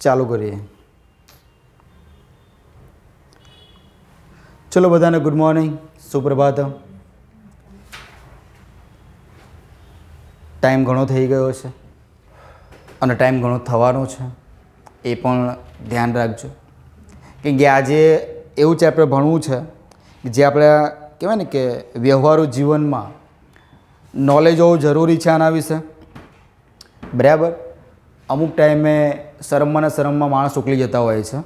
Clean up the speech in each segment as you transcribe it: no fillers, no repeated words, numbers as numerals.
ચાલુ કરીએ. ચલો બધાને ગુડ મોર્નિંગ, સુપ્રભાત. ટાઈમ ઘણો થઈ ગયો છે અને ટાઈમ ઘણો થવાનો છે, એ પણ ધ્યાન રાખજો. કેમ કે આજે એવું ચેપ્ટર ભણવું છે જે આપણે કહેવાય ને કે વ્યવહારુ જીવનમાં નોલેજ હોવું જરૂરી છે આના વિશે. બરાબર. અમુક ટાઈમે શરમમાં માણસ ઉકલી જતા હોય છે.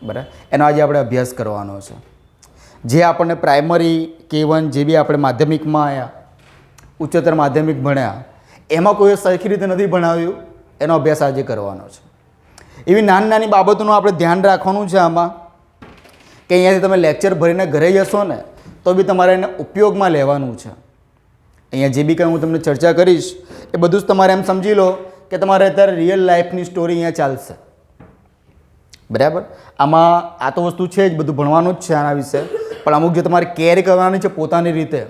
બરાબર. એનો આજે આપણે અભ્યાસ કરવાનો છે. જે આપણને પ્રાઇમરી K1 જે બી આપણે માધ્યમિકમાં આવ્યા, ઉચ્ચતર માધ્યમિક ભણ્યા, એમાં કોઈ સરખી રીતે નથી ભણાવ્યું, એનો અભ્યાસ આજે કરવાનો છે. એવી નાની નાની બાબતોનું આપણે ધ્યાન રાખવાનું છે આમાં, કે અહીંયાથી તમે લેક્ચર ભરીને ઘરે જશો ને તો બી તમારે એને ઉપયોગમાં લેવાનું છે. અહીંયા જે બી કંઈ હું તમને ચર્ચા કરીશ એ બધું જ તમારે એમ સમજી લો કે તમારે અત્યારે રિયલ લાઈફની સ્ટોરી અહીંયા ચાલશે. બરાબર. આમાં આ તો વસ્તુ છે જ, બધું ભણવાનું જ છે આના વિશે, પણ અમુક જે તમારે કેરી કરવાની છે પોતાની રીતે,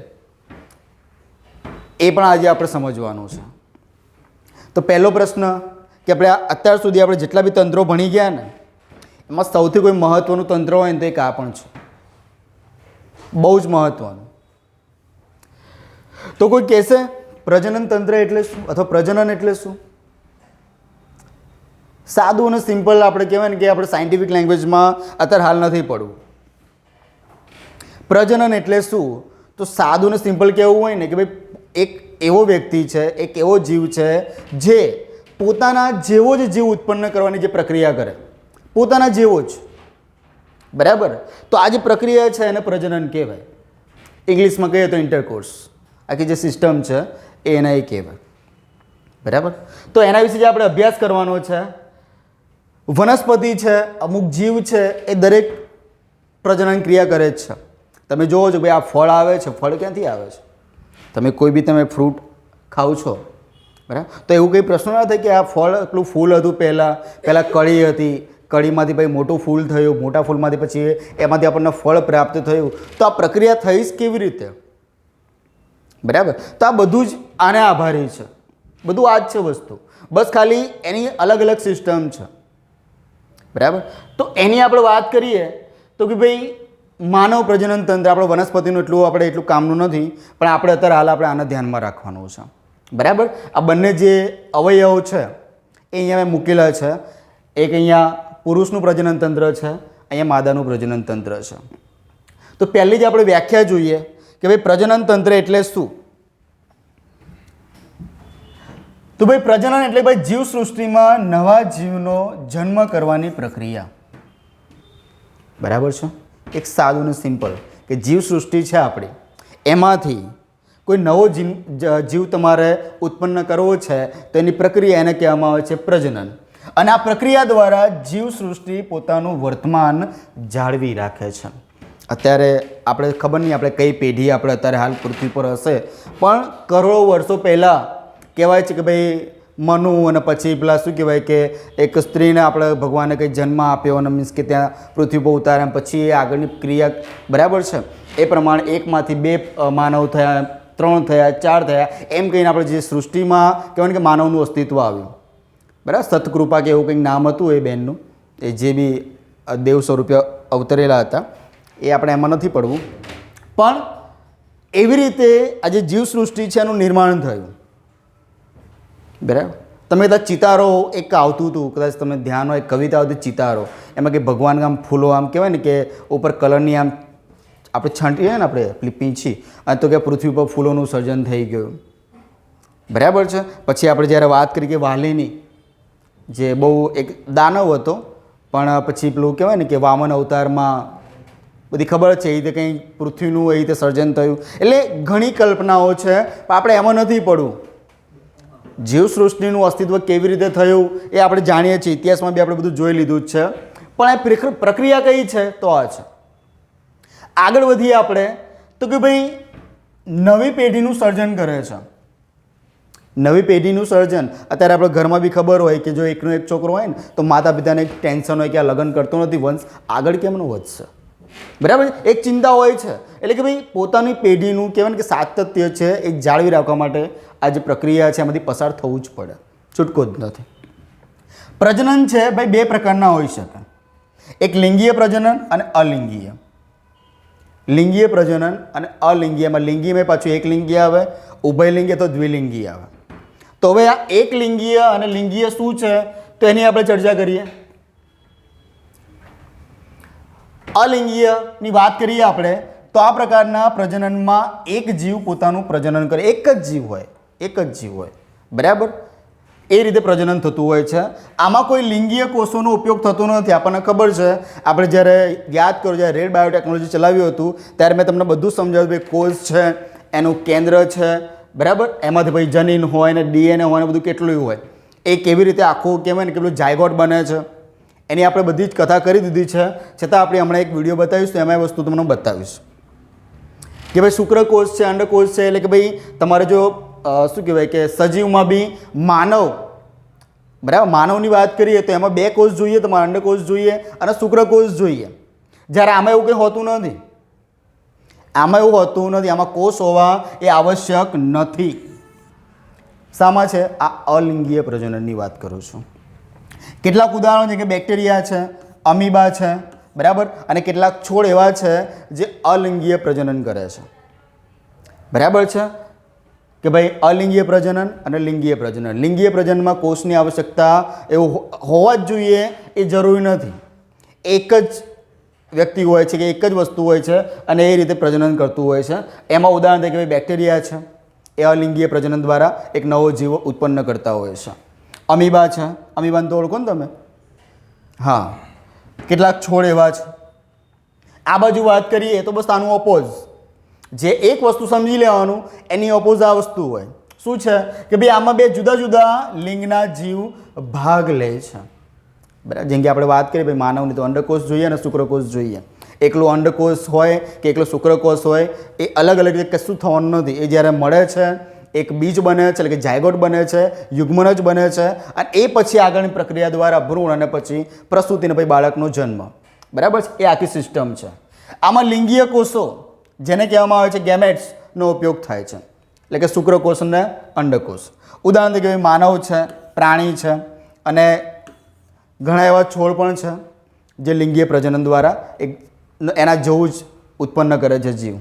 એ પણ આજે આપણે સમજવાનું છે. તો પહેલો પ્રશ્ન કે આપણે અત્યાર સુધી આપણે જેટલા બી તંત્રો ભણી ગયા ને એમાં સૌથી કોઈ મહત્ત્વનું તંત્ર હોય ને તો એક આ પણ છે, બહુ જ મહત્ત્વનું. તો કોઈ કહેશે પ્રજનન તંત્ર એટલે શું અથવા પ્રજનન એટલે શું? સાદું અને સિમ્પલ આપણે કહેવાય ને કે આપણે સાયન્ટિફિક લેંગ્વેજમાં અત્યારે હાલ નથી પડવું. પ્રજનન એટલે શું? તો સાદું અને સિમ્પલ કહેવું હોય ને કે ભાઈ એક એવો વ્યક્તિ છે, એક એવો જીવ છે જે પોતાના જેવો જ જીવ ઉત્પન્ન કરવાની જે પ્રક્રિયા કરે, પોતાના જેવો જ. બરાબર. તો આ જે પ્રક્રિયા છે એને પ્રજનન કહેવાય. ઇંગ્લિશમાં કહીએ તો ઇન્ટરકોર્સ. આખી જે સિસ્ટમ છે એ એના એ કહેવાય. બરાબર. તો એના વિશે જે આપણે અભ્યાસ કરવાનો છે, વનસ્પતિ છે, અમુક જીવ છે, એ દરેક પ્રજનન ક્રિયા કરે જ છે. તમે જોવો છો ભાઈ આ ફળ આવે છે, ફળ ક્યાંથી આવે છે? તમે કોઈ બી તમે ફ્રૂટ ખાઓ છો, બરાબર, તો એવું કંઈ પ્રશ્ન ના થાય કે આ ફળ એટલું ફૂલ હતું, પહેલાં કળી હતી, કળીમાંથી ભાઈ મોટું ફૂલ થયું, મોટા ફૂલમાંથી પછી એમાંથી આપણને ફળ પ્રાપ્ત થયું. તો આ પ્રક્રિયા થઈ જ કેવી રીતે? બરાબર. તો આ બધું જ આને આભારી છે. બધું આ જ છે વસ્તુ, બસ ખાલી એની અલગ અલગ સિસ્ટમ છે. બરાબર. તો એની આપણે વાત કરીએ તો કે ભાઈ માનવ પ્રજનન તંત્ર, આપણે વનસ્પતિનું એટલું કામનું નથી, પણ આપણે અત્યારે હાલ આપણે આને ધ્યાનમાં રાખવાનું છે. બરાબર. આ બંને જે અવયવો છે એ અહીંયા મેં મૂકેલા છે. એક અહીંયા પુરુષનું પ્રજનન તંત્ર છે, અહીંયા માદાનું પ્રજનન તંત્ર છે. તો પહેલી જ આપણે વ્યાખ્યા જોઈએ કે ભાઈ પ્રજનન તંત્ર એટલે શું? તો ભાઈ પ્રજનન એટલે ભાઈ જીવસૃષ્ટિમાં નવા જીવનો જન્મ કરવાની પ્રક્રિયા. બરાબર છે. એક સાદું ને સિમ્પલ કે જીવસૃષ્ટિ છે આપણી, એમાંથી કોઈ નવો જીવ તમારે ઉત્પન્ન કરવો છે તો એની પ્રક્રિયા એને કહેવામાં આવે છે પ્રજનન. અને આ પ્રક્રિયા દ્વારા જીવસૃષ્ટિ પોતાનું વર્તમાન જાળવી રાખે છે. અત્યારે આપણે ખબર નહીં આપણે કઈ પેઢી આપણે અત્યારે હાલ પૃથ્વી પર હશે, પણ કરોડો વર્ષો પહેલાં કહેવાય છે કે ભાઈ મનુ અને પછી પેલા શું કહેવાય કે એક સ્ત્રીને આપણે ભગવાને કંઈ જન્મ આપ્યો અને મીન્સ કે ત્યાં પૃથ્વી પર ઉતાર્યા, પછી એ આગળની ક્રિયા, બરાબર છે, એ પ્રમાણે એકમાંથી 2 માનવ થયા, 3 થયા, 4 થયા, એમ કહીને આપણે જે સૃષ્ટિમાં કહેવાય કે માનવનું અસ્તિત્વ આવ્યું. બરાબર. સતકૃપા કે એવું કંઈક નામ હતું એ બેનનું, એ જે બી દેવ સ્વરૂપે અવતરેલા હતા, એ આપણે એમાં નથી પડવું. પણ એવી રીતે આ જે જીવસૃષ્ટિ છે એનું નિર્માણ થયું. બરાબર. તમે કદાચ ચિતારો એક આવતું હતું, કદાચ તમે ધ્યાન હોય, કવિતા આવતી ચિતારો, એમાં કે ભગવાન આમ ફૂલો આમ કહેવાય ને કે ઉપર કલરની આમ આપણે છાંટીએ ને આપણે પેલી પીંછી, અને તો કે પૃથ્વી પર ફૂલોનું સર્જન થઈ ગયું. બરાબર છે. પછી આપણે જ્યારે વાત કરી કે વાલીની જે બહુ એક દાનવ હતો, પણ પછી પેલું કહેવાય ને કે વામન અવતારમાં બધી ખબર છે એ રીતે કંઈ પૃથ્વીનું એ રીતે સર્જન થયું. એટલે ઘણી કલ્પનાઓ છે, પણ આપણે એમાં નથી પડવું. જીવસૃષ્ટિનું અસ્તિત્વ કેવી રીતે થયું એ આપણે જાણીએ છીએ, ઇતિહાસમાં બી આપણે બધું જોઈ લીધું જ છે. પણ આ પ્રક્રિયા કઈ છે તો આ છે. આગળ વધીએ આપણે તો કે ભાઈ નવી પેઢીનું સર્જન કરે છે. નવી પેઢીનું સર્જન અત્યારે આપણે ઘરમાં બી ખબર હોય કે જો એકનો એક છોકરો હોય ને તો માતા પિતાને એક ટેન્શન હોય કે આ લગ્ન કરતો નથી, વંશ આગળ કેમનો વધશે? બરાબર. એક ચિંતા હોય છે. એટલે કે ભાઈ પોતાની પેઢીનું કહેવાય કે સાતત્ય છે એ જાળવી રાખવા માટે આ જે પ્રક્રિયા છે એમાંથી પસાર થવું જ પડે, છૂટકો જ નથી. પ્રજનન છે ભાઈ બે પ્રકારના હોઈ શકે, એક લિંગીય પ્રજનન અને અલિંગીય. લિંગીય પ્રજનન અને અલિંગીયમાં લિંગીયમાં પાછું એક લિંગીય આવે, ઉભયલિંગીય તો દ્વિલિંગીય આવે. તો હવે આ એક લિંગીય અને લિંગીય શું છે તો એની આપણે ચર્ચા કરીએ. અલિંગીયની વાત કરીએ આપણે તો આ પ્રકારના પ્રજનનમાં એક જીવ પોતાનું પ્રજનન કરે, એક જ જીવ હોય બરાબર, એ રીતે પ્રજનન થતું હોય છે. આમાં કોઈ લિંગીય કોષોનો ઉપયોગ થતો નથી. આપણને ખબર છે, આપણે જ્યારે યાદ કરો જ્યારે રેડ બાયોટેકનોલોજી ચલાવ્યું હતું ત્યારે મેં તમને બધું સમજાવ્યું કે કોષ છે એનું કેન્દ્ર છે બરાબર, એમાંથી ભાઈ જનીન હોય ને ડીએનએ હોય ને બધું કેટલું હોય, એ કેવી રીતે આખું કહેવાય ને કેટલું જાયગોટ બને છે એની આપણે બધી જ કથા કરી દીધી છે. છતાં આપણે હમણાં એક વિડીયો બતાવીશું એમાં એ વસ્તુ તમને બતાવીશ કે ભાઈ શુક્રકોષ છે, અંડકોષ છે, એટલે કે ભાઈ તમારે જો શું કહેવાય કે સજીવમાં બી માનવ બરાબર, માનવની વાત કરીએ તો એમાં બે કોષ જોઈએ, તમારે અંડકોષ જોઈએ અને શુક્રકોષ જોઈએ. જ્યારે આમાં એવું કંઈ હોતું નથી, આમાં કોષ હોવા એ આવશ્યક નથી. શામાં છે? આ અલિંગીય પ્રજનનની વાત કરું છું. કેટલાક ઉદાહરણો છે કે બેક્ટેરિયા છે, અમીબા છે બરાબર, અને કેટલાક છોડ એવા છે જે અલિંગીય પ્રજનન કરે છે બરાબર છે કે ભાઈ અલિંગીય પ્રજનન અને લિંગીય પ્રજનન. લિંગીય પ્રજનનમાં કોષની આવશ્યકતા એવું હોવા જ જોઈએ એ જરૂરી નથી. એક જ વ્યક્તિ હોય છે કે એક જ વસ્તુ હોય છે અને એ રીતે પ્રજનન કરતું હોય છે. એમાં ઉદાહરણ તરીકે ભાઈ બેક્ટેરિયા છે, એ અલિંગીય પ્રજનન દ્વારા એક નવો જીવ ઉત્પન્ન કરતા હોય છે. અમીબા છે, અમીબાને તો ઓળખો ને તમે? હા, કેટલાક છોડ એવા છે. આ બાજુ વાત કરીએ તો બસ આનું ઓપોઝ, જે એક વસ્તુ સમજી લેવાનું એની ઓપોઝ આ વસ્તુ હોય. શું છે કે ભાઈ આમાં બે જુદા જુદા લિંગના જીવ ભાગ લે છે બરાબર. જેમ કે આપણે વાત કરીએ ભાઈ માનવની તો અંડકોષ જોઈએ અને શુક્રકોષ જોઈએ. એકલો અંડકોષ હોય કે એકલો શુક્રકોષ હોય એ અલગ અલગ રીતે કશું થવાનું નથી. એ જ્યારે મળે છે એક બીજ બને છે, એટલે કે જાયગોટ બને છે, યુગ્મનજ બને છે, અને એ પછી આગળની પ્રક્રિયા દ્વારા ભ્રૂણ અને પછી પ્રસૂતિને પછી બાળકનો જન્મ બરાબર છે. એ આખી સિસ્ટમ છે. આમાં લિંગીય કોષો જેને કહેવામાં આવે છે ગેમેટ્સનો ઉપયોગ થાય છે, એટલે કે શુક્રકોષ અને અંડકોષ. ઉદાહરણ તરીકે માનવ છે, પ્રાણી છે અને ઘણા એવા છોડ પણ છે જે લિંગીય પ્રજનન દ્વારા એક એના જેવું જ ઉત્પન્ન કરે છે જીવ.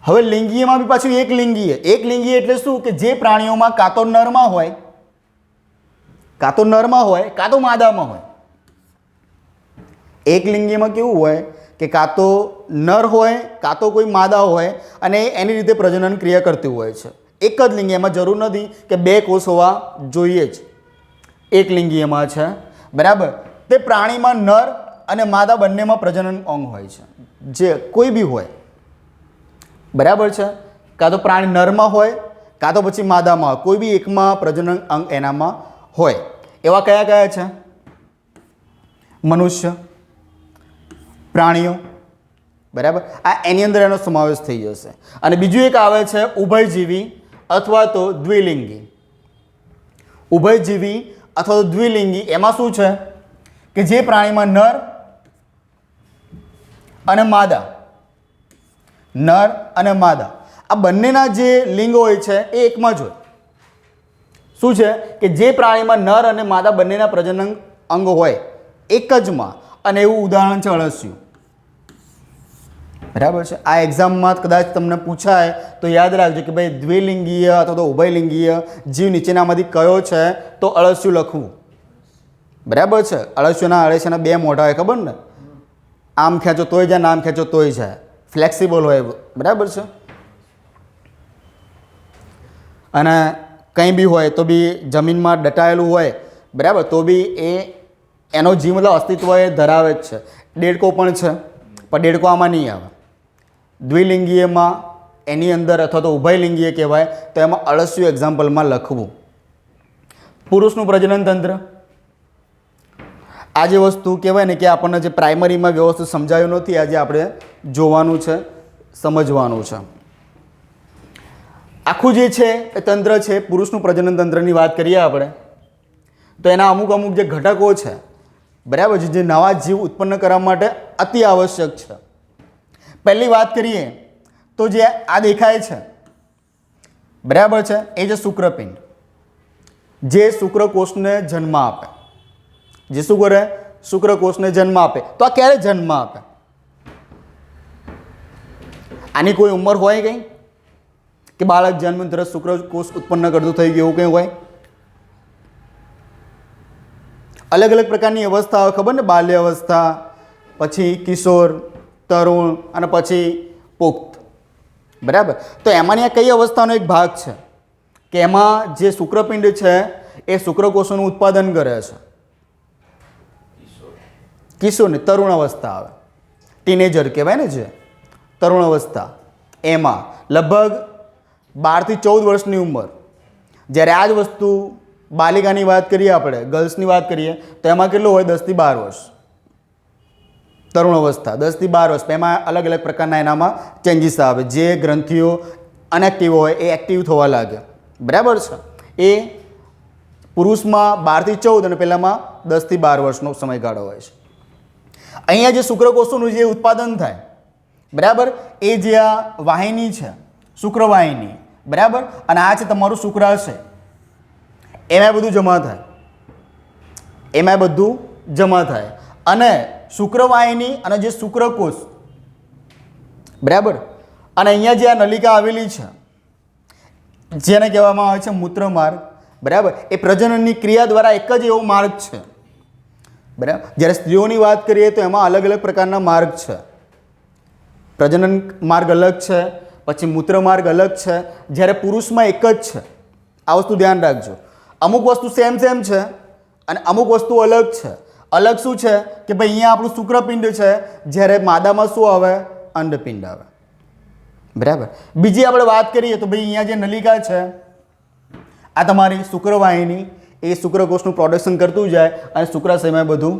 હવે લિંગીયમાં બી પાછું એક લિંગીય એટલે શું કે જે પ્રાણીઓમાં કાં તો નરમાં હોય કાં તો માદામાં હોય. એક લિંગીયમાં કેવું હોય કે કાં તો નર હોય કાં તો કોઈ માદા હોય અને એની રીતે પ્રજનન ક્રિયા કરતી હોય છે. એક જ લિંગીયમાં જરૂર નથી કે બે કોષ હોવા જોઈએ જ. એક લિંગીયમાં છે બરાબર. તે પ્રાણીમાં નર અને માદા બંનેમાં પ્રજનન અંગ હોય છે, જે કોઈ બી હોય બરાબર છે. કાં તો પ્રાણી નરમાં હોય કાં તો પછી માદામાં હોય, કોઈ બી એકમાં પ્રજનન અંગ એનામાં હોય. એવા કયા કયા છે? મનુષ્ય, પ્રાણીઓ બરાબર, આ એની અંદર એનો સમાવેશ થઈ જશે. અને બીજું એક આવે છે ઉભયજીવી અથવા તો દ્વિલિંગી. ઉભયજીવી અથવા તો દ્વિલિંગી એમાં શું છે કે જે પ્રાણીમાં નર અને માદા આ બંનેના જે લિંગ હોય છે એ એકમાં જ હોય. શું છે કે જે પ્રાણીમાં નર અને માદા બંનેના પ્રજનન અંગ હોય એક જમાં, અને એવું ઉદાહરણ છે અળસિયું બરાબર છે. આ એક્ઝામમાં કદાચ તમને પૂછાય તો યાદ રાખજો કે ભાઈ દ્વિલિંગીય અથવા તો ઉભયલિંગીય જીવ નીચેનામાંથી કયો છે તો અળસિયું લખવું બરાબર છે. અળસિયાના બે મોઢા હોય ખબર ને, આમ ખેંચો તોય જાય, આમ ખેંચો તોય જાય, ફ્લેક્સિબલ હોય બરાબર છે. અને કંઈ બી હોય તો બી જમીનમાં દટાયેલું હોય બરાબર, તો બી એનો જીવ મતલબ અસ્તિત્વ એ ધરાવે જ છે. દેડકો પણ છે પણ દેડકો આમાં નહીં આવે. દ્વિલિંગીયમાં એની અંદર અથવા તો ઉભયલિંગીય કહેવાય તો એમાં અળસિયું એક્ઝામ્પલમાં લખવું. પુરુષનું પ્રજનન તંત્ર, આ જે વસ્તુ કહેવાય ને કે આપણને જે પ્રાઇમરીમાં વ્યવસ્થિત સમજાયું નથી, આજે આપણે જોવાનું છે, સમજવાનું છે. આખું જે છે એ તંત્ર છે પુરુષનું પ્રજનન તંત્રની વાત કરીએ આપણે તો એના અમુક જે ઘટકો છે બરાબર છે, જે નવા જીવ ઉત્પન્ન કરવા માટે અતિ આવશ્યક છે. પહેલી વાત કરીએ તો જે આ દેખાય છે બરાબર છે, એ જે શુક્રપિંડ જે શુક્રકોષને જન્મ આપે, જે શું કરે, શુક્રકોષને જન્મ આપે. તો આ ક્યારે જન્મ આપે? આની કોઈ ઉંમર હોય કંઈ કે બાળક જન્મ તરત શુક્રકોષ ઉત્પન્ન કરતું થઈ ગયું એવું કંઈ હોય? અલગ અલગ પ્રકારની અવસ્થાઓ ખબર ને, બાલ્ય અવસ્થા, પછી કિશોર, તરુણ અને પછી પુખ્ત. બરાબર, તો એમાંની આ કઈ અવસ્થાનો એક ભાગ છે કે એમાં જે શુક્રપિંડ છે એ શુક્રકોષોનું ઉત્પાદન કરે છે? કિશોરની તરુણ અવસ્થા આવે, ટીનેજર કહેવાય ને, જે તરુણ અવસ્થા, એમાં લગભગ 12 થી 14 વર્ષની ઉંમર. જ્યારે આ જ વસ્તુ બાલિકાની વાત કરીએ, આપણે ગર્લ્સની વાત કરીએ, તો એમાં કેટલું હોય? 10 થી 12 વર્ષ તરુણ અવસ્થા, 10 થી 12 વર્ષ. એમાં અલગ અલગ પ્રકારના એનામાં ચેન્જીસ આવે, જે ગ્રંથિઓ અનએક્ટિવ હોય એ એક્ટિવ થવા લાગે. બરાબર છે, એ પુરુષમાં 12 થી 14 અને પેલામાં 10 થી 12 વર્ષનો સમયગાળો હોય છે. અહીંયા જે શુક્રકોષોનું જે ઉત્પાદન થાય, બરાબર, એ જે આ વાહિની છે, શુક્રવાહિની, બરાબર, અને આ છે તમારું શુક્રાશય, એમાં બધું જમા થાય, એમાં બધું જમા થાય. અને શુક્રવાહિની અને જે શુક્રકોષ, બરાબર, અને અહીંયા જે આ નલિકા આવેલી છે જેને કહેવામાં આવે છે મૂત્રમાર્ગ, બરાબર, એ પ્રજનનની ક્રિયા દ્વારા એક જ એવો માર્ગ છે. બરાબર, જ્યારે સ્ત્રીઓની વાત કરીએ તો એમાં અલગ અલગ પ્રકારના માર્ગ છે. પ્રજનન માર્ગ અલગ છે, પછી મૂત્રમાર્ગ અલગ છે, જ્યારે પુરુષમાં એક જ છે. આ વસ્તુ ધ્યાન રાખજો. અમુક વસ્તુ સેમ છે અને અમુક વસ્તુ અલગ છે. અલગ શું છે કે ભાઈ અહીંયા આપણું શુક્રપિંડ છે, જ્યારે માદામાં શું આવે? અંડપિંડ આવે. બરાબર, બીજી આપણે વાત કરીએ તો ભાઈ અહીંયા જે નલિકા છે, આ તમારી શુક્રવાહિની, એ શુક્રકોષનું પ્રોડક્શન કરતું જાય અને શુક્રાશયમાં બધું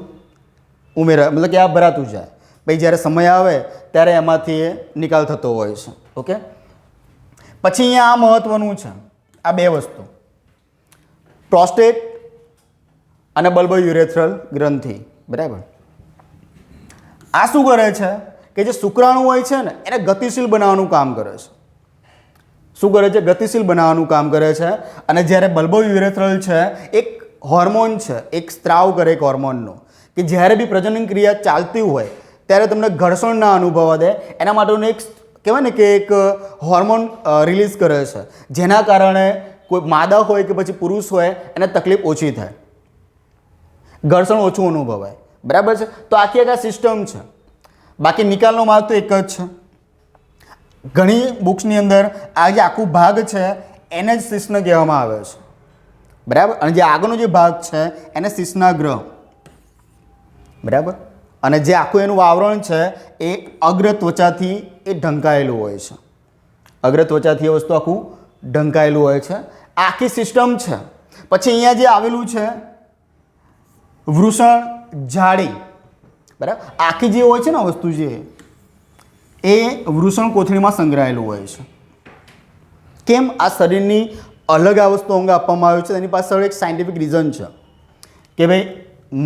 ઉમેરા, મતલબ કે આ ભરાતું જાય. પછી જ્યારે સમય આવે ત્યારે એમાંથી એ નિકાલ થતો હોય છે. ઓકે, પછી અહીંયા આ મહત્વનું છે, આ બે વસ્તુ, પ્રોસ્ટેટ અને બલ્બો યુરેથ્રલ ગ્રંથિ. બરાબર, આ શું કરે છે કે જે શુક્રાણુ હોય છે ને એને ગતિશીલ બનાવવાનું કામ કરે છે. શું કરે છે? ગતિશીલ બનાવવાનું કામ કરે છે. અને જ્યારે બલ્બો યુરેથ્રલ છે એક હોર્મોન છે, એક સ્ત્રાવ કરે એક હોર્મોનનો, કે જ્યારે બી પ્રજનન ક્રિયા ચાલતી હોય ત્યારે તમને ઘર્ષણ ના અનુભવવા દે, એના માટેનું એક કહેવાય ને કે એક હોર્મોન રિલીઝ કરે છે, જેના કારણે કોઈ માદા હોય કે પછી પુરુષ હોય એને તકલીફ ઓછી થાય, ઘર્ષણ ઓછું અનુભવાય. બરાબર છે, તો આખી એક આ સિસ્ટમ છે. બાકી નિકાલનો માર્ગ તો એક જ છે. ઘણી બુક્સની અંદર આ જે આખું ભાગ છે એને જ શિશ્ન કહેવામાં આવે છે. બરાબર, અને જે આગળનો જે ભાગ છે એને શિશ્નાગ્રહ. બરાબર, અને જે આખું એનું આવરણ છે એ અગ્ર ત્વચાથી એ ઢંકાયેલું હોય છે. અગ્ર ત્વચાથી એ વસ્તુ આખું ઢંકાયેલું હોય છે. આખી સિસ્ટમ છે. પછી અહીંયા જે આવેલું છે વૃષણ જાળી. બરાબર, આખી જે હોય છે ને વસ્તુ જે એ વૃષણ કોથળીમાં સંગ્રહાયેલું હોય છે. કેમ? આ શરીરની અલગ આ વસ્તુ અંગ આપવામાં આવ્યું છે, એની પાછળ એક સાયન્ટિફિક રીઝન છે કે ભાઈ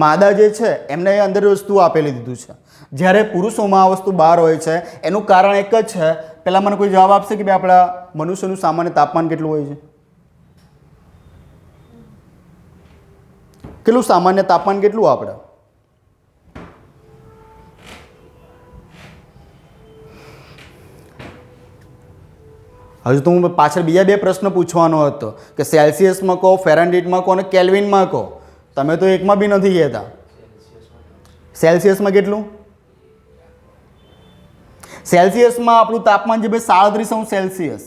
માદા જે છે એમને અંદર વસ્તુ આપેલી દીધું છે, જ્યારે પુરુષોમાં આ વસ્તુ બહાર હોય છે. એનું કારણ એક જ છે. પહેલાં મને કોઈ જવાબ આપશે કે ભાઈ આપણા મનુષ્યનું સામાન્ય તાપમાન કેટલું હોય છે? કેટલું સામાન્ય તાપમાન કેટલું આપણે? હજુ તો હું પાછળ બીજા બે પ્રશ્ન પૂછવાનો હતો કે સેલ્સિયસમાં કહો, ફેરનહીટમાં કહો અને કેલ્વિનમાં કહો. તમે તો એકમાં બી નથી કહેતા. સેલ્સિયસમાં કેટલું? સેલ્સિયસમાં આપણું તાપમાન છે ભાઈ 37° સેલ્સિયસ.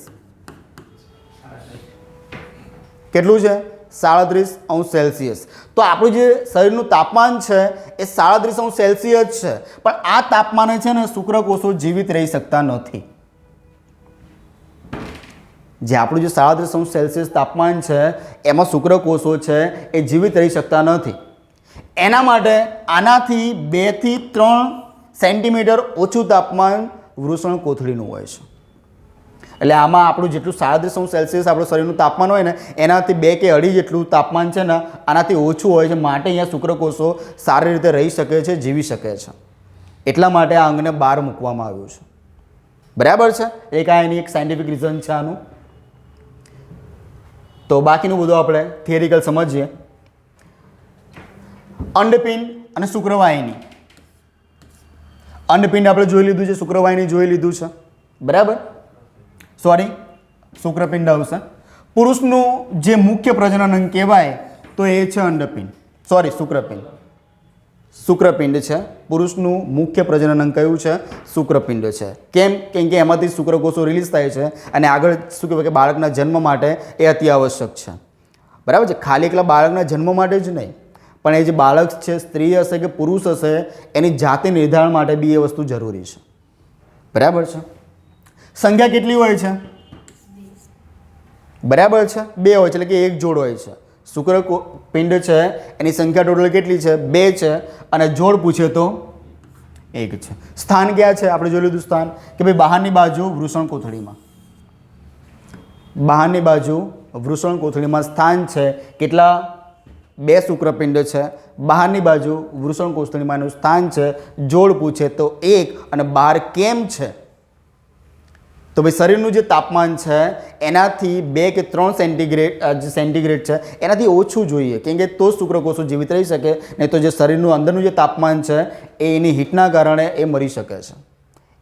કેટલું છે? 37° સેલ્સિયસ. તો આપણું જે શરીરનું તાપમાન છે એ 37° સેલ્સિયસ છે. પણ આ તાપમાને છે ને શુક્રકોષો જીવિત રહી શકતા નથી. જે આપણું જે 37° સેલ્સિયસ તાપમાન છે એમાં શુક્રકોષો છે એ જીવિત રહી શકતા નથી. એના માટે આનાથી 2 થી 3 સેન્ટીમીટર ઓછું તાપમાન વૃષણ કોથળીનું હોય છે. એટલે આમાં આપણું જેટલું 37° સેલ્સિયસ આપણું શરીરનું તાપમાન હોય ને એનાથી 2 કે 2.5 જેટલું તાપમાન છે ને આનાથી ઓછું હોય છે. માટે અહીંયા શુક્રકોષો સારી રીતે રહી શકે છે, જીવી શકે છે. એટલા માટે આ અંગને બહાર મૂકવામાં આવ્યું છે. બરાબર છે? એક આ એની એક સાયન્ટિફિક રીઝન છે આનું. તો બાકીનું બધું આપણે થિયરિકલ સમજીએ. અંડપિંડ અને શુક્રવાહિની. અંડપિંડ આપણે જોઈ લીધું છે, શુક્રવાહિની જોઈ લીધું છે, બરાબર. સોરી, શુક્રપિંડ આવશે. પુરુષનું જે મુખ્ય પ્રજનન અંગ કહેવાય તો એ છે અંડપિંડ, સોરી શુક્રપિંડ. શુક્રપિંડ છે પુરુષનું મુખ્ય પ્રજનન અંગ. કયું છે? શુક્રપિંડ છે. કેમ? કેમ કે એમાંથી શુક્રકોષો રિલીઝ થાય છે અને આગળ શું કહેવાય કે બાળકના જન્મ માટે એ અતિ આવશ્યક છે, બરાબર છે. ખાલી એકલા બાળકના જન્મ માટે જ નહીં, પણ એ જે બાળક છે, સ્ત્રી હશે કે પુરુષ હશે, એની જાતિ નિર્ધારણ માટે બી એ વસ્તુ જરૂરી છે, બરાબર છે. સંખ્યા કેટલી હોય છે? બરાબર છે, 2 હોય છે, એટલે કે એક જોડ હોય છે. શુક્રપિંડ છે એની સંખ્યા ટોટલ કેટલી છે? 2 છે અને જોડ પૂછે તો 1 છે. સ્થાન ક્યાં છે? આપણે જોઈ લીધું સ્થાન કે ભાઈ બહારની બાજુ વૃષણ કોથળીમાં. બહારની બાજુ વૃષણ કોથળીમાં સ્થાન છે. કેટલા? 2 શુક્રપિંડ છે. બહારની બાજુ વૃષણ કોથળીમાં એનું સ્થાન છે. જોડ પૂછે તો 1. અને બહાર કેમ છે? તો ભાઈ શરીરનું જે તાપમાન છે એનાથી 2 કે 3 સેન્ટીગ્રેડ છે એનાથી ઓછું જોઈએ, કેમ કે તો શુક્રકોષો જીવિત રહી શકે. નહીં તો જે શરીરનું અંદરનું જે તાપમાન છે એ એની હીટના કારણે એ મરી શકે છે.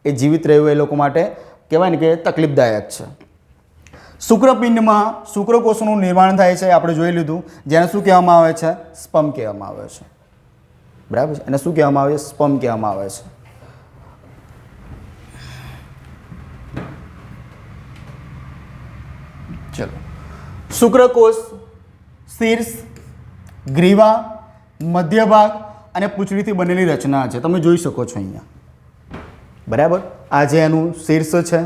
એ જીવિત રહેવું એ લોકો માટે કહેવાય ને કે તકલીફદાયક છે. શુક્રપિંડમાં શુક્રકોષોનું નિર્માણ થાય છે, આપણે જોઈ લીધું, જેને શું કહેવામાં આવે છે? સ્પર્મ કહેવામાં આવે છે, બરાબર છે. એને શું કહેવામાં આવે છે? સ્પર્મ કહેવામાં આવે છે. ચલો, શુક્રકોષ શીર્ષ, ગ્રીવા, મધ્ય ભાગ અને પૂંછડીથી બનેલી રચના છે. તમે જોઈ શકો છો અહીંયા, બરાબર. આ જે એનું શીર્ષ છે,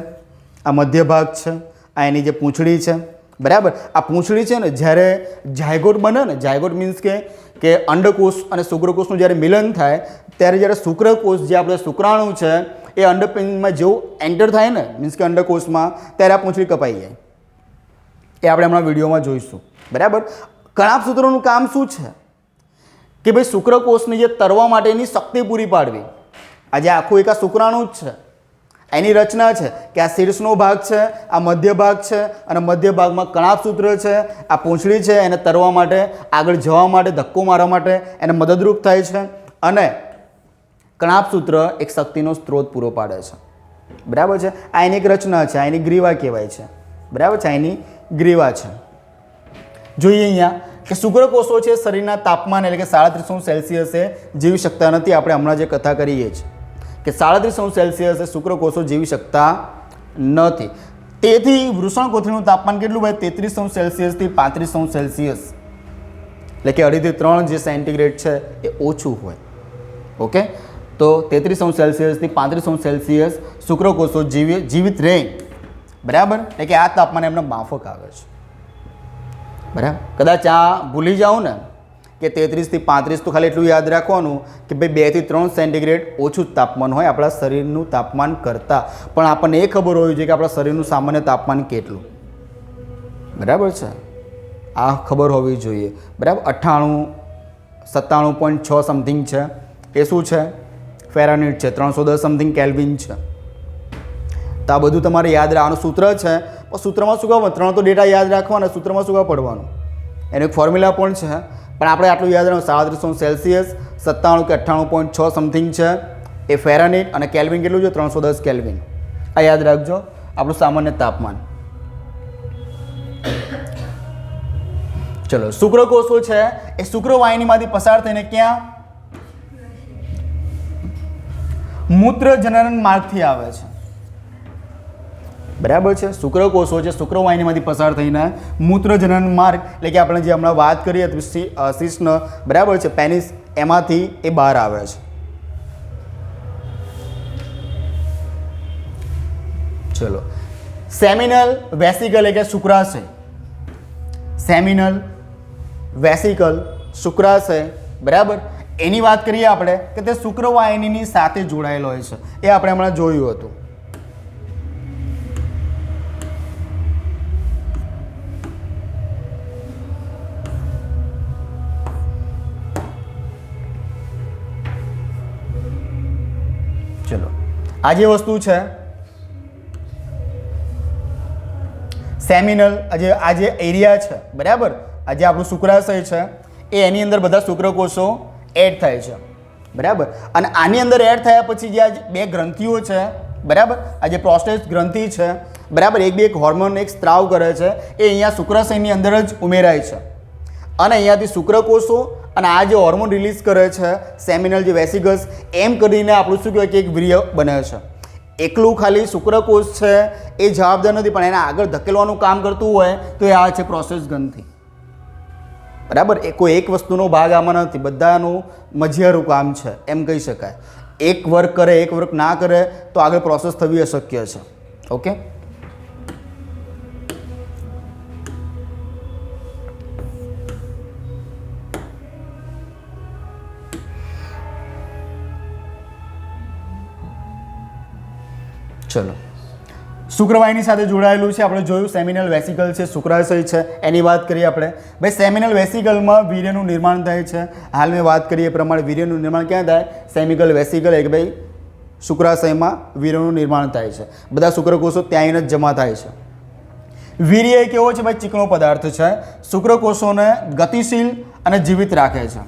આ મધ્ય ભાગ છે, આ એની જે પૂંછડી છે, બરાબર. આ પૂંછડી છે ને, જ્યારે ઝાયગોટ બને ને, ઝાયગોટ મીન્સ કે અંડકોષ અને શુક્રકોષનું જ્યારે મિલન થાય ત્યારે જ્યારે શુક્રકોષ જે આપણે શુક્રાણુ છે એ અંડપિંડમાં જેવું એન્ટર થાય ને, મીન્સ કે અંડકોષમાં, ત્યારે આ પૂંછડી કપાઈ જાય. એ આપણે હમણાં વિડીયોમાં જોઈશું, બરાબર. કણાભસૂત્રોનું કામ શું છે કે ભાઈ શુક્રકોષને જે તરવા માટેની શક્તિ પૂરી પાડવી. આજે આખું એક આ શુક્રાણુ જ છે, એની રચના છે કે આ શીર્ષનો ભાગ છે, આ મધ્ય ભાગ છે અને મધ્ય ભાગમાં કણાભસૂત્ર છે, આ પૂંછડી છે, એને તરવા માટે, આગળ જવા માટે, ધક્કો મારવા માટે એને મદદરૂપ થાય છે. અને કણાભસૂત્ર એક શક્તિનો સ્ત્રોત પૂરો પાડે છે, બરાબર છે. આ એની એક રચના છે, આ એની ગ્રીવા કહેવાય છે, બરાબર છે. એની ગ્રીવા છે. જોઈએ અહીંયા કે શુક્રકોષો છે શરીરના તાપમાન એટલે કે 37° સેલ્સિયસે જીવી શકતા નથી. આપણે હમણાં જે કથા કરીએ છીએ કે 37° સેલ્સિયસે શુક્રકોષો જીવી શકતા નથી. તેથી વૃષણ કોથળીનું તાપમાન કેટલું હોય? 33° સેલ્સિયસથી 35° સેલ્સિયસ, એટલે કે 2.5 થી 3 જે સેન્ટીગ્રેડ છે એ ઓછું હોય. ઓકે, તો 33° સેલ્સિયસથી 35° સેલ્સિયસ શુક્રકોષો જીવિત રહે, બરાબર. એટલે કે આ તાપમાન એમના માફક આવે છે, બરાબર. કદાચ આ ભૂલી જાઓ ને કે 33 થી 35, તો ખાલી એટલું યાદ રાખવાનું કે ભાઈ 2 થી 3 સેન્ટીગ્રેડ ઓછું તાપમાન હોય આપણા શરીરનું તાપમાન કરતાં. પણ આપણને એ ખબર હોવી જોઈએ કે આપણા શરીરનું સામાન્ય તાપમાન કેટલું, બરાબર છે. આ ખબર હોવી જોઈએ, બરાબર. 97.6 સમથિંગ છે. એ શું છે? ફેરાનહીટ છે. 310 સમથિંગ કેલ્વિન છે. તો આ બધું તમારે યાદ રાખવાનું. સૂત્ર છે, પણ સૂત્રમાં શું કહેવાનું? 3 તો ડેટા યાદ રાખવાના, સૂત્રમાં શું પડવાનું? એનું એક ફોર્મ્યુલા પણ છે, પણ આપણે આટલું યાદ રાખવાનું. 37° સેલ્સિયસ, 97 કે 98.6 સમથિંગ છે એ ફેરાનહીટ, અને કેલ્વિન કેટલું છે? 310 કેલ્વિન. આ યાદ રાખજો, આપણું સામાન્ય તાપમાન. ચલો, શુક્રકોષો છે એ શુક્રવાહિનીમાંથી પસાર થઈને ક્યાં? મૂત્રજનન માર્ગથી આવે છે, બરાબર છે. શુક્રકોષો છે શુક્રવાહિનીમાંથી પસાર થઈને મૂત્રજનન માર્ગ એટલે કે આપણે જે હમણાં વાત કરી હતી શિશ્ન, બરાબર છે, પેનિસ, એમાંથી એ બહાર આવે છે. ચલો, સેમિનલ વેસિકલ એટલે કે શુક્રાશય. સેમિનલ વેસિકલ શુક્રાશય, બરાબર. એની વાત કરીએ આપણે કે તે શુક્રવાહિનીની સાથે જોડાયેલો હોય છે. એ આપણે હમણાં જોયું હતું. ચલો, આ જે વસ્તુ છે સેમિનલ આ જે એરિયા છે, બરાબર, આ જે આપણું શુક્રાશય છે એ એની અંદર બધા શુક્રકોષો એડ થાય છે, બરાબર. અને આની અંદર એડ થયા પછી જે આ બે ગ્રંથિઓ છે, બરાબર, આ જે પ્રોસ્ટેટ ગ્રંથિ છે, બરાબર, એક હોર્મોન એક સ્ત્રાવ કરે છે, એ અહીંયા શુક્રાશયની અંદર જ ઉમેરાય છે અને અહીંયાથી શુક્રકોષો અને આ જે હોર્મોન રિલીઝ કરે છે સેમિનલ જે વેસિકલ્સ, એમ કરીને આપણું શું કહેવાય કે એક વીર્ય બને છે. એકલું ખાલી શુક્રકોષ છે એ જવાબદાર નથી, પણ એને આગળ ધકેલવાનું કામ કરતું હોય તો એ આ છે પ્રોસ્ટેટ ગ્રંથિ, બરાબર. એ કોઈ એક વસ્તુનો ભાગ આમાં નથી, બધાનું મજિયારું કામ છે એમ કહી શકાય. એક વર્ક કરે એક વર્ક ના કરે તો આગળ પ્રોસેસ થવી અશક્ય છે. ઓકે, ચલો. શુક્રવાહિની સાથે જોડાયેલું છે, આપણે જોયું સેમિનલ વેસિકલ છે, શુક્રાશય છે, એની વાત કરીએ આપણે. ભાઈ સેમિનલ વેસિકલમાં વીર્યનું નિર્માણ થાય છે. હાલ મેં વાત કરી એ પ્રમાણે વીર્યનું નિર્માણ ક્યાં થાય? સેમિનલ વેસિકલ, એક ભાઈ શુક્રાશયમાં વીર્યનું નિર્માણ થાય છે. બધા શુક્રકોષો ત્યાં જ જમા થાય છે. વીર્ય એક એવો છે ભાઈ ચીકણો પદાર્થ છે, શુક્રકોષોને ગતિશીલ અને જીવિત રાખે છે,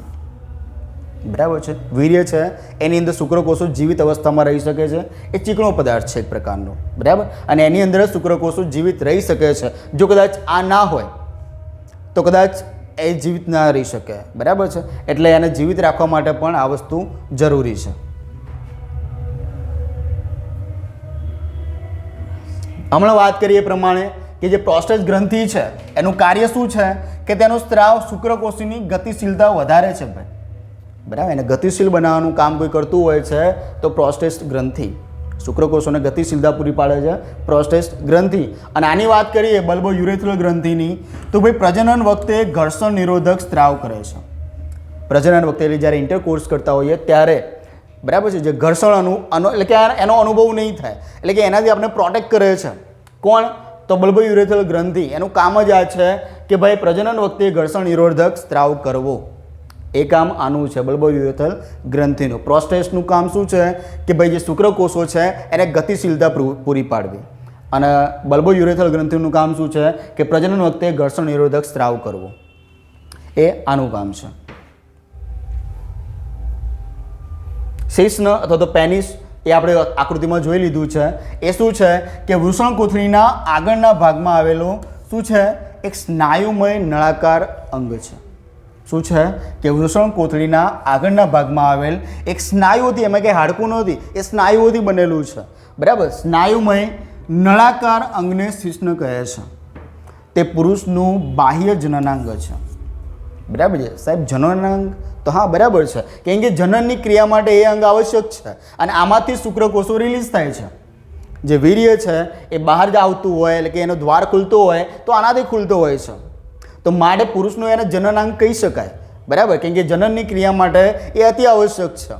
બરાબર છે. વીર્ય છે એની અંદર શુક્રકોષો જીવિત અવસ્થામાં રહી શકે છે. એ ચીકણો પદાર્થ છે એક પ્રકારનો, બરાબર. અને એની અંદર શુક્રકોષો જીવિત રહી શકે છે. જો કદાચ આ ના હોય તો કદાચ એ જીવિત ના રહી શકે, બરાબર છે. એટલે એને જીવિત રાખવા માટે પણ આ વસ્તુ જરૂરી છે. હમણાં વાત કરીએ એ પ્રમાણે કે જે પ્રોસ્ટેટ ગ્રંથિ છે એનું કાર્ય શું છે કે તેનો સ્ત્રાવ શુક્રકોષની ગતિશીલતા વધારે છે ભાઈ, બરાબર. એને ગતિશીલ બનાવવાનું કામ કોઈ કરતું હોય છે તો પ્રોસ્ટેટ ગ્રંથિ શુક્રકોષોને ગતિશીલતા પૂરી પાડે છે, પ્રોસ્ટેટ ગ્રંથિ. અને આની વાત કરીએ બલ્બો યુરેથ્રલ ગ્રંથિની, તો ભાઈ પ્રજનન વખતે ઘર્ષણ નિરોધક સ્ત્રાવ કરે છે. પ્રજનન વખતે એટલે જ્યારે ઇન્ટરકોર્સ કરતા હોઈએ ત્યારે, બરાબર છે, જે ઘર્ષણ એટલે કે એનો અનુભવ નહીં થાય, એટલે કે એનાથી આપણે પ્રોટેક્ટ કરે છે. કોણ? તો બલ્બો યુરેથ્રલ ગ્રંથિ. એનું કામ જ આ છે કે ભાઈ પ્રજનન વખતે ઘર્ષણ નિરોધક સ્ત્રાવ કરવો. એ કામ આનું છે બલ્બો યુરેથ્રલ ગ્રંથિનું. પ્રોસ્ટેટનું કામ શું છે કે ભાઈ જે શુક્રકોષો છે એને ગતિશીલતા પૂરી પાડવી. અને બલ્બો યુરેથ્રલ ગ્રંથિનું કામ શું છે કે પ્રજનન વખતે ઘર્ષણ નિરોધક સ્ત્રાવ કરવો. એ આનું કામ છે. શિશ્ન અથવા તો પેનિસ એ આપણે આકૃતિમાં જોઈ લીધું છે. એ શું છે કે વૃષણકોથળીના આગળના ભાગમાં આવેલું શું છે? એક સ્નાયુમય નળાકાર અંગ છે. શું છે કે વૃષણકોથળીના આગળના ભાગમાં આવેલ એક સ્નાયુઓથી, એમાં કંઈ હાડકું નથી, એ સ્નાયુઓથી બનેલું છે, બરાબર. સ્નાયુમય નળાકાર અંગને શિશ્ન કહે છે. તે પુરુષનું બાહ્ય જનનાંગ છે, બરાબર છે સાહેબ. જનનાંગ તો હા બરાબર છે, કેમ કે જનનની ક્રિયા માટે એ અંગ આવશ્યક છે અને આમાંથી શુક્રકોષો રિલીઝ થાય છે. જે વીર્ય છે એ બહાર જ આવતું હોય, એટલે કે એનો દ્વાર ખુલતો હોય તો આનાથી ખુલતો હોય છે. તો માટે પુરુષનું એને જનનાંગ કહી શકાય, બરાબર, કેમ કે જનનની ક્રિયા માટે એ અતિ આવશ્યક છે.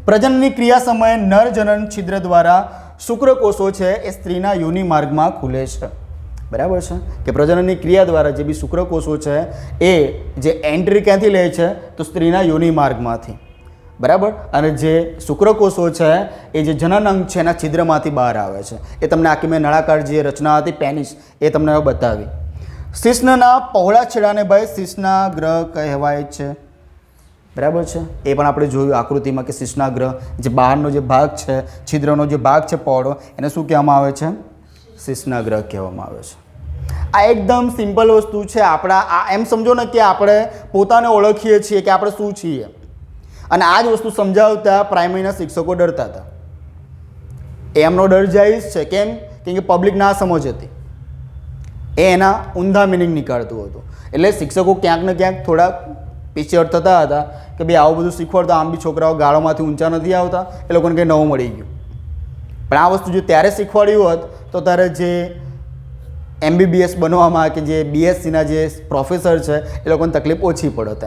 પ્રજનનની ક્રિયા સમયે નર જનન છિદ્ર દ્વારા શુક્રકોષો છે એ સ્ત્રીના યોનિ માર્ગમાં ખુલે છે, બરાબર છે. કે પ્રજનનની ક્રિયા દ્વારા જે બી શુક્રકોષો છે એ જે એન્ટ્રી ક્યાંથી લે છે તો સ્ત્રીના યોનિ માર્ગમાંથી, બરાબર. અને જે શુક્રકોષો છે એ જે જનનાંગ છે એના છિદ્રમાંથી બહાર આવે છે. એ તમને આખી મેં નળાકાર જે રચના હતી પેનિસ એ તમને બતાવી. શિશ્નના પહોળા છેડાને ભાઈ શિશ્નાગ્રહ કહેવાય છે, બરાબર છે. એ પણ આપણે જોયું આકૃતિમાં કે શિશ્નાગ્રહ જે બહારનો જે ભાગ છે, છિદ્રનો જે ભાગ છે પહોળો, એને શું કહેવામાં આવે છે? શિશ્નાગ્રહ કહેવામાં આવે છે. આ એકદમ સિમ્પલ વસ્તુ છે. આપણા આ એમ સમજો ને કે આપણે પોતાને ઓળખીએ છીએ કે આપણે શું છીએ, અને આ જ વસ્તુ સમજાવતા પ્રાઇમરીના શિક્ષકો ડરતા હતા. એમનો ડર જાયજ છે. કેમ? કે પબ્લિક ના સમજ હતી. એ એના ઊંધા મિનિંગ નીકાળતું હતું. એટલે શિક્ષકો ક્યાંક ને ક્યાંક થોડા પીછેહટ થતા હતા કે ભાઈ આવું બધું શીખવાડતા, આમ બી છોકરાઓ ગાળોમાંથી ઊંચા નથી આવતા, એ લોકોને કંઈ નવું મળી ગયું. પણ આ વસ્તુ જો ત્યારે શીખવાડ્યું હોત તો તારે જે MBBS બનવામાં કે જે BScના જે પ્રોફેસર છે એ લોકોને તકલીફ ઓછી પડત.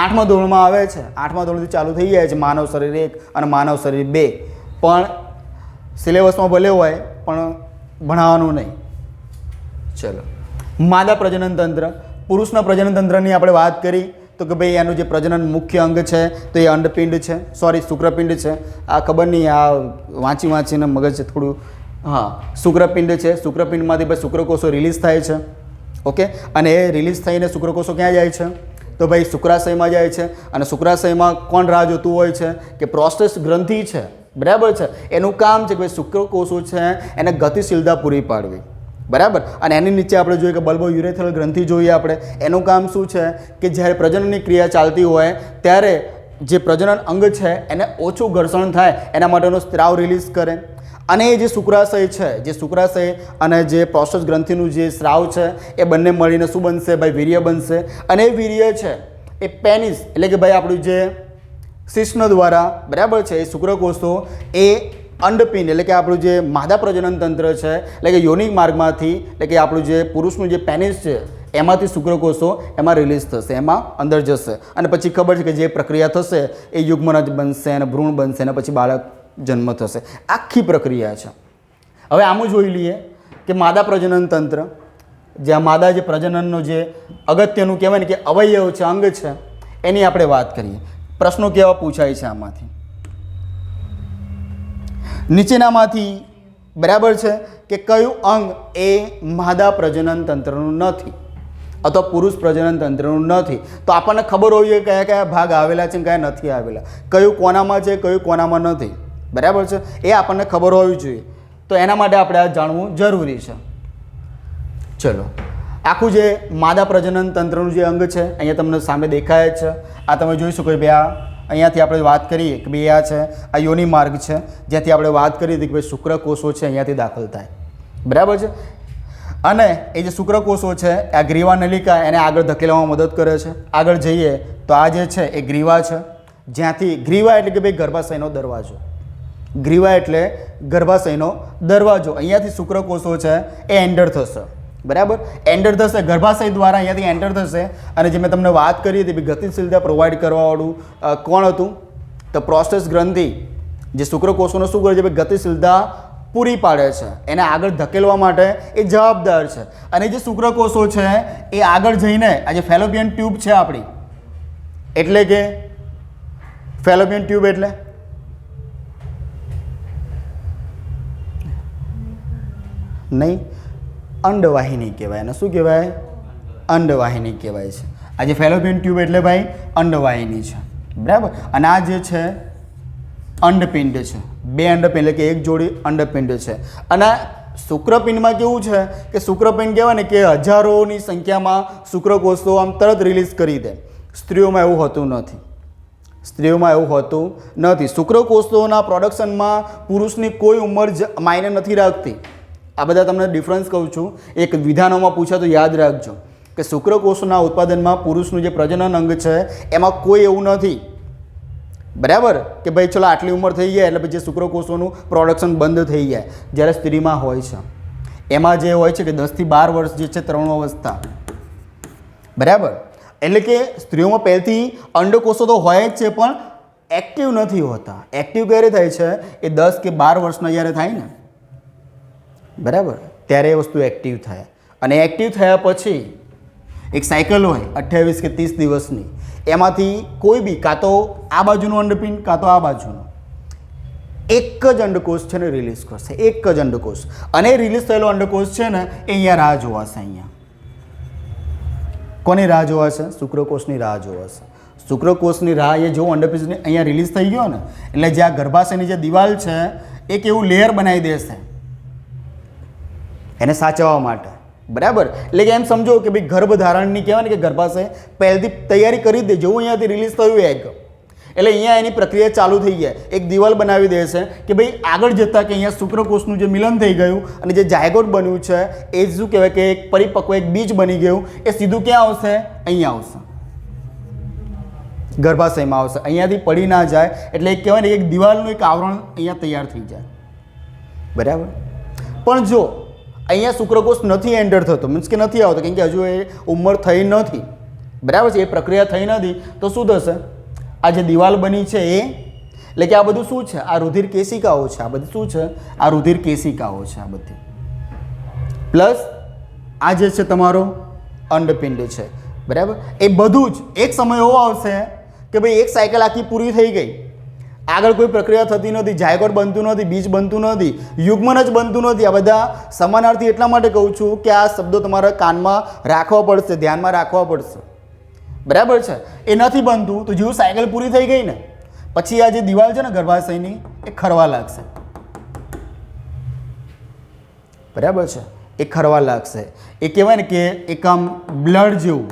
8મા ધોરણમાં આવે છે, 8મા ધોરણથી ચાલુ થઈ જાય છે માનવ શરીર 1 અને માનવ શરીર 2, પણ સિલેબસમાં ભલે હોય પણ ભણાવવાનું નહીં. ચલો, માદા પ્રજનન તંત્ર. પુરુષના પ્રજનન તંત્રની આપણે વાત કરી તો કે ભાઈ એનું જે પ્રજનન મુખ્ય અંગ છે તો એ અંડપિંડ છે, શુક્રપિંડ છે. આ ખબર નહીં, આ વાંચીને મગજ થોડું હા, શુક્રપિંડ છે, શુક્રપિંડમાંથી ભાઈ શુક્રકોષો રિલીઝ થાય છે. ઓકે, અને એ રિલીઝ થઈને શુક્રકોષો ક્યાં જાય છે? તો ભાઈ શુક્રાશયમાં જાય છે. અને શુક્રાશયમાં કોણ રાહ જોતું હોય છે? કે પ્રોસ્ટેટ ગ્રંથિ છે. બરાબર છે, એનું કામ છે કે ભાઈ શુક્રકોષો છે એને ગતિશીલતા પૂરી પાડવી. બરાબર, અને એની નીચે આપણે જોઈએ કે બલ્બો યુરેથ્રલ ગ્રંથિ જોઈએ આપણે. એનું કામ શું છે કે જ્યારે પ્રજનનની ક્રિયા ચાલતી હોય ત્યારે જે પ્રજનન અંગ છે એને ઓછું ઘર્ષણ થાય એના માટેનો સ્ત્રાવ રિલીઝ કરે. અને એ જે શુક્રાશય છે, જે શુક્રાશય અને જે પ્રોસ્ટેટ ગ્રંથિનું જે સ્રાવ છે એ બંને મળીને શું બનશે? ભાઈ વીર્ય બનશે. અને એ વીર્ય છે એ પેનિસ એટલે કે ભાઈ આપણું જે શિશ્ન દ્વારા, બરાબર છે, એ શુક્રકોષો એ અંડપિંડ એટલે કે આપણું જે માદા પ્રજનન તંત્ર છે એટલે કે યોનિક માર્ગમાંથી એટલે કે આપણું જે પુરુષનું જે પેનિસ છે એમાંથી શુક્રકોષો એમાં રિલીઝ થશે, એમાં અંદર જશે. અને પછી ખબર છે કે જે પ્રક્રિયા થશે એ યુગ્મનજ બનશે અને ભ્રૂણ બનશે અને પછી બાળક જન્મ થશે. આખી પ્રક્રિયા છે. હવે આમ જોઈ લઈએ કે માદા પ્રજનન તંત્ર, જે આ માદા જે પ્રજનનનો જે અગત્યનું કહેવાય ને કે અવયવ છે, અંગ છે, એની આપણે વાત કરીએ. પ્રશ્નો કેવા પૂછાય છે આમાંથી? નીચેનામાંથી બરાબર છે કે કયું અંગ એ માદા પ્રજનન તંત્રનું નથી અથવા પુરુષ પ્રજનન તંત્રનું નથી? તો આપણને ખબર હોવી જોઈએ કયા કયા ભાગ આવેલા છે અને કયા નથી આવેલા, કયું કોનામાં છે, કયું કોનામાં નથી. બરાબર છે, એ આપણને ખબર હોવી જોઈએ. તો એના માટે આપણે આ જાણવું જરૂરી છે. ચલો, આખું જે માદા પ્રજનન તંત્રનું જે અંગ છે અહીંયા તમને સામે દેખાય જ છે. આ તમે જોઈ શકો ભાઈ આ અહીંયાથી આપણે વાત કરીએ કે ભાઈ આ છે આ યોનિ માર્ગ છે, જ્યાંથી આપણે વાત કરી હતી કે ભાઈ શુક્રકોષો છે અહીંયાથી દાખલ થાય. બરાબર છે, અને એ જે શુક્રકોષો છે આ ગ્રીવા નલિકા એને આગળ ધકેલવામાં મદદ કરે છે. આગળ જઈએ તો આ જે છે એ ગ્રીવા છે, જ્યાંથી ગ્રીવા એટલે કે ભાઈ ગર્ભાશયનો દરવાજો. ગ્રીવા એટલે ગર્ભાશયનો દરવાજો. અહીંયાથી શુક્રકોષો છે એ એન્ટર થશે. બરાબર, એન્ટર થશે ગર્ભાશય દ્વારા, અહીંયાથી એન્ટર થશે. અને જે મેં તમને વાત કરી હતી ગતિશીલતા પ્રોવાઈડ કરવાવાળું કોણ હતું? તો પ્રોસ્ટેટ ગ્રંથિ જે શુક્રકોષોનો શું કરે છે? ગતિશીલતા પૂરી પાડે છે, એને આગળ ધકેલવા માટે એ જવાબદાર છે. અને જે શુક્રકોષો છે એ આગળ જઈને આ જે ફેલોપિયન ટ્યુબ છે આપણી, એટલે કે ફેલોપિયન ટ્યુબ એટલે નહીં, અંડવાહિની કહેવાય. અને શું કહેવાય? અંડવાહિની કહેવાય છે. આ જે ફેલોપિયન ટ્યુબ એટલે ભાઈ અંડવાહિની છે. બરાબર, અને આ જે છે અંડપિંડ છે. બે અંડપિંડ એટલે કે એક જોડી અંડપિંડ છે. અને શુક્રપિંડમાં કેવું છે કે શુક્રપિંડ કહેવાય ને કે હજારોની સંખ્યામાં શુક્રકોષો આમ તરત રિલીઝ કરી દે. સ્ત્રીઓમાં એવું હોતું નથી. સ્ત્રીઓમાં એવું હોતું નથી. શુક્રકોષોના પ્રોડક્શનમાં પુરુષની કોઈ ઉંમર માયને નથી રાખતી. આ બધા તમને ડિફરન્સ કહું છું. એક વિધાનોમાં પૂછે તો યાદ રાખજો કે શુક્રકોષોના ઉત્પાદનમાં પુરુષનું જે પ્રજનન અંગ છે એમાં કોઈ એવું નથી. બરાબર, કે ભાઈ ચલો આટલી ઉંમર થઈ જાય એટલે પછી શુક્રકોષોનું પ્રોડક્શન બંધ થઈ જાય. જ્યારે સ્ત્રીમાં હોય છે એમાં જે હોય છે કે 10 થી 12 વર્ષ જે છે તરુણ અવસ્થા. બરાબર, એટલે કે સ્ત્રીઓમાં પહેલથી અંડકોષો તો હોય જ છે પણ એક્ટિવ નથી હોતા. એક્ટિવ ક્યારે થાય છે? એ 10 કે 12 વર્ષના જ્યારે થાય ને, બરાબર, ત્યારે એ વસ્તુ એક્ટિવ થાય. અને એક્ટિવ થયા પછી એક સાયકલ હોય 28 કે 30 દિવસની, એમાંથી કોઈ બી કાં તો આ બાજુનું અંડપિંડ કાં તો આ બાજુનું એક જ અંડકોષ છે ને રિલીઝ કરશે. એક જ અંડકોષ. અને રિલીઝ થયેલો અંડકોષ છે ને એ અહીંયા રાહ જોવાશે. અહીંયા કોની રાહ જોવાશે? શુક્રકોષની રાહ જોવાશે. શુક્રકોષની રાહ એ જો અંડપિંડ અહીંયા રિલીઝ થઈ ગયો ને એટલે જે આ ગર્ભાશયની જે દિવાલ છે એ કેવું લેયર બનાવી દેશે એને સાચવવા માટે. બરાબર, એટલે કે એમ સમજો કે ભાઈ ગર્ભધારણની કહેવાય ને કે ગર્ભાશય પહેલથી તૈયારી કરી દે. જેવું અહીંયાથી રિલીઝ થયું એગ એટલે અહીંયા એની પ્રક્રિયા ચાલુ થઈ જાય. એક દિવાલ બનાવી દેશે કે ભાઈ આગળ જતાં કે અહીંયા શુક્રકોષનું જે મિલન થઈ ગયું અને જે જાયગોટ બન્યું છે એ શું કહેવાય કે એક પરિપક્વ એક બીજ બની ગયું, એ સીધું ક્યાં આવશે? અહીંયા આવશે, ગર્ભાશયમાં આવશે. અહીંયાથી પડી ના જાય એટલે એક કહેવાય ને એક દિવાલનું એક આવરણ અહીંયા તૈયાર થઈ જાય. બરાબર, પણ જો અહીંયા શુક્રકોષ નથી એન્ટર થતો, મીન્સ કે નથી આવતો, કેમ કે હજુ એ ઉંમર થઈ નથી. બરાબર છે, એ પ્રક્રિયા થઈ નથી, તો શું થશે? આ જે દિવાલ બની છે એ એટલે કે આ બધું શું છે? આ રુધિર કેશિકાઓ છે. આ બધી શું છે? આ રુધિર કેશિકાઓ છે. આ બધી પ્લસ આ જે છે તમારો અંડપિંડ છે. બરાબર, એ બધું જ એક સમય એવો આવશે કે ભાઈ એક સાયકલ આખી પૂરી થઈ ગઈ આગળ કોઈ પ્રક્રિયા થતી નથી, જાયગોટ બનતું નથી, બીજ બનતું નથી, યુગ્મન જ બનતું નથી. આ બધા સમાનાર્થી એટલા માટે કહું છું કે આ શબ્દો તમારા કાનમાં રાખવા પડશે, ધ્યાનમાં રાખવા પડશે. બરાબર છે? એ નથી બનતું તો જેવું સાયકલ પૂરી થઈ ગઈ ને પછી આ જે દિવાલ છે ને ગર્ભાશયની એ ખરવા લાગશે. બરાબર છે? એ ખરવા લાગશે. એ કહેવાય ને કે એક આમ બ્લડ જેવું.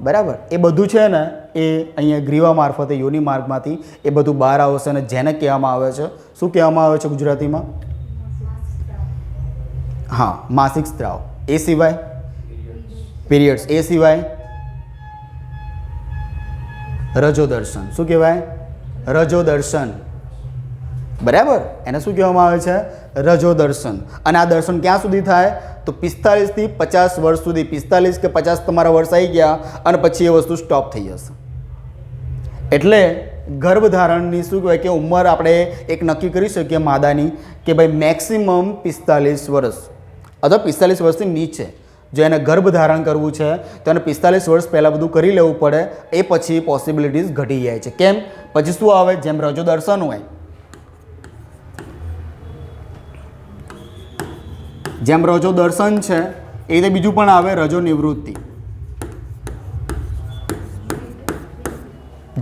બરાબર? એ બધું છે ને એ અહીંયા ગ્રીવા મારફતે યોની માર્ગમાંથી એ બધું બહાર આવશે અને જેને કહેવામાં આવે છે, શું કહેવામાં આવે છે ગુજરાતીમાં? હા, માસિક સ્ત્રાવ. એ સિવાય પીરિયડ્સ. એ સિવાય રજોદર્શન. શું કહેવાય? રજોદર્શન. બરાબર? એને શું કહેવામાં આવે છે? રજોદર્શન. અને આ દર્શન ક્યાં સુધી થાય? તો 45 થી 50 વર્ષ સુધી. 45 કે 50 તમારા વર્ષ આવી ગયા અને પછી એ વસ્તુ સ્ટોપ થઈ જશે. એટલે ગર્ભધારણની શું કહેવાય કે ઉંમર આપણે એક નક્કી કરી શકીએ માદાની કે ભાઈ મેક્સિમમ 45 વર્ષ અથવા 45 વર્ષથી નીચે જો એને ગર્ભધારણ કરવું છે તો એને 45 વર્ષ પહેલાં બધું કરી લેવું પડે. એ પછી પોસિબિલિટીઝ ઘટી જાય છે. કેમ? પછી શું આવે? જેમ રજોદર્શન હોય, જેમ રજો દર્શન છે એ રીતે બીજું પણ આવે રજો નિવૃત્તિ,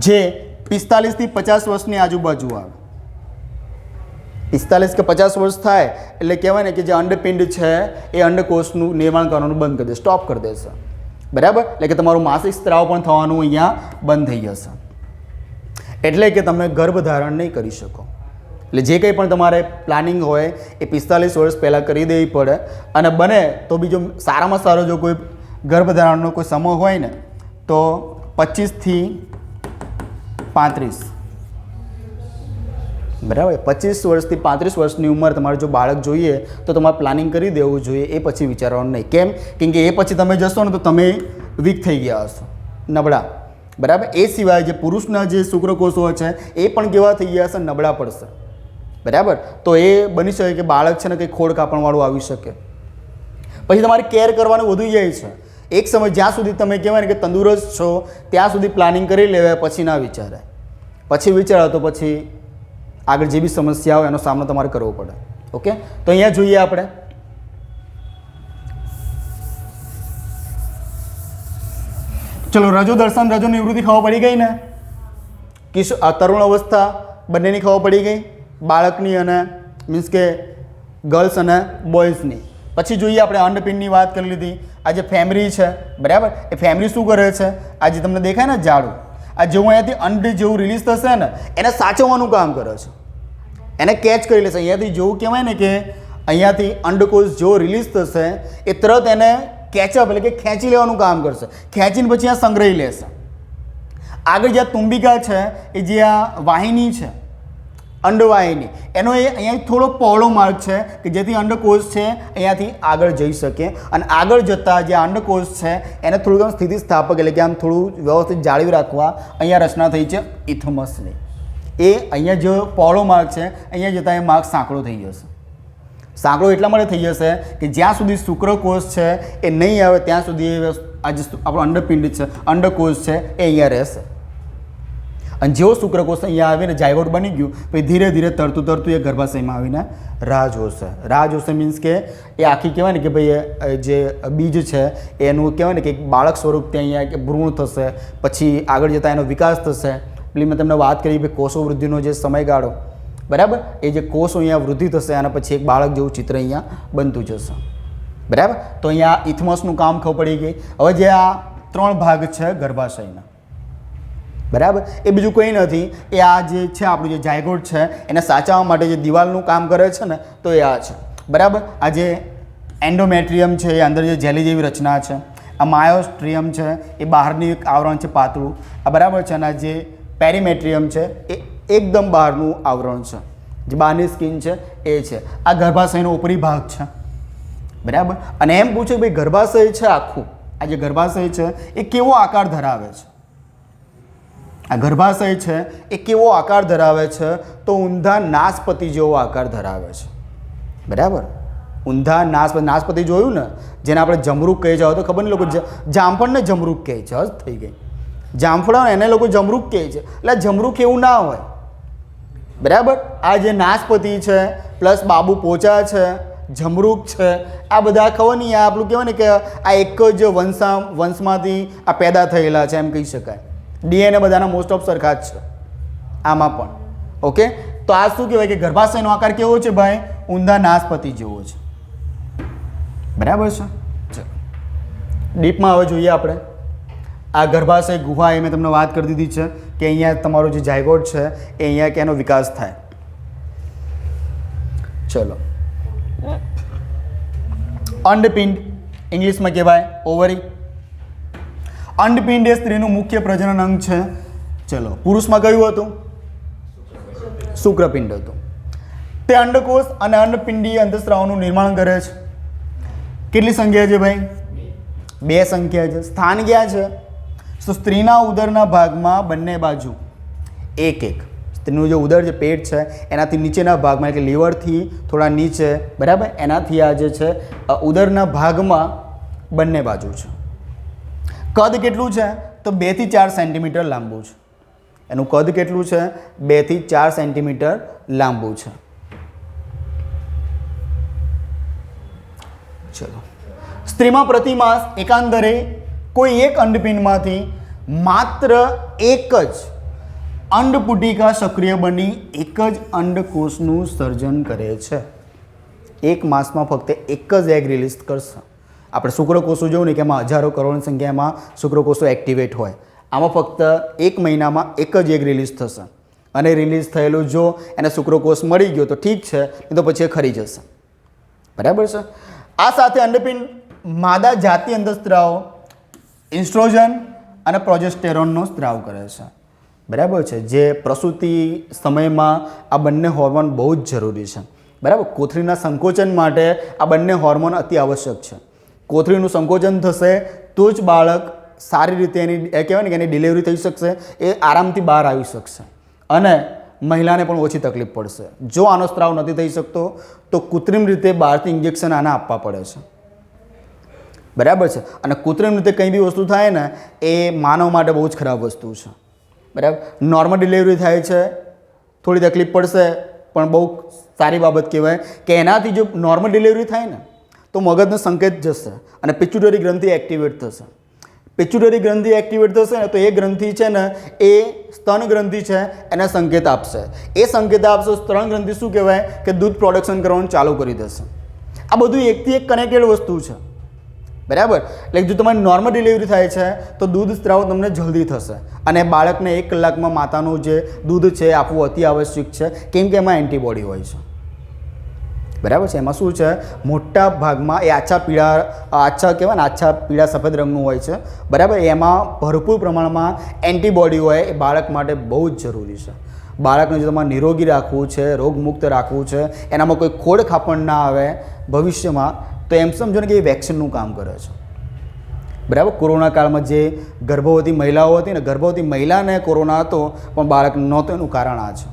જે 45 થી 50 વર્ષની આજુબાજુ આવે. 45 કે 50 વર્ષ થાય એટલે કહેવાય ને કે જે અંડપિંડ છે એ અંડકોષનું નિર્માણ કરવાનું બંધ કરી દે, સ્ટોપ કરી દેશે. બરાબર? એટલે કે તમારું માસિક સ્ત્રાવ પણ થવાનું અહીંયા બંધ થઈ જશે. એટલે કે તમે ગર્ભધારણ નહીં કરી શકો. એટલે જે કંઈ પણ તમારે પ્લાનિંગ હોય એ 45 વર્ષ પહેલાં કરી દેવી પડે. અને બને તો બીજો સારામાં સારો જો કોઈ ગર્ભધારણનો કોઈ સમય હોય ને તો 25 થી 35. બરાબર? 25 વર્ષથી 35 વર્ષની ઉંમર તમારે જો બાળક જોઈએ તો તમારે પ્લાનિંગ કરી દેવું જોઈએ. એ પછી વિચારવાનું નહીં. કેમ? કેમ કે એ પછી તમે જશો ને તો તમે વીક થઈ ગયા હશો, નબળા. બરાબર? એ સિવાય જે પુરુષના જે શુક્રકોષો છે એ પણ કેવા થઈ ગયા હશે? નબળા પડશે. બરાબર? તો એ બની શકે કે બાળક છે ને કંઈ ખોડ કાપણવાળું આવી શકે. પછી તમારે કેર કરવાનું વધુ જાય છે. એક સમય જ્યાં સુધી તમે કહેવાય ને કે તંદુરસ્ત છો ત્યાં સુધી પ્લાનિંગ કરી લેવાય, પછી ના વિચારાય. પછી વિચારો તો પછી આગળ જે બી સમસ્યા હોય એનો સામનો તમારે કરવો પડે. ઓકે? તો અહીંયા જોઈએ આપણે ચલો રજો દર્શન રજો નિવૃત્તિ ખબર પડી ગઈ ને? તરુણ અવસ્થા બંનેની ખબર પડી ગઈ, બાળકની અને મીન્સ કે ગર્લ્સ અને બોયઝની. પછી જોઈએ આપણે અંડપિંડની વાત કરી લીધી. આ જે ફેમરી છે, બરાબર, એ ફેમરી શું કરે છે? આ જે તમને દેખાય ને જાડું, આ જેવું અહીંયાથી અંડ જેવું રિલીઝ થશે ને એને સાચવવાનું કામ કરે છે, એને કેચ કરી લેશે. અહીંયાથી જેવું કહેવાય ને કે અહીંયાથી અંડકોષ જેવો રિલીઝ થશે એ તરત એને કેચઅપ એટલે કે ખેંચી લેવાનું કામ કરશે. ખેંચીને પછી આ સંગ્રહી લેશે. આગળ જે તુંબિકા છે એ જે આ વાહિની છે અંડવાહિની, એનો એ અહીંયા થોડો પહોળો માર્ગ છે કે જેથી અંડકોષ છે અહીંયાથી આગળ જઈ શકે. અને આગળ જતાં જે અંડકોષ છે એને થોડુંક આમ સ્થિતિસ્થાપક એટલે કે આમ થોડું વ્યવસ્થિત જાળવી રાખવા અહીંયા રચના થઈ છે ઇથમસની. એ અહીંયા જે પહોળો માર્ગ છે અહીંયા જતાં એ માર્ગ સાંકડો થઈ જશે. સાંકડો એટલા માટે થઈ જશે કે જ્યાં સુધી શુક્રકોષ છે એ નહીં આવે ત્યાં સુધી આ જે આપણો અંડપિંડ છે અંડકોષ છે એ અહીંયા રહેશે. અને જેવો શુક્રકોષ અહીંયા આવીને જાયગોટ બની ગયું પછી ધીરે ધીરે તરતું એ ગર્ભાશયમાં આવીને રાહ જોશે. રાહ જોશે મીન્સ કે એ આખી કહેવાય ને કે ભાઈ જે બીજ છે એનું કહેવાય ને કે એક બાળક સ્વરૂપ ત્યાં અહીંયા ભ્રૂણ થશે, પછી આગળ જતાં એનો વિકાસ થશે. એટલે મેં તમને વાત કરી કે કોષો વૃદ્ધિનો જે સમયગાળો, બરાબર, એ જે કોષો અહીંયા વૃદ્ધિ થશે આના પછી એક બાળક જેવું ચિત્ર અહીંયા બનતું જશે. બરાબર? તો અહીંયા ઇથમસનું કામ ખબર પડી ગઈ. હવે જે આ 3 ભાગ છે ગર્ભાશયના, બરાબર, એ બીજું કંઈ નથી. એ આ જે છે આપણું જે જાયગોટ છે એને સાચવવા માટે જે દિવાલનું કામ કરે છે ને તો એ આ છે. બરાબર? આ જે એન્ડોમેટ્રિયમ છે એ અંદર જે જેલી જેવી રચના છે, આ માયોસ્ટ્રિયમ છે એ બહારની એક આવરણ છે પાતળું, આ બરાબર છે. અને આ જે પેરીમેટ્રિયમ છે એ એકદમ બહારનું આવરણ છે, જે બહારની સ્કિન છે એ છે. આ ગર્ભાશયનો ઉપરી ભાગ છે. બરાબર? અને એમ પૂછે કે ભાઈ ગર્ભાશય છે આખું, આ જે ગર્ભાશય છે એ કેવો આકાર ધરાવે છે? આ ગર્ભાશય છે એ કેવો આકાર ધરાવે છે? તો ઊંધા નાસપતિ જેવો આકાર ધરાવે છે. બરાબર? ઊંધા નાસપતિ જોયું ને, જેને આપણે જમરૂક કહે છે. તો ખબર નહીં, લોકો જામફળને જમરૂક કહે છે. હજ થઈ ગઈ. જામફળ એને લોકો જમરૂક કહે છે. એટલે જમરૂક એવું ના હોય. બરાબર. આ જે નાશપતિ છે પ્લસ બાબુ પોચા છે, જમરૂક છે, આ બધા ખબર નહીં, આ આપણું કહેવાય ને કે આ એક જ વંશમાંથી આ પેદા થયેલા છે એમ કહી શકાય. ડીએનએ બધાના મોસ્ટ ઓફ સરખા જ છે આમાં પણ. ઓકે, તો આ શું કહેવાય કે ગર્ભાશયનો આકાર કેવો છે ભાઈ? ઊંધા નાશપતિ જેવો છે. બરાબર છે. ચલો ડીપમાં હવે જોઈએ આપણે. આ ગર્ભાશય ગુહા એ મેં તમને વાત કરી દીધી છે કે અહીંયા તમારો જે જાયગોટ છે એ અહીંયા કે એનો વિકાસ થાય. ચલો, અંડપિંડ ઇંગ્લિશમાં કહેવાય ઓવરી. અંડપિંડ એ સ્ત્રીનું મુખ્ય પ્રજનન અંગ છે. ચલો, પુરુષમાં કયું હતું? શુક્રપિંડ હતું. તે અંડકોષ અને અંડપિંડીય અંતઃસ્રાવનું નિર્માણ કરે છે. કેટલી સંખ્યા છે ભાઈ? 2 સંખ્યા છે. સ્થાન ક્યાં છે? તો સ્ત્રીના ઉદરના ભાગમાં બંને બાજુ એક. સ્ત્રીનું જે ઉદર જે પેટ છે એનાથી નીચેના ભાગમાં એટલે લીવરથી થોડા નીચે, બરાબર, એનાથી આ જે છે ઉદરના ભાગમાં બંને બાજુ છે. કદ કેટલું છે? તો 2 થી 4 સેન્ટીમીટર લાંબુ છે. એનું કદ કેટલું છે? 2 થી 4 સેન્ટીમીટર લાંબુ છે. ચલો, સ્ત્રીમાં પ્રતિ માસ એકાંતરે કોઈ એક અંડપિંડમાંથી માત્ર એક જ અંડપુટિકા સક્રિય બની એક જ અંડકોષનું સર્જન કરે છે. એક માસમાં ફક્ત એક જ એગ રિલીઝ કરશે. આપણે શુક્રકોષો જોયું ને કે એમાં હજારો કરોડની સંખ્યામાં શુક્રકોષો એક્ટિવેટ હોય. આમાં ફક્ત 1 મહિનામાં એક જ એગ રિલીઝ થશે. અને રિલીઝ થયેલું જો એને શુક્રકોષ મળી ગયો તો ઠીક છે, નહીં તો પછી એ ખરી જશે. બરાબર છે. આ સાથે અંડપિંડ માદા જાતિ અંતઃસ્ત્રાવ ઇન્સ્ટ્રોજન અને પ્રોજેસ્ટેરોનનો સ્ત્રાવ કરે છે. બરાબર છે. જે પ્રસૂતિ સમયમાં આ બંને હોર્મોન બહુ જ જરૂરી છે. બરાબર. કોથળીના સંકોચન માટે આ બંને હોર્મોન અતિ આવશ્યક છે. કોથળીનું સંકોચન થશે તો જ બાળક સારી રીતે એની કહેવાય ને કે એની ડિલિવરી થઈ શકશે, એ આરામથી બહાર આવી શકશે અને મહિલાને પણ ઓછી તકલીફ પડશે. જો આનો સ્ત્રાવ નથી થઈ શકતો તો કૃત્રિમ રીતે બહારથી ઇન્જેક્શન આના આપવા પડે છે. બરાબર છે. અને કૃત્રિમ રીતે કંઈ બી વસ્તુ થાય ને એ માનવ માટે બહુ જ ખરાબ વસ્તુ છે. બરાબર. નોર્મલ ડિલિવરી થાય છે, થોડી તકલીફ પડશે પણ બહુ સારી બાબત કહેવાય કે એનાથી જો નોર્મલ ડિલિવરી થાય ને તો મગજનો સંકેત જશે અને પિચ્યુટરી ગ્રંથિ એક્ટિવેટ થશે. પિચ્યુટરી ગ્રંથિ એક્ટિવેટ થશે ને તો એ ગ્રંથિ છે ને એ સ્તન ગ્રંથિ છે એને સંકેત આપશે. એ સંકેત આપશે સ્તન ગ્રંથિ શું કહેવાય કે દૂધ પ્રોડક્શન કરવાનું ચાલુ કરી દેશે. આ બધું એકથી એક કનેક્ટેડ વસ્તુ છે. બરાબર. એટલે જો તમારી નોર્મલ ડિલિવરી થાય છે તો દૂધ સ્ત્રાવ તમને જલ્દી થશે અને બાળકને 1 કલાકમાં માતાનું જે દૂધ છે આપવું અતિ આવશ્યક છે, કેમ કે એમાં એન્ટીબોડી હોય છે. બરાબર છે. એમાં શું છે, મોટા ભાગમાં એ આછા કહેવાય ને આછા પીળા સફેદ રંગનું હોય છે. બરાબર. એમાં ભરપૂર પ્રમાણમાં એન્ટીબોડી હોય એ બાળક માટે બહુ જ જરૂરી છે. બાળકને જો તમારે નિરોગી રાખવું છે, રોગમુક્ત રાખવું છે, એનામાં કોઈ ખોડ ખાપણ ના આવે ભવિષ્યમાં, તો એમ સમજો ને કે એ વેક્સિનનું કામ કરે છે. બરાબર. કોરોના કાળમાં જે ગર્ભવતી મહિલાઓ હતી ને, ગર્ભવતી મહિલાને કોરોના હતો પણ બાળક નહોતું, એનું કારણ આ છે.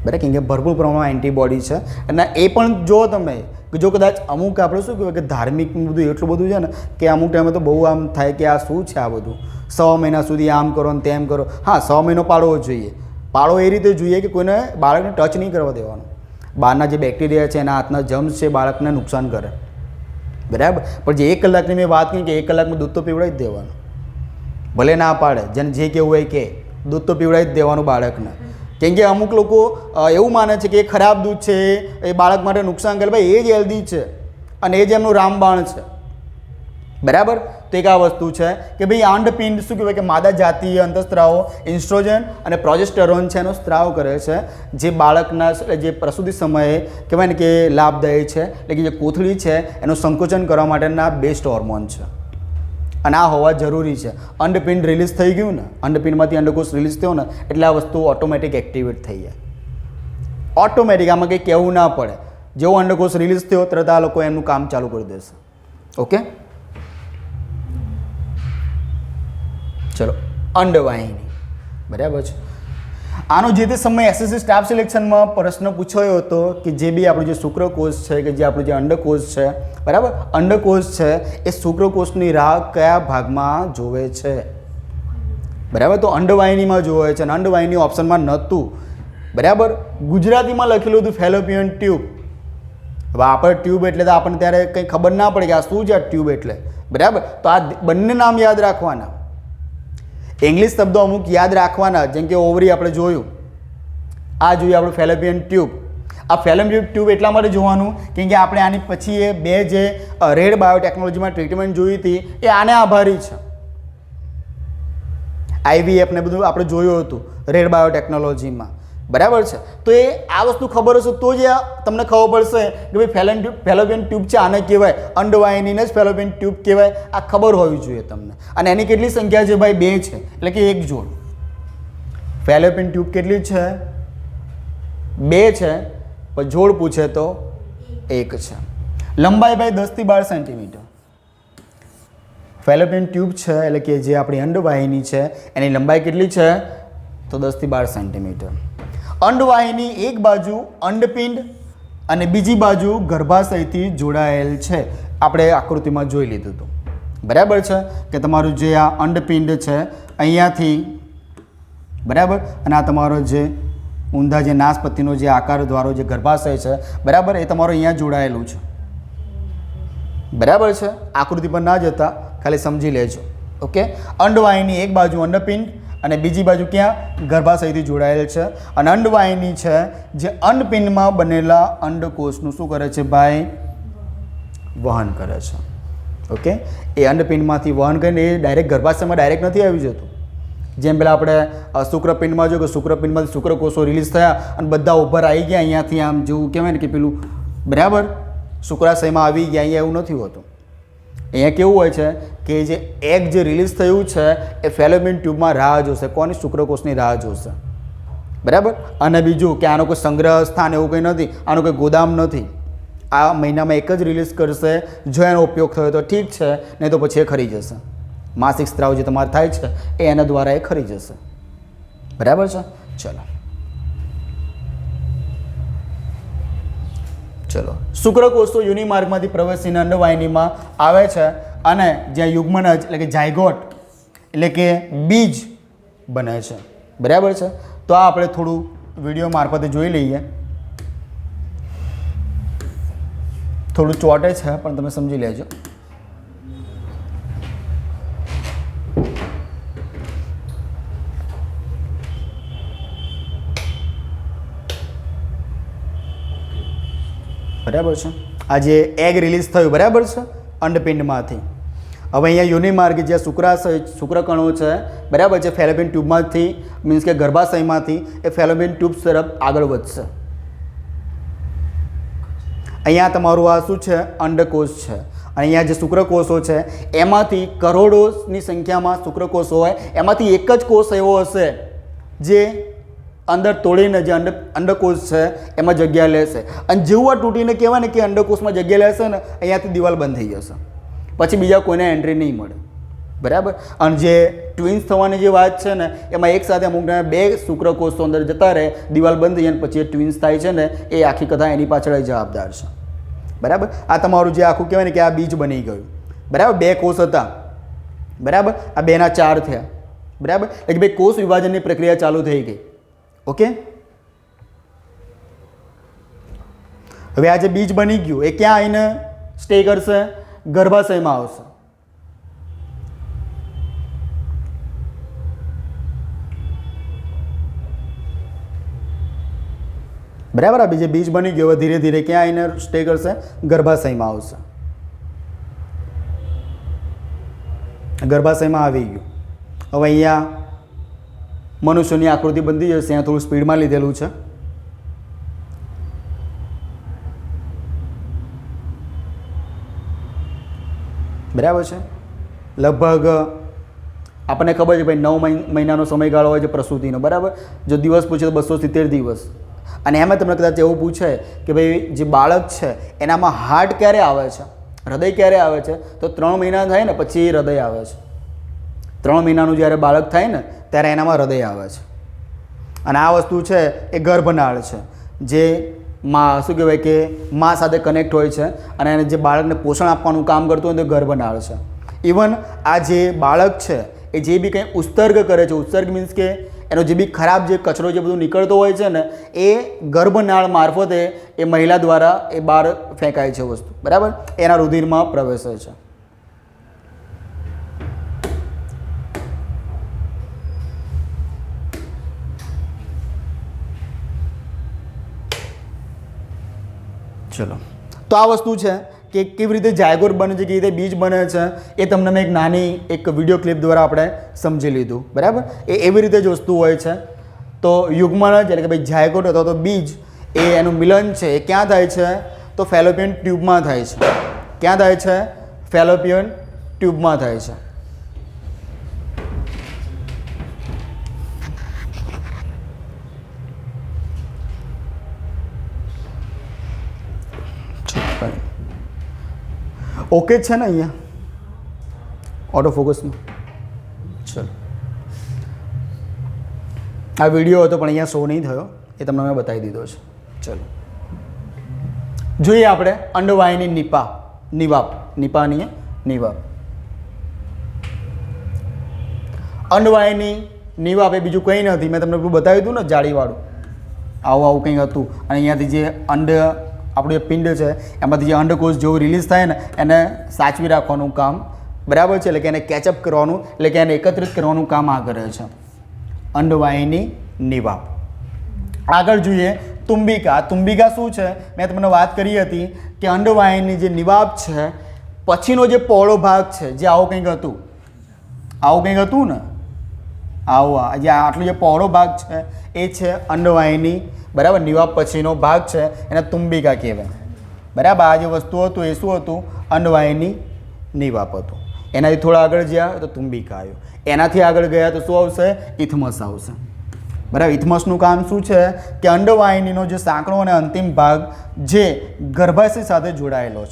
બરાબર. કેમ કે ભરપૂર પ્રમાણમાં એન્ટીબોડી છે. અને એ પણ જો તમે જો કદાચ અમુક આપણે શું કહેવાય કે ધાર્મિક બધું એટલું બધું છે ને કે અમુક ટાઈમે તો બહુ આમ થાય કે આ શું છે આ બધું, 6 મહિના સુધી આમ કરો ને તેમ કરો. હા, 6 મહિનો પાળવો જોઈએ. પાળો એ રીતે જોઈએ કે કોઈને બાળકને ટચ નહીં કરવા દેવાનું. બહારના જે બેક્ટેરિયા છે એના હાથના જમ્સ છે બાળકને નુકસાન કરે. બરાબર. પણ જે 1 કલાકની મેં વાત કરી કે 1 કલાકમાં દૂધ તો પીવડાવી જ દેવાનું. ભલે ના પાડે, જેને જે કહેવું હોય કે દૂધ તો પીવડાવી જ દેવાનું બાળકને. કેમ કે અમુક લોકો એવું માને છે કે એ ખરાબ દૂધ છે, એ બાળક માટે નુકસાન કરે. ભાઈ એ જ હેલ્ધી છે અને એ જ એમનું રામબાણ છે. બરાબર. તો એક આ વસ્તુ છે કે ભાઈ અંડપિંડ શું કહેવાય કે માદા જાતીય અંતઃસ્ત્રાવો ઇન્સ્ટ્રોજન અને પ્રોજેસ્ટેરોન છે એનો સ્ત્રાવ કરે છે, જે બાળકના જે પ્રસૂતિ સમયે કહેવાય ને કે લાભદાયી છે. એટલે કે જે કોથળી છે એનું સંકોચન કરવા માટેના બેસ્ટ હોર્મોન છે અને આ હોવા જરૂરી છે. અંડપિંડ રિલીઝ થઈ ગયું ને, અંડપિંડમાંથી અંડકોષ રિલીઝ થયો ને એટલે આ વસ્તુ ઓટોમેટિક એક્ટિવેટ થઈ જાય. ઓટોમેટિક, આમાં કંઈ કહેવું ના પડે. જેવો અંડકોષ રિલીઝ થયો તરત આ લોકો એમનું કામ ચાલુ કરી દેશે. ઓકે. ચલો, અંડવાહિની. બરાબર છે. આનો જે તે સમયે એસએસસી સ્ટાફ સિલેક્શનમાં પ્રશ્ન પૂછાયો હતો કે જે બી આપણું જે શુક્રકોષ છે કે જે આપણું જે અંડકોષ છે, બરાબર, અંડકોષ છે એ શુક્રકોષની રાહ કયા ભાગમાં જોવે છે? બરાબર. તો અંડવાહિનીમાં જોવે છે અને અંડવાહિની ઓપ્શનમાં નહોતું. બરાબર. ગુજરાતીમાં લખેલું હતું ફેલોપિયન ટ્યુબ. હવે આપણે ટ્યુબ એટલે તો આપણને ત્યારે કંઈ ખબર ના પડે કે આ શું છે આ ટ્યુબ એટલે, બરાબર. તો આ બંને નામ યાદ રાખવાના. ઇંગ્લિશ શબ્દો અમુક યાદ રાખવાના, જેમ કે ઓવરી આપણે જોયું, આ જોઈએ આપણું ફેલોપિયન ટ્યુબ. આ ફેલોપિયન ટ્યુબ એટલા માટે જોવાનું કેમ કે આપણે આની પછી એ બે જે રેડ બાયોટેકનોલોજીમાં ટ્રીટમેન્ટ જોઈ હતી એ આને આભારી છે. IVF ને બધું આપણે જોયું હતું રેડ બાયોટેકનોલોજીમાં, બરાબર છે. તો એ આ વસ્તુ ખબર હશે તો જ તમને ખબર પડશે કે ભાઈ ફેલોપિયન ટ્યુબ છે આને કહેવાય, અંડવાહિનીને જ ફેલોપિયન ટ્યુબ કહેવાય. આ ખબર હોવી જોઈએ તમને. અને એની કેટલી સંખ્યા છે ભાઈ? 2 છે, એટલે કે એક જોડ. ફેલોપિયન ટ્યુબ કેટલી છે? 2 છે, પણ જોડ પૂછે તો 1 છે. લંબાઈ ભાઈ 10 થી 12 સેન્ટીમીટર. ફેલોપિયન ટ્યુબ છે એટલે કે જે આપણી અંડવાહિની છે એની લંબાઈ કેટલી છે? તો 10 થી 12 સેન્ટીમીટર. અંડવાહિની એક બાજુ અંડપિંડ અને બીજી બાજુ ગર્ભાશયથી જોડાયેલ છે. આપણે આકૃતિમાં જોઈ લીધું હતું, બરાબર છે, કે તમારું જે આ અંડપિંડ છે અહીંયાથી, બરાબર, અને આ તમારો જે ઊંધા જે નાસપતિનો જે આકાર દ્વારો જે ગર્ભાશય છે, બરાબર, એ તમારો અહીંયા જોડાયેલું છે, બરાબર છે. આકૃતિ પર ના જતા ખાલી સમજી લેજો. ઓકે. અંડવાહિની એક બાજુ અંડપિંડ અને બીજી બાજુ ક્યાં? ગર્ભાશયથી જોડાયેલ છે. અને અંડવાહિની છે જે અંડપિંડમાં બનેલા અંડકોષનું શું કરે છે ભાઈ? વહન કરે છે. ઓકે. એ અંડપિંડમાંથી વહન કરીને એ ડાયરેક્ટ ગર્ભાશયમાં ડાયરેક્ટ નથી આવી જતું. જેમ પેલા આપણે શુક્રપિંડમાં જો કે શુક્રપિંડમાંથી શુક્રકોષો રિલીઝ થયા અને બધા ઉપર આવી ગયા અહીંયાથી, આમ જેવું કહેવાય ને કે પેલું, બરાબર, શુક્રાશયમાં આવી ગયા. અહીંયા એવું નથી હોતું. અહીંયા કેવું હોય છે કે જે એગ જે રિલીઝ થયું છે એ ફેલોપિયન ટ્યુબમાં રાહ જોશે. કોની? શુક્રકોષની રાહ જોશે, બરાબર. અને બીજું કે આનો કોઈ સંગ્રહ સ્થાન એવું કંઈ નથી, આનું કોઈ ગોદામ નથી. આ મહિનામાં એક જ રિલીઝ કરશે. જો એનો ઉપયોગ થયો તો ઠીક છે, નહીં તો પછી એ ખરી જશે. માસિક સ્ત્રાવ જે તમારે થાય છે એ એના દ્વારા એ ખરી જશે, બરાબર છે. ચલો, શુક્રકોષો યોનિમાર્ગમાંથી પ્રવેશીને અંડવાહિનીમાં આવે છે અને જ્યાં યુગ્મનજ એટલે કે ઝાયગોટ એટલે કે બીજ બને છે, બરાબર છે. તો આ આપણે થોડું વિડીયો મારફતે જોઈ લઈએ. થોડું ચોટે છે પણ તમે સમજી લેજો. બરાબર છે. આ જે એગ રિલીઝ થયું, બરાબર છે, અંડપિંડમાંથી. હવે અહીંયા યોનિમાર્ગ જે શુક્રકણો છે, બરાબર છે, ફેલોપિયન ટ્યુબમાંથી મીન્સ કે ગર્ભાશયમાંથી એ ફેલોપિયન ટ્યુબ તરફ આગળ વધશે. અહીંયા તમારું આ શું છે? અંડકોષ છે. અહીંયા જે શુક્રકોષો છે એમાંથી કરોડોની સંખ્યામાં શુક્રકોષો હોય, એમાંથી એક જ કોષ એવો હશે જે અંદર તોડીને જે અંડકોષ છે એમાં જગ્યા લેશે. અને જેવું આ તૂટીને કહેવાય ને કે અંડકોષમાં જગ્યા લેશે ને, અહીંયાથી દિવાલ બંધ થઈ જશે. પછી બીજા કોઈને એન્ટ્રી નહીં મળે, બરાબર. અને જે ટ્વિન્સ થવાની જે વાત છે ને એમાં એક સાથે અમુક 2 શુક્રકોષો અંદર જતા રહે, દિવાલ બંધ થઈ જાય અને પછી એ ટ્વિન્સ થાય છે ને, એ આખી કથા એની પાછળ જવાબદાર છે, બરાબર. આ તમારું જે આખું કહેવાય ને કે આ બીજ બની ગયું, બરાબર. 2 કોષ હતા, બરાબર. આ 2 ના 4 થયા, બરાબર. એટલે ભાઈ કોષ વિભાજનની પ્રક્રિયા ચાલુ થઈ ગઈ. ઓકે. હવે આ જે બીજ બની ગયું એ ક્યાં આવીને સ્ટે કરશે? ગર્ભાશયમાં આવશે, બરાબર. આ બીજે બીજ બની ગયો, હવે ધીરે ધીરે ક્યાં આવીને સ્ટે કરશે? ગર્ભાશયમાં આવશે. ગર્ભાશયમાં આવી ગયું. હવે અહીંયા મનુષ્યની આકૃતિ બનતી જશે. અહીંયા થોડું સ્પીડમાં લીધેલું છે, બરાબર છે. લગભગ આપણને ખબર છે ભાઈ 9 મહિનાનો સમયગાળો હોય છે પ્રસૂતિનો, બરાબર. જો દિવસ પૂછે તો 270 દિવસ. અને એમાં તમને કદાચ એવું પૂછે કે ભાઈ જે બાળક છે એનામાં હાર્ટ ક્યારે આવે છે, હૃદય ક્યારે આવે છે, તો 3 મહિના થાય ને પછી હૃદય આવે છે. 3 મહિનાનું જ્યારે બાળક થાય ને ત્યારે એનામાં હૃદય આવે છે. અને આ વસ્તુ છે એ ગર્ભનાળ છે, જે માં શું કહેવાય કે માં સાથે કનેક્ટ હોય છે અને એને જે બાળકને પોષણ આપવાનું કામ કરતું હોય તો ગર્ભનાળ છે. ઇવન આ જે બાળક છે એ જે બી કંઈ ઉત્સર્ગ કરે છે, ઉત્સર્ગ મીન્સ કે એનો જે બી ખરાબ જે કચરો જે બધું નીકળતો હોય છે ને એ ગર્ભનાળ મારફતે એ મહિલા દ્વારા એ બહાર ફેંકાય છે વસ્તુ, બરાબર, એના રુધિરમાં પ્રવેશે છે. ચલો, તો આ વસ્તુ છે કે કેવી રીતે જાયગોટ બને છે, કેવી રીતે બીજ બને છે, એ તમને મેં એક નાની એક વિડીયો ક્લિપ દ્વારા આપણે સમજી લીધું, બરાબર. એ એવી રીતે જ વસ્તુ હોય છે. તો યુગ્મન જ એટલે કે ભાઈ જાયગોટ અથવા તો બીજ એ એનું મિલન છે એ ક્યાં થાય છે? તો ફેલોપિયન ટ્યુબમાં થાય છે. ક્યાં થાય છે? ફેલોપિયન ટ્યુબમાં થાય છે. ઓકે છે ને અહીંયા ઓટો ફોકસમાં? ચલો, આ વિડીયો હતો પણ અહીંયા શો નહીં થયો, એ તમને મેં બતાવી દીધો છે. ચલો જોઈએ આપણે અંડવાહિની નિવાપ. અંડવાહિની નિવાપ એ બીજું કંઈ નથી, મેં તમને પેલું બતાવ્યું હતું ને જાળીવાળું, આવું કંઈક હતું. અને અહીંયાથી જે આપણું જે પિંડ છે એમાંથી જે અંડકોષ જેવું રિલીઝ થાય ને એને સાચવી રાખવાનું કામ, બરાબર છે, એટલે કે એને કેચઅપ કરવાનું, એટલે કે એને એકત્રિત કરવાનું કામ આ કરે છે અંડવાહિની નિવાપ. આગળ જોઈએ તુંબિકા. તુંબિકા શું છે? મેં તમને વાત કરી હતી કે અંડવાહિની જે નિવાપ છે પછીનો જે પહોળો ભાગ છે, જે આવું કંઈક હતું ને, જે આટલો જે પહોળો ભાગ છે એ છે અંડવાહિની, બરાબર. નિવાપ પછીનો ભાગ છે એને તુંબિકા કહેવાય, બરાબર. આ જે વસ્તુ હતું એ શું હતું? અંડવાહિની નિવાપ હતું. એનાથી થોડા આગળ ગયા તો તુંબિકા આવ્યું. એનાથી આગળ ગયા તો શું આવશે? ઇથમસ આવશે, બરાબર. ઇથમસનું કામ શું છે? કે અંડવાહિનીનો જે સાંકડો અને અંતિમ ભાગ જે ગર્ભાશય સાથે જોડાયેલો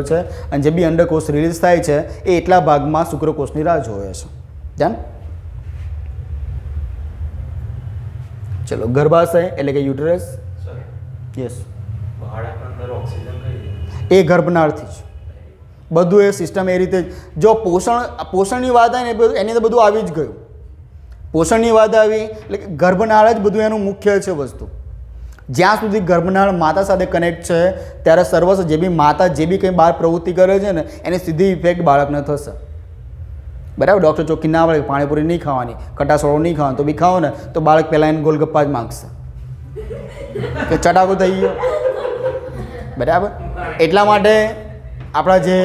છે, અને જે બી અંડકોષ રિલીઝ થાય છે એ એટલા ભાગમાં શુક્રકોષની રાહ જોવે છે. જાણ. ચલો, ગર્ભાશય એટલે કે યુટરસ. યસ, એ ગર્ભનાળથી જ બધું એ સિસ્ટમ એ રીતે જો પોષણની વાત આવે ને એની તો બધું આવી જ ગયું. પોષણની વાત આવી એટલે કે ગર્ભનાળ જ બધું એનું મુખ્ય છે વસ્તુ. જ્યાં સુધી ગર્ભનાળ માતા સાથે કનેક્ટ છે ત્યારે સર્વસ્વ જે બી માતા જે બી કંઈ બહાર પ્રવૃત્તિ કરે છે ને એની સીધી ઇફેક્ટ બાળકને થશે, બરાબર. ડૉક્ટર ચોખ્ખી ના પડે પાણીપુરી નહીં ખાવાની, ખટાસવાળો નહીં ખાવાનું, તો બી ખાઓ ને તો બાળક પહેલાં એને ગોલગપ્પા જ માગશે કે ચટાકો થઈ ગયો, બરાબર. એટલા માટે આપણા જે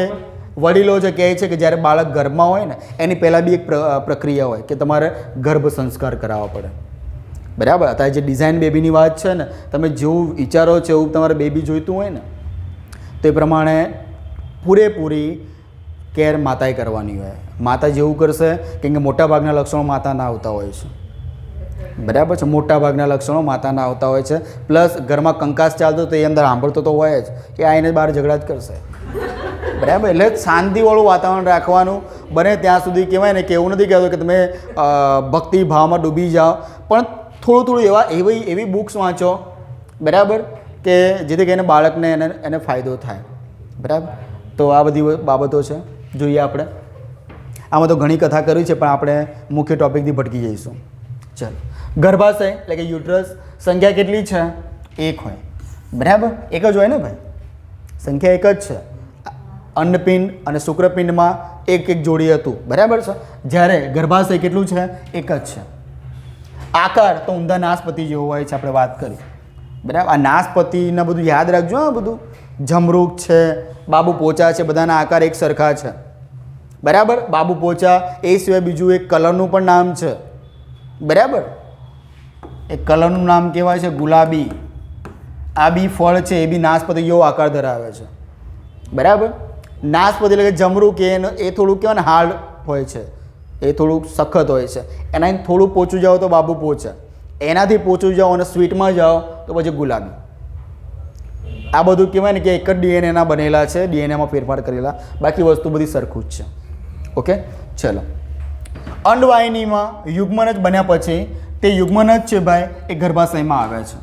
વડીલો છે કહે છે કે જ્યારે બાળક ગર્ભમાં હોય ને એની પહેલાં બી એક પ્રક્રિયા હોય કે તમારે ગર્ભ સંસ્કાર કરાવવા પડે, બરાબર. અત્યારે જે ડિઝાઇન બેબીની વાત છે ને, તમે જેવું વિચારો છો એવું તમારે બેબી જોઈતું હોય ને તો એ પ્રમાણે પૂરેપૂરી કેર માતાએ કરવાની હોય. માતા જેવું કરશે કેમ કે મોટાભાગના લક્ષણો માતાના આવતા હોય છે, બરાબર છે. મોટાભાગના લક્ષણો માતાના આવતા હોય છે. પ્લસ ઘરમાં કંકાસ ચાલતો તો એ અંદર સાંભળતો તો હોય જ, એ આઈને બહાર ઝઘડા જ કરશે, બરાબર. એટલે શાંતિવાળું વાતાવરણ રાખવાનું બને ત્યાં સુધી. કહેવાય ને કે એવું નથી કહેતો કે તમે ભક્તિ ભાવમાં ડૂબી જાઓ, પણ થોડું એવી બુક્સ વાંચો, બરાબર, કે જેથી કરીને બાળકને એને ફાયદો થાય, બરાબર. તો આ બધી બાબતો છે. જોઈએ આપણે આમાં તો ઘણી કથા કરી છે પણ આપણે મુખ્ય ટૉપિકથી ભટકી જઈશું. ચાલો, ગર્ભાશય એટલે કે યુટ્રસ સંખ્યા કેટલી છે? 1 હોય, બરાબર. એક જ હોય ને ભાઈ, સંખ્યા એક જ છે. અંડપિંડ અને શુક્રપિંડમાં એક જોડી હતું, બરાબર છે. જ્યારે ગર્ભાશય કેટલું છે? એક જ છે. આકાર તો ઊંધા નાશપતિ જેવો હોય છે, આપણે વાત કરી, બરાબર. આ નાશપતિને બધું યાદ રાખજો. આ બધું જમરૂખ છે, બાબુ પોચા છે, બધાના આકાર એક સરખા છે, બરાબર. બાબુ પોચા એ સિવાય બીજું એક કલરનું પણ નામ છે, બરાબર. એક કલરનું નામ કહેવાય છે ગુલાબી. આ બી ફળ છે એ બી નાશપતિ જેવો આકાર ધરાવે છે, બરાબર. નાશપતિ એટલે કે જમરૂખ એ થોડુંક કહેવાય ને હાર્ડ હોય છે, એ થોડુંક સખત હોય છે. એનાથી થોડું પોચું જાઓ તો બાબુ પોચા, એનાથી પોચું જાઓ અને સ્વીટમાં જાઓ તો પછી ગુલાબી. આ બધું કહેવાય ને કે એક જ ડીએનએના બનેલા છે, ડીએનએમાં ફેરફાર કરેલા, બાકી વસ્તુ બધી સરખું જ છે. ઓકે, ચલો. અંડવાહિનીમાં યુગ્મન જ બન્યા પછી તે યુગ્મન જ છે ભાઈ એ ગર્ભાશયમાં આવે છે,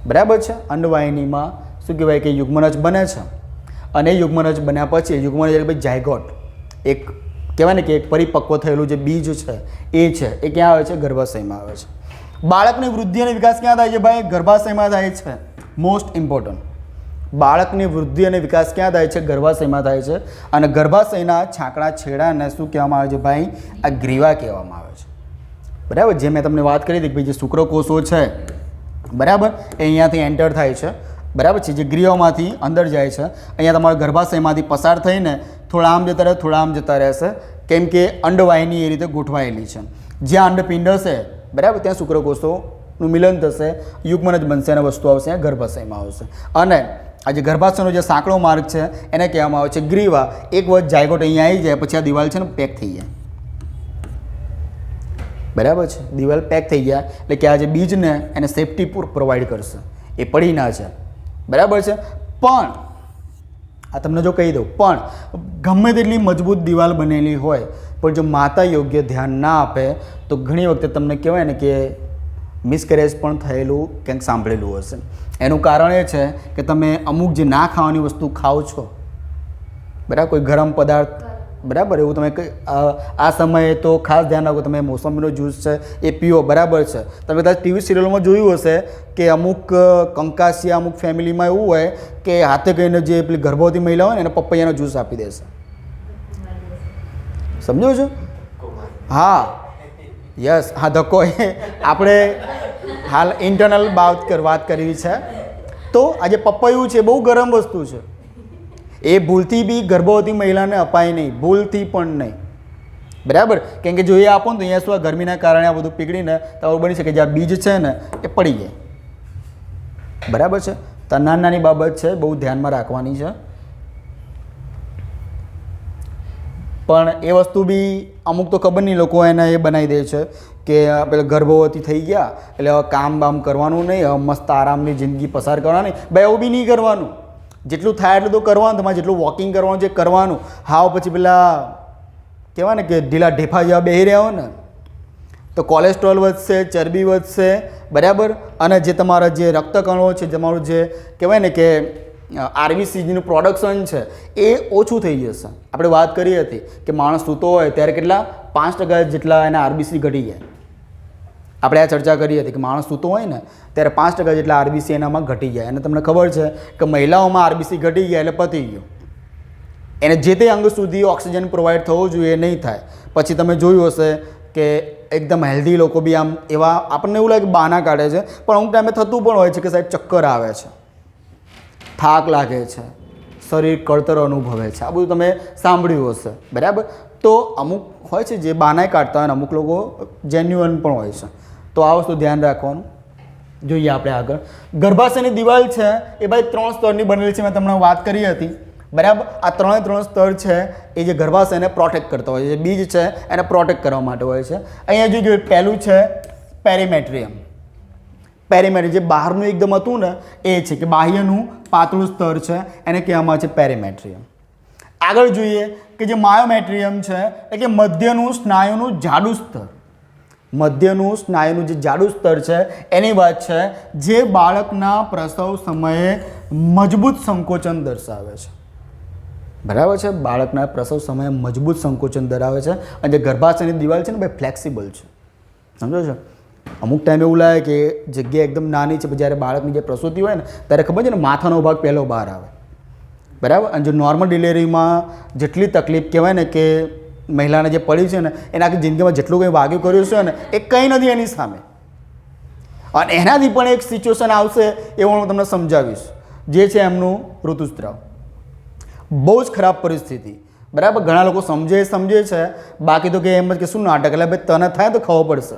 બરાબર છે. અંડવાહિનીમાં શું કહેવાય કે યુગ્મન જ બને છે અને યુગ્મન જ બન્યા પછી યુગ્મન એટલે ભાઈ જાયગોટ એક કહેવાય ને કે એક પરિપક્વ થયેલું જે બીજ છે એ ક્યાં આવે છે? ગર્ભાશયમાં આવે છે. બાળકની વૃદ્ધિ અને વિકાસ ક્યાં થાય છે ભાઈ? ગર્ભાશયમાં થાય છે. મોસ્ટ ઇમ્પોર્ટન્ટ, બાળકની વૃદ્ધિ અને વિકાસ ક્યાં થાય છે? ગર્ભાશયમાં થાય છે. અને ગર્ભાશયના છાકડા છેડાને શું કહેવામાં આવે છે ભાઈ? આ ગ્રીવા કહેવામાં આવે છે. બરાબર, જે મેં તમને વાત કરી હતી કે ભાઈ જે શુક્રકોષો છે, બરાબર, એ અહીંયાથી એન્ટર થાય છે, બરાબર છે, જે ગ્રીવામાંથી અંદર જાય છે. અહીંયા તમારા ગર્ભાશયમાંથી પસાર થઈને થોડા આમ જતા રહે, થોડા આમ જતા રહેશે, કેમ કે અંડવાહિની એ રીતે ગોઠવાયેલી છે. જ્યાં અંડપિંડ હશે, બરાબર, ત્યાં શુક્રકોષોનું મિલન થશે, યુગ્મનજ બનશે અને વસ્તુ આવશે ગર્ભાશયમાં આવશે. અને આ જે ગર્ભાશયનો જે સાંકડો માર્ગ છે એને કહેવામાં આવે છે ગ્રીવા. એક વખત જાયગોટ અહીંયા આવી જાય પછી આ દિવાલ છે ને પેક થઈ જાય, બરાબર છે, દિવાલ પેક થઈ ગયા એટલે કે આ જે બીજને એને સેફટી પ્રોવાઈડ કરશે, એ પડી ના છે, બરાબર છે. પણ આ તમને જો કહી દઉં, પણ ગમે તેટલી મજબૂત દિવાલ બનેલી હોય પણ જો માતા યોગ્ય ધ્યાન ના આપે તો ઘણી વખતે તમને કહેવાય ને કે મિસકેરેજ પણ થયેલું કંઈક સાંભળેલું હશે. એનું કારણ એ છે કે તમે અમુક જે ના ખાવાની વસ્તુ ખાઓ છો, બરાબર, કોઈ ગરમ પદાર્થ, બરાબર, એવું તમે આ સમયે તો ખાસ ધ્યાન રાખો, તમે મોસંબીનો જ્યુસ છે એ પીઓ, બરાબર છે. તમે કદાચ ટીવી સિરિયલોમાં જોયું હશે કે અમુક કંકાસિયા અમુક ફેમિલીમાં એવું હોય કે હાથે કહીને જે પેલી ગર્ભવતી મહિલા હોય ને એને પપૈયાનો જ્યુસ આપી દેશે. સમજો છો? હા, યસ, હા, ધક્કો એ આપણે હાલ ઇન્ટરનલ વાત કરવી છે. તો આજે પપૈયું છે બહુ ગરમ વસ્તુ છે, એ ભૂલથી બી ગર્ભવતી મહિલાને અપાય નહીં, ભૂલથી પણ નહીં, બરાબર. કેમ કે જો એ આપો ને તો અહીંયા શું આ ગરમીના કારણે આ બધું પીગળીને તો આવું બની શકે જે આ બીજ છે ને એ પડી જાય, બરાબર છે. તો નાની નાની બાબત છે, બહુ ધ્યાનમાં રાખવાની છે. પણ એ વસ્તુ બી અમુક તો ખબર નહીં, લોકો એને એ બનાવી દે છે કે પેલા ગર્ભવતી થઈ ગયા એટલે હવે કામ બામ કરવાનું નહીં, હવે મસ્ત આરામની જિંદગી પસાર કરવાની. ભાઈ એવું બી નહીં કરવાનું, જેટલું થાય એટલું તો કરવાનું, તમારે જેટલું વોકિંગ કરવાનું છે કરવાનું. હાવ પછી પેલા કહેવાય ને કે ઢીલા ઢેફા જેવા બેસી રહ્યા હોય ને તો કોલેસ્ટ્રોલ વધશે, ચરબી વધશે, બરાબર. અને જે તમારા જે રક્તકણો છે, તમારું જે કહેવાય ને કે આરબીસીનું પ્રોડક્શન છે એ ઓછું થઈ જશે. આપણે વાત કરી હતી કે માણસ સૂતો હોય ત્યારે કેટલા 5% જેટલા એના આરબીસી ઘટી જાય. આપણે આ ચર્ચા કરી હતી કે માણસ સૂતો હોય ને ત્યારે 5% જેટલા આરબીસી એનામાં ઘટી જાય. અને તમને ખબર છે કે મહિલાઓમાં આરબીસી ઘટી ગયા એટલે પતી ગયું, એને જે તે અંગ સુધી ઓક્સિજન પ્રોવાઈડ થવો જોઈએ એ નહીં થાય. પછી તમે જોયું હશે કે એકદમ હેલ્ધી લોકો બી આમ એવા આપણને એવું લાગે બહાના કાઢે છે, પણ અમુક ટાઈમે થતું પણ હોય છે કે સાહેબ ચક્કર આવે છે, થાક લાગે છે, શરીર કળતર અનુભવે છે, આ બધું તમે સાંભળ્યું હશે, બરાબર. તો અમુક હોય છે જે બહાના કાઢતા હોય અને અમુક લોકો જેન્યુઅન પણ હોય છે. તો આ વસ્તુ ધ્યાન રાખવાનું. જોઈએ આપણે આગળ. ગર્ભાશયની દિવાલ છે એ ભાઈ 3 સ્તરની બનેલી છે, મેં તમને વાત કરી હતી, બરાબર. આ 3 સ્તર છે એ જે ગર્ભાશયને પ્રોટેક્ટ કરતા હોય છે, જે બીજ છે એને પ્રોટેક્ટ કરવા માટે હોય છે. અહીંયા જો પહેલું છે પેરીમેટ્રિયમ. પેરીમેટ્રિયમ જે બહારનું એકદમ હતું ને એ છે કે બાહ્યનું પાતળું સ્તર છે, એને કહેવામાં આવે છે પેરીમેટ્રિયમ. આગળ જોઈએ કે જે માયોમેટ્રિયમ છે એટલે કે મધ્યનું સ્નાયુનું જાડું સ્તર. મધ્યનું સ્નાયુનું જે જાડું સ્તર છે એની વાત છે, જે બાળકના પ્રસવ સમયે મજબૂત સંકોચન દર્શાવે છે, બરાબર છે. બાળકના પ્રસવ સમયે મજબૂત સંકોચન ધરાવે છે. અને જે ગર્ભાશયની દિવાલ છે ને ભાઈ ફ્લેક્સિબલ છે, સમજો છો. અમુક ટાઈમ એવું લાગે કે જગ્યા એકદમ નાની છે, જ્યારે બાળકની જે પ્રસૂતિ હોય ને ત્યારે ખબર છે ને માથાનો ભાગ પહેલો બહાર આવે, બરાબર. અને જો નોર્મલ ડિલિવરીમાં જેટલી તકલીફ કહેવાય ને કે મહિલાને જે પડી છે ને એના આખી જિંદગીમાં જેટલું કંઈ વાગ્યું કર્યું છે ને એ કંઈ નથી એની સામે. અને એનાથી પણ એક સિચ્યુએશન આવશે એવું હું તમને સમજાવીશ, જે છે એમનું ઋતુસ્રાવ. બહુ જ ખરાબ પરિસ્થિતિ, બરાબર. ઘણા લોકો સમજે છે, બાકી તો કે એમ જ કે શું નાટક, એટલે ભાઈ તને થાય તો ખબર પડશે,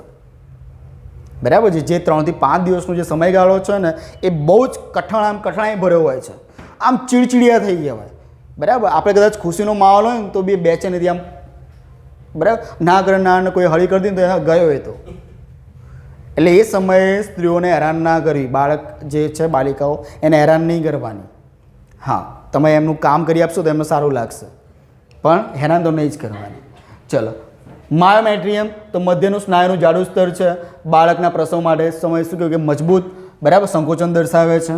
બરાબર છે. જે 3 થી 5 દિવસનો જે સમયગાળો છે ને એ બહુ જ કઠણાઈ ભર્યો હોય છે, આમ ચીડચીડિયા થઈ ગયા હોય, બરાબર. આપણે કદાચ ખુશીનો માહોલ હોય ને તો બી બેચેનીથી આમ, બરાબર, ના કરે ના કોઈ હળી કરી દીધી તો ગયો એ તો. એટલે એ સમયે સ્ત્રીઓને હેરાન ના કરવી, બાળક જે છે બાલિકાઓ એને હેરાન નહીં કરવાની. હા, તમે એમનું કામ કરી આપશો તો એમને સારું લાગશે, પણ હેરાન તો નહીં જ કરવાની. ચલો, માયોમેટ્રિયમ તો મધ્યનું સ્નાયુનું જાડું સ્તર છે, બાળકના પ્રસવ માટે સમય શું કહ્યું કે મજબૂત, બરાબર, સંકોચન દર્શાવે છે.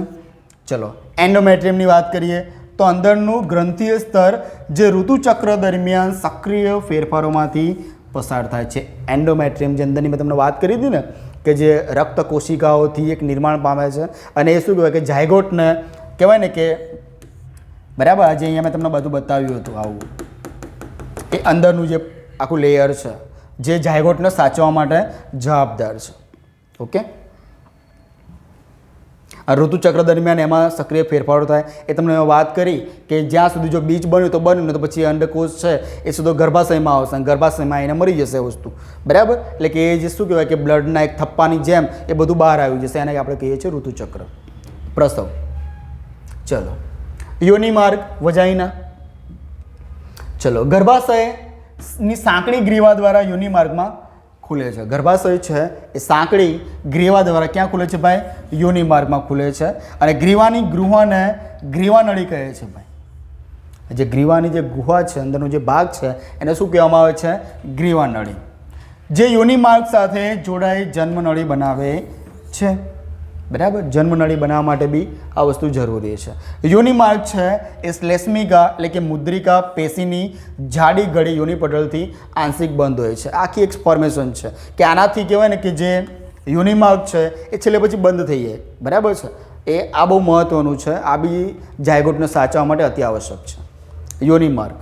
ચલો, એન્ડોમેટ્રિયમની વાત કરીએ તો અંદરનું ગ્રંથીય સ્તર જે ઋતુચક્ર દરમિયાન સક્રિય ફેરફારોમાંથી પસાર થાય છે. એન્ડોમેટ્રિયમ જે અંદરની મેં તમને વાત કરી હતી ને કે જે રક્ત કોશિકાઓથી એક નિર્માણ પામે છે અને એ શું કહેવાય કે ઝાયગોટને કહેવાય ને કે બરાબર આજે અહીંયા મેં તમને બધું બતાવ્યું હતું આવું એ અંદરનું જે આખું લેયર છે જે ઝાયગોટને સાચવવા માટે જવાબદાર છે. ઓકે, આ ઋતુચક્ર દરમિયાન એમાં સક્રિય ફેરફારો થાય એ તમને વાત કરી કે જ્યાં સુધી જો બીજ બન્યું તો બન્યું, ને તો પછી અંડકોષ છે એ સીધો ગર્ભાશયમાં આવશે અને ગર્ભાશયમાં એને મરી જશે વસ્તુ. બરાબર, એટલે કે એ જે શું કહેવાય કે બ્લડના એક થપ્પાની જેમ એ બધું બહાર આવી જશે, એને આપણે કહીએ છીએ ઋતુચક્ર. પ્રસવ. ચલો, યોનિ માર્ગ વજાઈના. ચલો, ગર્ભાશયની સાંકડી ગ્રીવા દ્વારા યોનિ માર્ગમાં ખુલે છે. ગર્ભાશય છે એ સાંકડી ગ્રીવા દ્વારા ક્યાં ખુલે છે ભાઈ? યોનિ માર્ગમાં ખુલે છે. અને ગ્રીવાની ગૃહાને ગ્રીવાનળી કહે છે ભાઈ. જે ગ્રીવાની જે ગુહા છે અંદરનો જે ભાગ છે એને શું કહેવામાં આવે છે? ગ્રીવાનળી. જે યોનિ માર્ગ સાથે જોડાઈ જન્મનળી બનાવે છે. બરાબર, જન્મનળી બનાવવા માટે બી આ વસ્તુ જરૂરી છે. યોનિ માર્ગ છે એ શ્લેષ્મિકા એટલે કે મુદ્રિકા પેશીની જાડી ગળી યોનિ પટલથી આંશિક બંધ હોય છે. આખી એક ફોર્મેશન છે કે આનાથી કહેવાય ને કે જે યોનિ માર્ગ છે એ છેલ્લે પછી બંધ થઈ જાય. બરાબર છે, એ આ બહુ મહત્ત્વનું છે. આ બી ઝાયગોટને સાચવવા માટે અતિ આવશ્યક છે. યોનિ માર્ગ.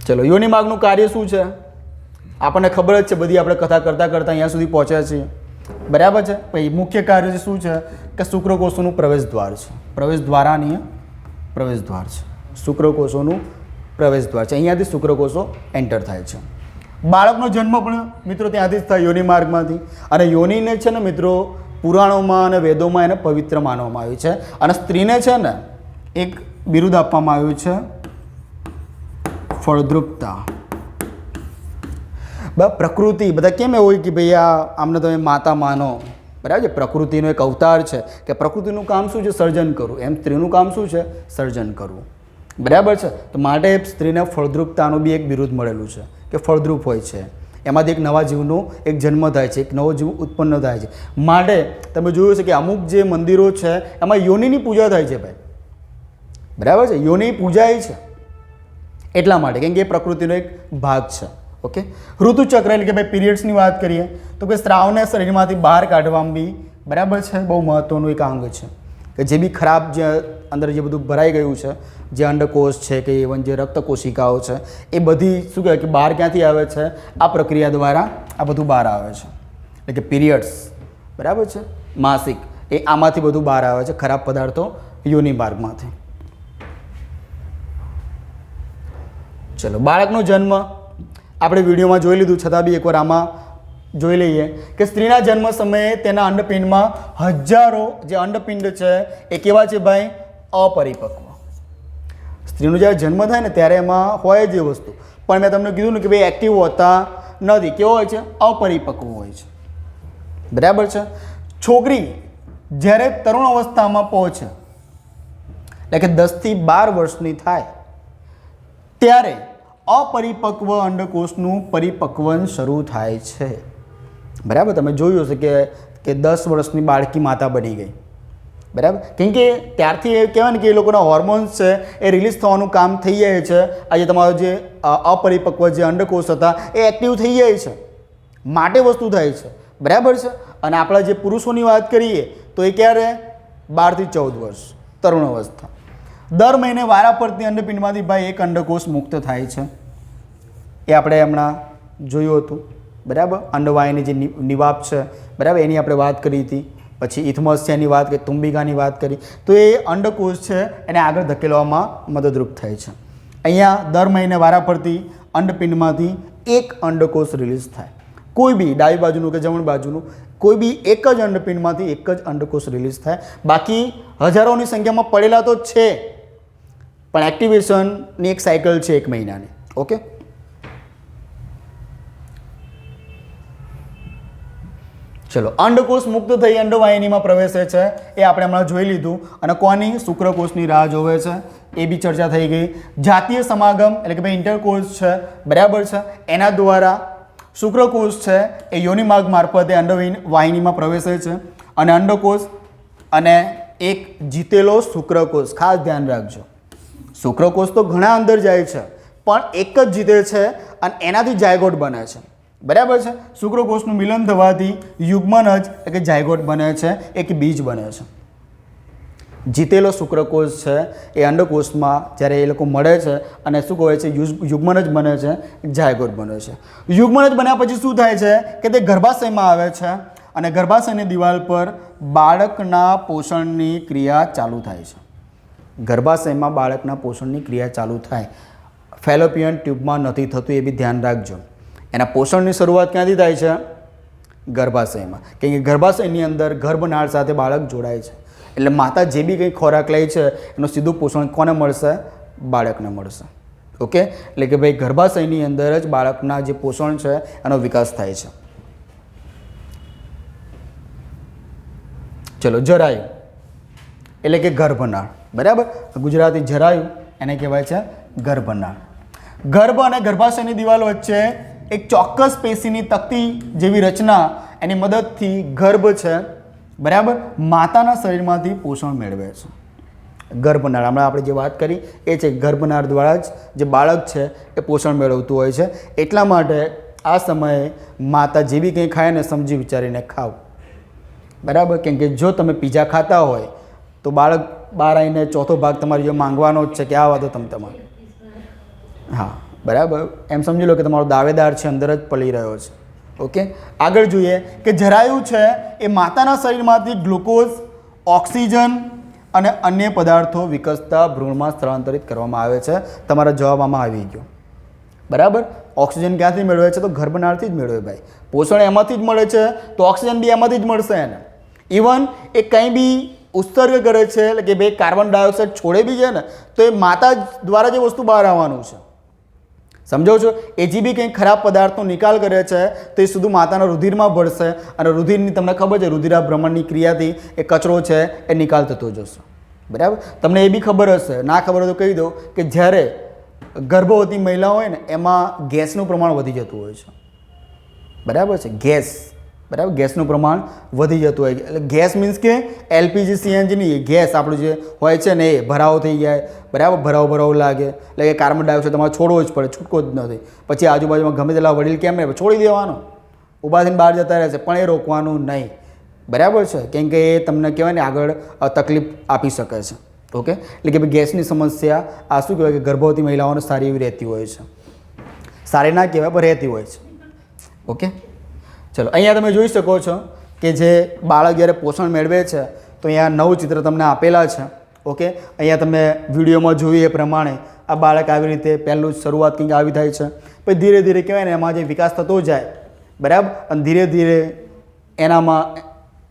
ચલો, યોનિ માર્ગનું કાર્ય શું છે આપણને ખબર જ છે, બધી આપણે કથા કરતાં કરતાં અહીંયા સુધી પહોંચ્યા છીએ. બરાબર છે. પછી મુખ્ય કાર્ય છે શું છે કે શુક્રકોષોનું પ્રવેશ દ્વાર છે. પ્રવેશ દ્વારાની પ્રવેશ દ્વાર છે. શુક્રકોષોનું પ્રવેશ દ્વાર છે. અહીંયાથી શુક્રકોષો એન્ટર થાય છે. બાળકનો જન્મ પણ મિત્રો ત્યાંથી જ થાય, યોનિ માર્ગમાંથી. અને યોનિને છે ને મિત્રો પુરાણોમાં અને વેદોમાં એને પવિત્ર માનવામાં આવ્યું છે. અને સ્ત્રીને છે ને એક બિરુદ આપવામાં આવ્યું છે ફળદ્રુપતા. પ્રકૃતિ બધા કેમ એવું હોય કે ભાઈ આમને તમે માતા માનો. બરાબર છે, પ્રકૃતિનો એક અવતાર છે કે પ્રકૃતિનું કામ શું છે? સર્જન કરવું. એમ સ્ત્રીનું કામ શું છે? સર્જન કરવું. બરાબર છે, તો માટે સ્ત્રીને ફળદ્રુપતાનું બી એક બિરુદ મળેલું છે કે ફળદ્રુપ હોય છે. એમાંથી એક નવા જીવનો એક જન્મ થાય છે, એક નવો જીવ ઉત્પન્ન થાય છે. માટે તમે જોયું છે કે અમુક જે મંદિરો છે એમાં યોનિની પૂજા થાય છે ભાઈ. બરાબર છે, યોનિ પૂજાય છે એટલા માટે કેમ કે એ પ્રકૃતિનો એક ભાગ છે. ઓકે, ઋતુચક્ર એટલે કે ભાઈ પીરિયડ્સની વાત કરીએ તો કે સ્ત્રાવને શરીરમાંથી બહાર કાઢવામાં બી બરાબર છે બહુ મહત્ત્વનું એક અંગ છે કે જે બી ખરાબ જે અંદર જે બધું ભરાઈ ગયું છે, જે અંડકોષ છે કે ઇવન જે રક્ત કોશિકાઓ છે એ બધી શું કહેવાય કે બહાર ક્યાંથી આવે છે? આ પ્રક્રિયા દ્વારા આ બધું બહાર આવે છે. એટલે કે પીરિયડ્સ બરાબર છે, માસિક, એ આમાંથી બધું બહાર આવે છે, ખરાબ પદાર્થો યોનિ માર્ગમાંથી. ચલો, બાળકનો જન્મ આપણે વિડીયોમાં જોઈ લીધું, છતાં બી એકવાર આમાં જોઈ લઈએ કે સ્ત્રીના જન્મ સમયે તેના અંડપિંડમાં હજારો જે અંડપિંડ છે એ કેવા છે ભાઈ? અપરિપક્વ. સ્ત્રીનો જ્યારે જન્મ થાય ને ત્યારે એમાં હોય જ એ વસ્તુ, પણ મેં તમને કીધું ને કે ભાઈ એક્ટિવ હોતા નથી. કેવો હોય છે? અપરિપક્વ હોય છે. બરાબર છે. છોકરી જ્યારે તરુણ અવસ્થામાં પહોંચે એટલે કે 10 થી 12 વર્ષની થાય ત્યારે અપરિપક્વ અંડકોષનું પરિપક્વન શરૂ થાય છે. બરાબર, તમે જોયું હશે કે 10 વર્ષની બાળકી માતા બની ગઈ. બરાબર, કેમ કે ત્યારથી એ કહેવાય ને કે એ લોકોના હોર્મોન્સ છે એ રિલીઝ થવાનું કામ થઈ જાય છે. આજે તમારો જે અપરિપક્વ જે અંડકોષ હતા એ એક્ટિવ થઈ જાય છે, માટે વસ્તુ થાય છે. બરાબર છે. અને આપણા જે પુરુષોની વાત કરીએ તો એ ક્યારે? 12 થી 14 વર્ષ, તરુણ અવસ્થા. દર મહિને વારા ફરતી અંડપિંડમાંથી ભાઈ એક અંડકોષ મુક્ત થાય છે. એ આપણે હમણાં જોયું હતું. બરાબર, અંડવાહિની જે નિવાપ છે બરાબર એની આપણે વાત કરી હતી. પછી ઇથમસ છે એની વાત કરી, તુંબિકાની વાત કરી. તો એ અંડકોષ છે એને આગળ ધકેલવામાં મદદરૂપ થાય છે. અહીંયા દર મહિને વારા ફરતી અંડપિંડમાંથી એક અંડકોષ રિલીઝ થાય. કોઈ બી ડાબી બાજુનું કે જમણી બાજુનું કોઈ બી એક જ અંડપિંડમાંથી એક જ અંડકોષ રિલીઝ થાય. બાકી હજારોની સંખ્યામાં પડેલા તો છે, પણ એક્ટિવેશનની એક સાયકલ છે 1 મહિનાની. ઓકે, ચલો, અંડકોષ મુક્ત થઈ અંડવાહિનીમાં પ્રવેશે છે એ આપણે હમણાં જોઈ લીધું. અને કોની? શુક્રકોષની રાહ જોવે છે એ બી ચર્ચા થઈ ગઈ. જાતીય સમાગમ એટલે કે ભાઈ ઇન્ટરકોષ છે બરાબર છે, એના દ્વારા શુક્રકોષ છે એ યોનિ માર્ગ મારફતે અંડવાહિનીમાં પ્રવેશે છે. અને અંડકોષ અને એક જીતેલો શુક્રકોષ, ખાસ ધ્યાન રાખજો, શુક્રકોષ તો ઘણા અંદર જાય છે પણ એક જ જીતે છે અને એનાથી જાયગોટ બને છે, બરાબર છે. શુક્રકોષનું મિલન થવાથી યુગ્મન જ એટલે કે જાયગોટ બને છે, એક બીજ બને છે. જીતેલો શુક્રકોષ છે એ અંડકોષમાં જ્યારે એ લોકો મળે છે અને શું કહે છે, યુગ્મન જ બને છે, જાયગોટ બને છે. યુગ્મન જ બન્યા પછી શું થાય છે કે તે ગર્ભાશયમાં આવે છે અને ગર્ભાશયની દિવાલ પર બાળકના પોષણની ક્રિયા ચાલુ થાય છે. ગર્ભાશયમાં બાળકના પોષણની ક્રિયા ચાલુ થાય, ફેલોપિયન ટ્યુબમાં નથી થતું, એ બી ધ્યાન રાખજો. એના પોષણની શરૂઆત ક્યાંથી થાય છે? ગર્ભાશયમાં, કેમ કે ગર્ભાશયની અંદર ગર્ભનાળ સાથે બાળક જોડાય છે. એટલે માતા જે બી કંઈ ખોરાક લે છે એનું સીધું પોષણ કોને મળશે? બાળકને મળશે. ઓકે, એટલે કે ભાઈ ગર્ભાશયની અંદર જ બાળકના જે પોષણ છે એનો વિકાસ થાય છે. ચલો, જરાયુ એટલે કે ગર્ભનાળ, બરાબર. ગુજરાતી જરાયુ એને કહેવાય છે ગર્ભનાળ. ગર્ભ અને ગર્ભાશયની દિવાલ વચ્ચે એક ચોક્કસ પેશીની તકતી જેવી રચના, એની મદદથી ગર્ભ છે, બરાબર, માતાના શરીરમાંથી પોષણ મેળવે છે. ગર્ભનાળ, હમણાં આપણે જે વાત કરી એ છે, ગર્ભનાળ દ્વારા જ જે બાળક છે એ પોષણ મેળવતું હોય છે. એટલા માટે આ સમયે માતા જે બી કંઈ ખાય ને સમજી વિચારીને ખાવ, બરાબર. કેમ કે જો તમે પીઝા ખાતા હોય તો બાળક બહાર આવીને ચોથો ભાગ તમારે જો માંગવાનો જ છે કે આ વાતો તમારે, હા, બરાબર, એમ સમજી લો કે તમારો દાવેદાર છે અંદર જ પલી રહ્યો છે. ઓકે, આગળ જોઈએ કે જરાયુ છે એ માતાના શરીરમાંથી ગ્લુકોઝ, ઓક્સિજન અને અન્ય પદાર્થો વિકસતા ભ્રૂણમાં સ્થળાંતરિત કરવામાં આવે છે. તમારા જવાબ આમાં આવી ગયો, બરાબર. ઓક્સિજન ક્યાંથી મેળવે છે? તો ગર્ભનાળથી જ મેળવે ભાઈ. પોષણ એમાંથી જ મળે છે તો ઓક્સિજન બી એમાંથી જ મળશે એને. ઇવન એ કંઈ બી ઉત્સર્ગ કરે છે, એટલે કે ભાઈ કાર્બન ડાયોક્સાઇડ છોડે બી છે ને તો એ માતા દ્વારા જે વસ્તુ બહાર આવવાનું છે, સમજો છો. એ જે બી કંઈ ખરાબ પદાર્થનો નિકાલ કરે છે તો એ સીધું માતાના રુધિરમાં ભળશે અને રુધિરની તમને ખબર છે રુધિરાભ્રમણની ક્રિયાથી એ કચરો છે એ નિકાલ થતો જશે, બરાબર. તમને એ બી ખબર હશે, ના ખબર હોય તો કહી દઉં કે જ્યારે ગર્ભવતી મહિલા હોય ને એમાં ગેસનું પ્રમાણ વધી જતું હોય છે, બરાબર છે. ગેસ, બરાબર, ગેસનું પ્રમાણ વધી જતું હોય. એટલે ગેસ મીન્સ કે એલપીજી સીએનજી નહીં, ગેસ આપણું જે હોય છે ને એ ભરાવો થઈ જાય, બરાબર, ભરાવો લાગે, એટલે કે કાર્બન ડાયોક્સાઇડ તમારે છોડવો જ પડે, છૂટકો જ નથી. પછી આજુબાજુમાં ગમે તેટલા વડીલ કેમ ને છોડી દેવાનો, ઊભા થઈને બહાર જતા રહેશે, પણ એ રોકવાનું નહીં, બરાબર છે. કેમ કે એ તમને કહેવાય ને આગળ તકલીફ આપી શકે છે. ઓકે, એટલે કે ભાઈ ગેસની સમસ્યા આ શું કહેવાય કે ગર્ભવતી મહિલાઓને સારી એવી રહેતી હોય છે, સારી ના કહેવાય પણ રહેતી હોય છે. ઓકે, ચલો, અહીંયા તમે જોઈ શકો છો કે જે બાળક જ્યારે પોષણ મેળવે છે તો અહીંયા 9 ચિત્ર તમને આપેલા છે. ઓકે, અહીંયા તમે વિડીયોમાં જોયું એ પ્રમાણે આ બાળક આવી રીતે પહેલું શરૂઆત કંઈક આવી થાય છે, પછી ધીરે ધીરે કહેવાય ને એમાં જે વિકાસ થતો જાય, બરાબર, અને ધીરે ધીરે એનામાં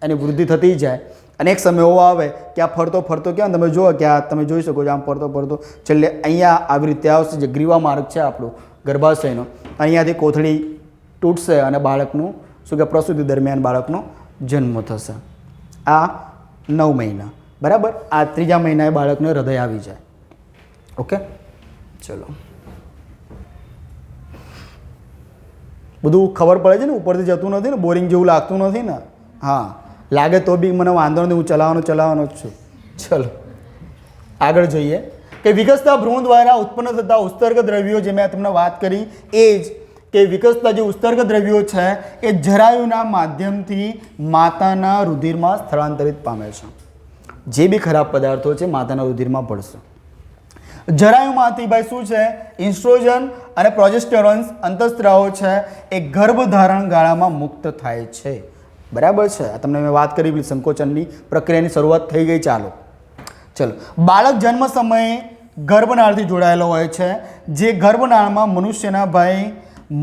એની વૃદ્ધિ થતી જાય અને એક સમય એવો આવે કે આ ફરતો ફરતો ક્યાં તમે જુઓ કે આ તમે જોઈ શકો છો આમ ફરતો ફરતો છેલ્લે અહીંયા આવી રીતે આવશે, જે ગ્રીવા માર્ગ છે આપણું ગર્ભાશયનો, અહીંયાથી કોથળી તૂટશે અને બાળકનું શું કે પ્રસૂતિ દરમિયાન બાળકનો જન્મ થશે. આ 9 મહિના, બરાબર. આ 3જા મહિનાએ બાળકને હૃદય આવી જાય. ઓકે, ચલો, બધું ખબર પડે છે ને, ઉપરથી જતું નથી ને, બોરિંગ જેવું લાગતું નથી ને. હા, લાગે તો બી મને વાંધો નથી, હું ચલાવવાનો જ છું. ચલો, આગળ જોઈએ કે વિકસતા ભ્રૂણ દ્વારા ઉત્પન્ન થતા ઉત્સર્ગ દ્રવ્યો, જે મેં તમને વાત કરી એ જ કે વિકસતા જે ઉત્સર્ગ દ્રવ્યો છે એ જરાયુના માધ્યમથી માતાના રુધિરમાં સ્થળાંતરિત પામે છે. જે બી ખરાબ પદાર્થો છે માતાના રુધિરમાં ભળશે. જરાયુમાંથી ભાઈ શું છે, ઇન્સ્ટ્રોજન અને પ્રોજેસ્ટેરોન્સ અંતઃસ્ત્રાવો છે એ ગર્ભધારણ ગાળામાં મુક્ત થાય છે, બરાબર છે. આ તમને મેં વાત કરી સંકોચનની પ્રક્રિયાની શરૂઆત થઈ ગઈ. ચાલો, બાળક જન્મ સમયે ગર્ભનાળથી જોડાયેલો હોય છે, જે ગર્ભનાળમાં મનુષ્યના ભાઈ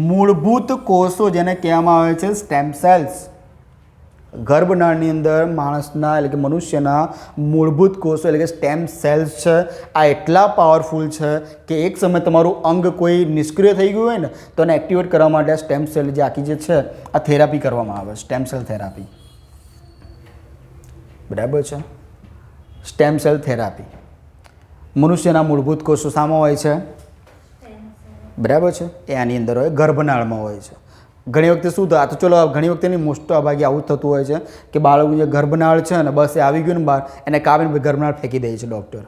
મૂળભૂત કોષો જેને કહેવામાં આવે છે સ્ટેમ સેલ્સ, ગર્ભનાળની અંદર માણસના એટલે કે મનુષ્યના મૂળભૂત કોષો એટલે કે સ્ટેમ સેલ્સ છે. આ એટલા પાવરફુલ છે કે એક સમય તમારું અંગ કોઈ નિષ્ક્રિય થઈ ગયું હોય ને તો એને એક્ટિવેટ કરવા માટે સ્ટેમ સેલ જે આખી જે છે આ થેરાપી કરવામાં આવે, સ્ટેમ સેલ થેરાપી, બરાબર છે. સ્ટેમ સેલ થેરાપી મનુષ્યના મૂળભૂત કોષો શામાં હોય છે, બરાબર છે, એ આની અંદર હોય, ગર્ભનાળમાં હોય છે. ઘણી વખતે શું થાય, તો ચલો ઘણી વખતે નહીં, મોસ્ટ ભાગે આવું જ થતું હોય છે કે બાળકનું જે ગર્ભનાળ છે ને બસ એ આવી ગયું ને બહાર, એને કાપીને ગર્ભનાળ ફેંકી દે છે ડૉક્ટર,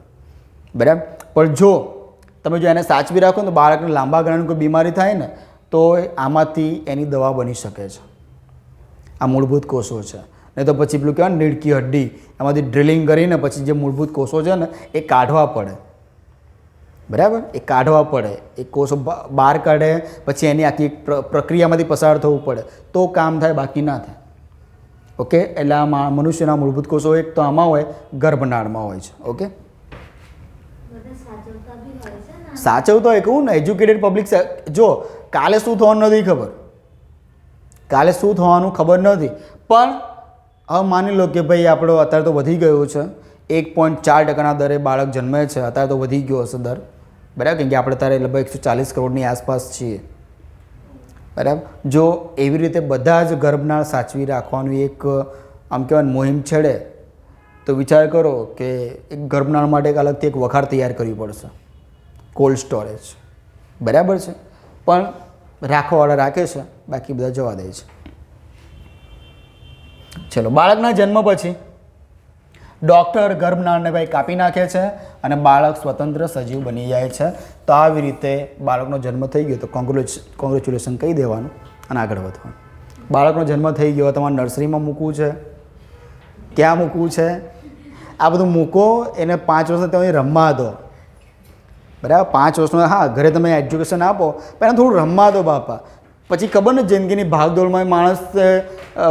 બરાબર. પણ જો તમે જો એને સાચવી રાખો ને તો બાળકને લાંબા ગાળાની કોઈ બીમારી થાય ને તો આમાંથી એની દવા બની શકે છે. આ મૂળભૂત કોષો છે. નહીં તો પછી પેલું કહેવાય ને નીડકી હડ્ડી, એમાંથી ડ્રિલિંગ કરીને પછી જે મૂળભૂત કોષો છે ને એ કાઢવા પડે, બરાબર. એ કાઢવા પડે, એ કોષો બહાર કાઢે પછી એની આખી પ્રક્રિયામાંથી પસાર થવું પડે તો કામ થાય, બાકી ના થાય. ઓકે, એટલે આ મનુષ્યના મૂળભૂત કોષો એક તો આમાં હોય, ગર્ભનાળમાં હોય છે. ઓકે, સાચવતો હોય કહું ને, એજ્યુકેટેડ પબ્લિક. જો કાલે શું થવાનું નથી ખબર, કાલે શું થવાનું ખબર નથી, પણ હવે માની લો કે ભાઈ આપણો અત્યારે તો વધી ગયો છે, 1.4% દરે બાળક જન્મે છે, અત્યારે તો વધી ગયો હશે દર, બરાબર, કેમ કે આપણે અત્યારે લગભગ 140 કરોડની આસપાસ છીએ, બરાબર. જો એવી રીતે બધા જ ગર્ભનાળ સાચવી રાખવાનું એક આમ કહેવાય મુહિમ છેડે તો વિચાર કરો કે એક ગર્ભનાળ માટે એક અલગથી એક વખાર તૈયાર કરવી પડશે, કોલ્ડ સ્ટોરેજ, બરાબર છે. પણ રાખવાવાળા રાખે છે, બાકી બધા જવા દે છે. ચલો, બાળકના જન્મ પછી ડૉક્ટર ગર્ભનાળને ભાઈ કાપી નાખે છે અને બાળક સ્વતંત્ર સજીવ બની જાય છે. તો આવી રીતે બાળકનો જન્મ થઈ ગયો તો કોંગ્રેચ્યુલેશન કહી દેવાનું અને આગળ વધવાનું. બાળકનો જન્મ થઈ ગયો, તમારે નર્સરીમાં મૂકવું છે, ક્યાં મૂકવું છે, આ બધું મૂકો, એને 5 વર્ષને તમે રમવા દો, બરાબર. 5 વર્ષનો હા ઘરે તમે એજ્યુકેશન આપો, પણ એને થોડું રમવા દો બાપા. પછી ખબર ને જિંદગીની ભાગદોડમાં માણસ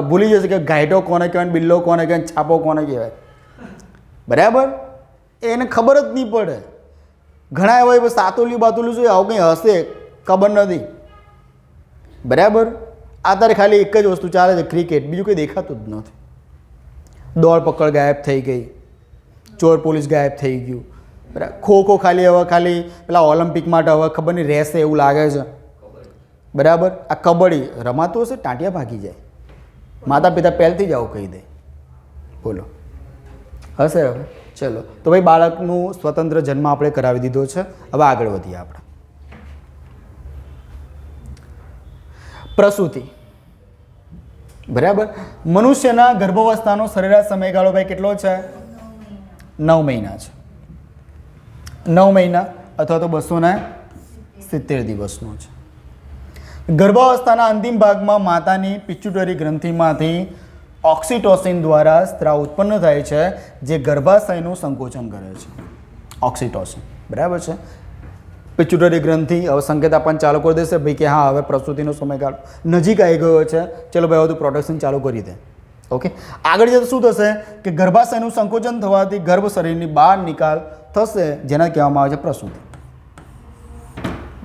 ભૂલી જશે કે ગાઈટો કોને કહેવાય, બિલ્લો કોને કહેવાય, છાપો કોને કહેવાય, બરાબર. એને ખબર જ નહીં પડે. ઘણા એવા સાતોલિયું બાતોલિયું શું આવું કંઈ હશે ખબર નથી, બરાબર. આ તારે ખાલી એક જ વસ્તુ ચાલે છે, ક્રિકેટ, બીજું કંઈ દેખાતું જ નથી. દોડ પકડ ગાયબ થઈ ગઈ, ચોર પોલીસ ગાયબ થઈ ગયું, બરાબર. ખો ખાલી હવે ખાલી પેલા ઓલિમ્પિક માટે હવે ખબર નહીં રહેશે એવું લાગે છે, બરાબર. આ કબડ્ડી રમાતું હશે, ટાંટિયા ભાગી જાય, માતા પિતા પહેલથી જ આવું કહી દે, બોલો હશે હવે. ચલો, તો ભાઈ બાળકનું સ્વતંત્ર જન્મ આપણે કરાવી દીધો છે. હવે આગળ વધીએ આપણે. પ્રસૂતિ, બરાબર. મનુષ્યના ગર્ભાવસ્થાનો સરેરાશ સમયગાળો ભાઈ કેટલો છે? 9 મહિના છે. 9 મહિના અથવા તો 270 દિવસનો છે. ગર્ભાવસ્થાના અંતિમ ભાગમાં માતાની પિટ્યુટરી ગ્રંથિમાંથી ઓક્સિટોસિન દ્વારા સ્ત્રાવ ઉત્પન્ન થાય છે, જે ગર્ભાશયનું સંકોચન કરે છે. ઓક્સિટોસિન, બરાબર છે. પિટ્યુટરી ગ્રંથિ હવે સંકેત આપવાનું ચાલુ કરી દેશે ભાઈ કે હા હવે પ્રસૂતિનો સમયગાળો નજીક આવી ગયો છે, ચલો ભાઈ હવે તું પ્રોડક્શન ચાલુ કરી દે. ઓકે, આગળ જતાં શું થશે કે ગર્ભાશયનું સંકોચન થવાથી ગર્ભ શરીરની બહાર નિકાલ થશે, જેને કહેવામાં આવે છે પ્રસૂતિ,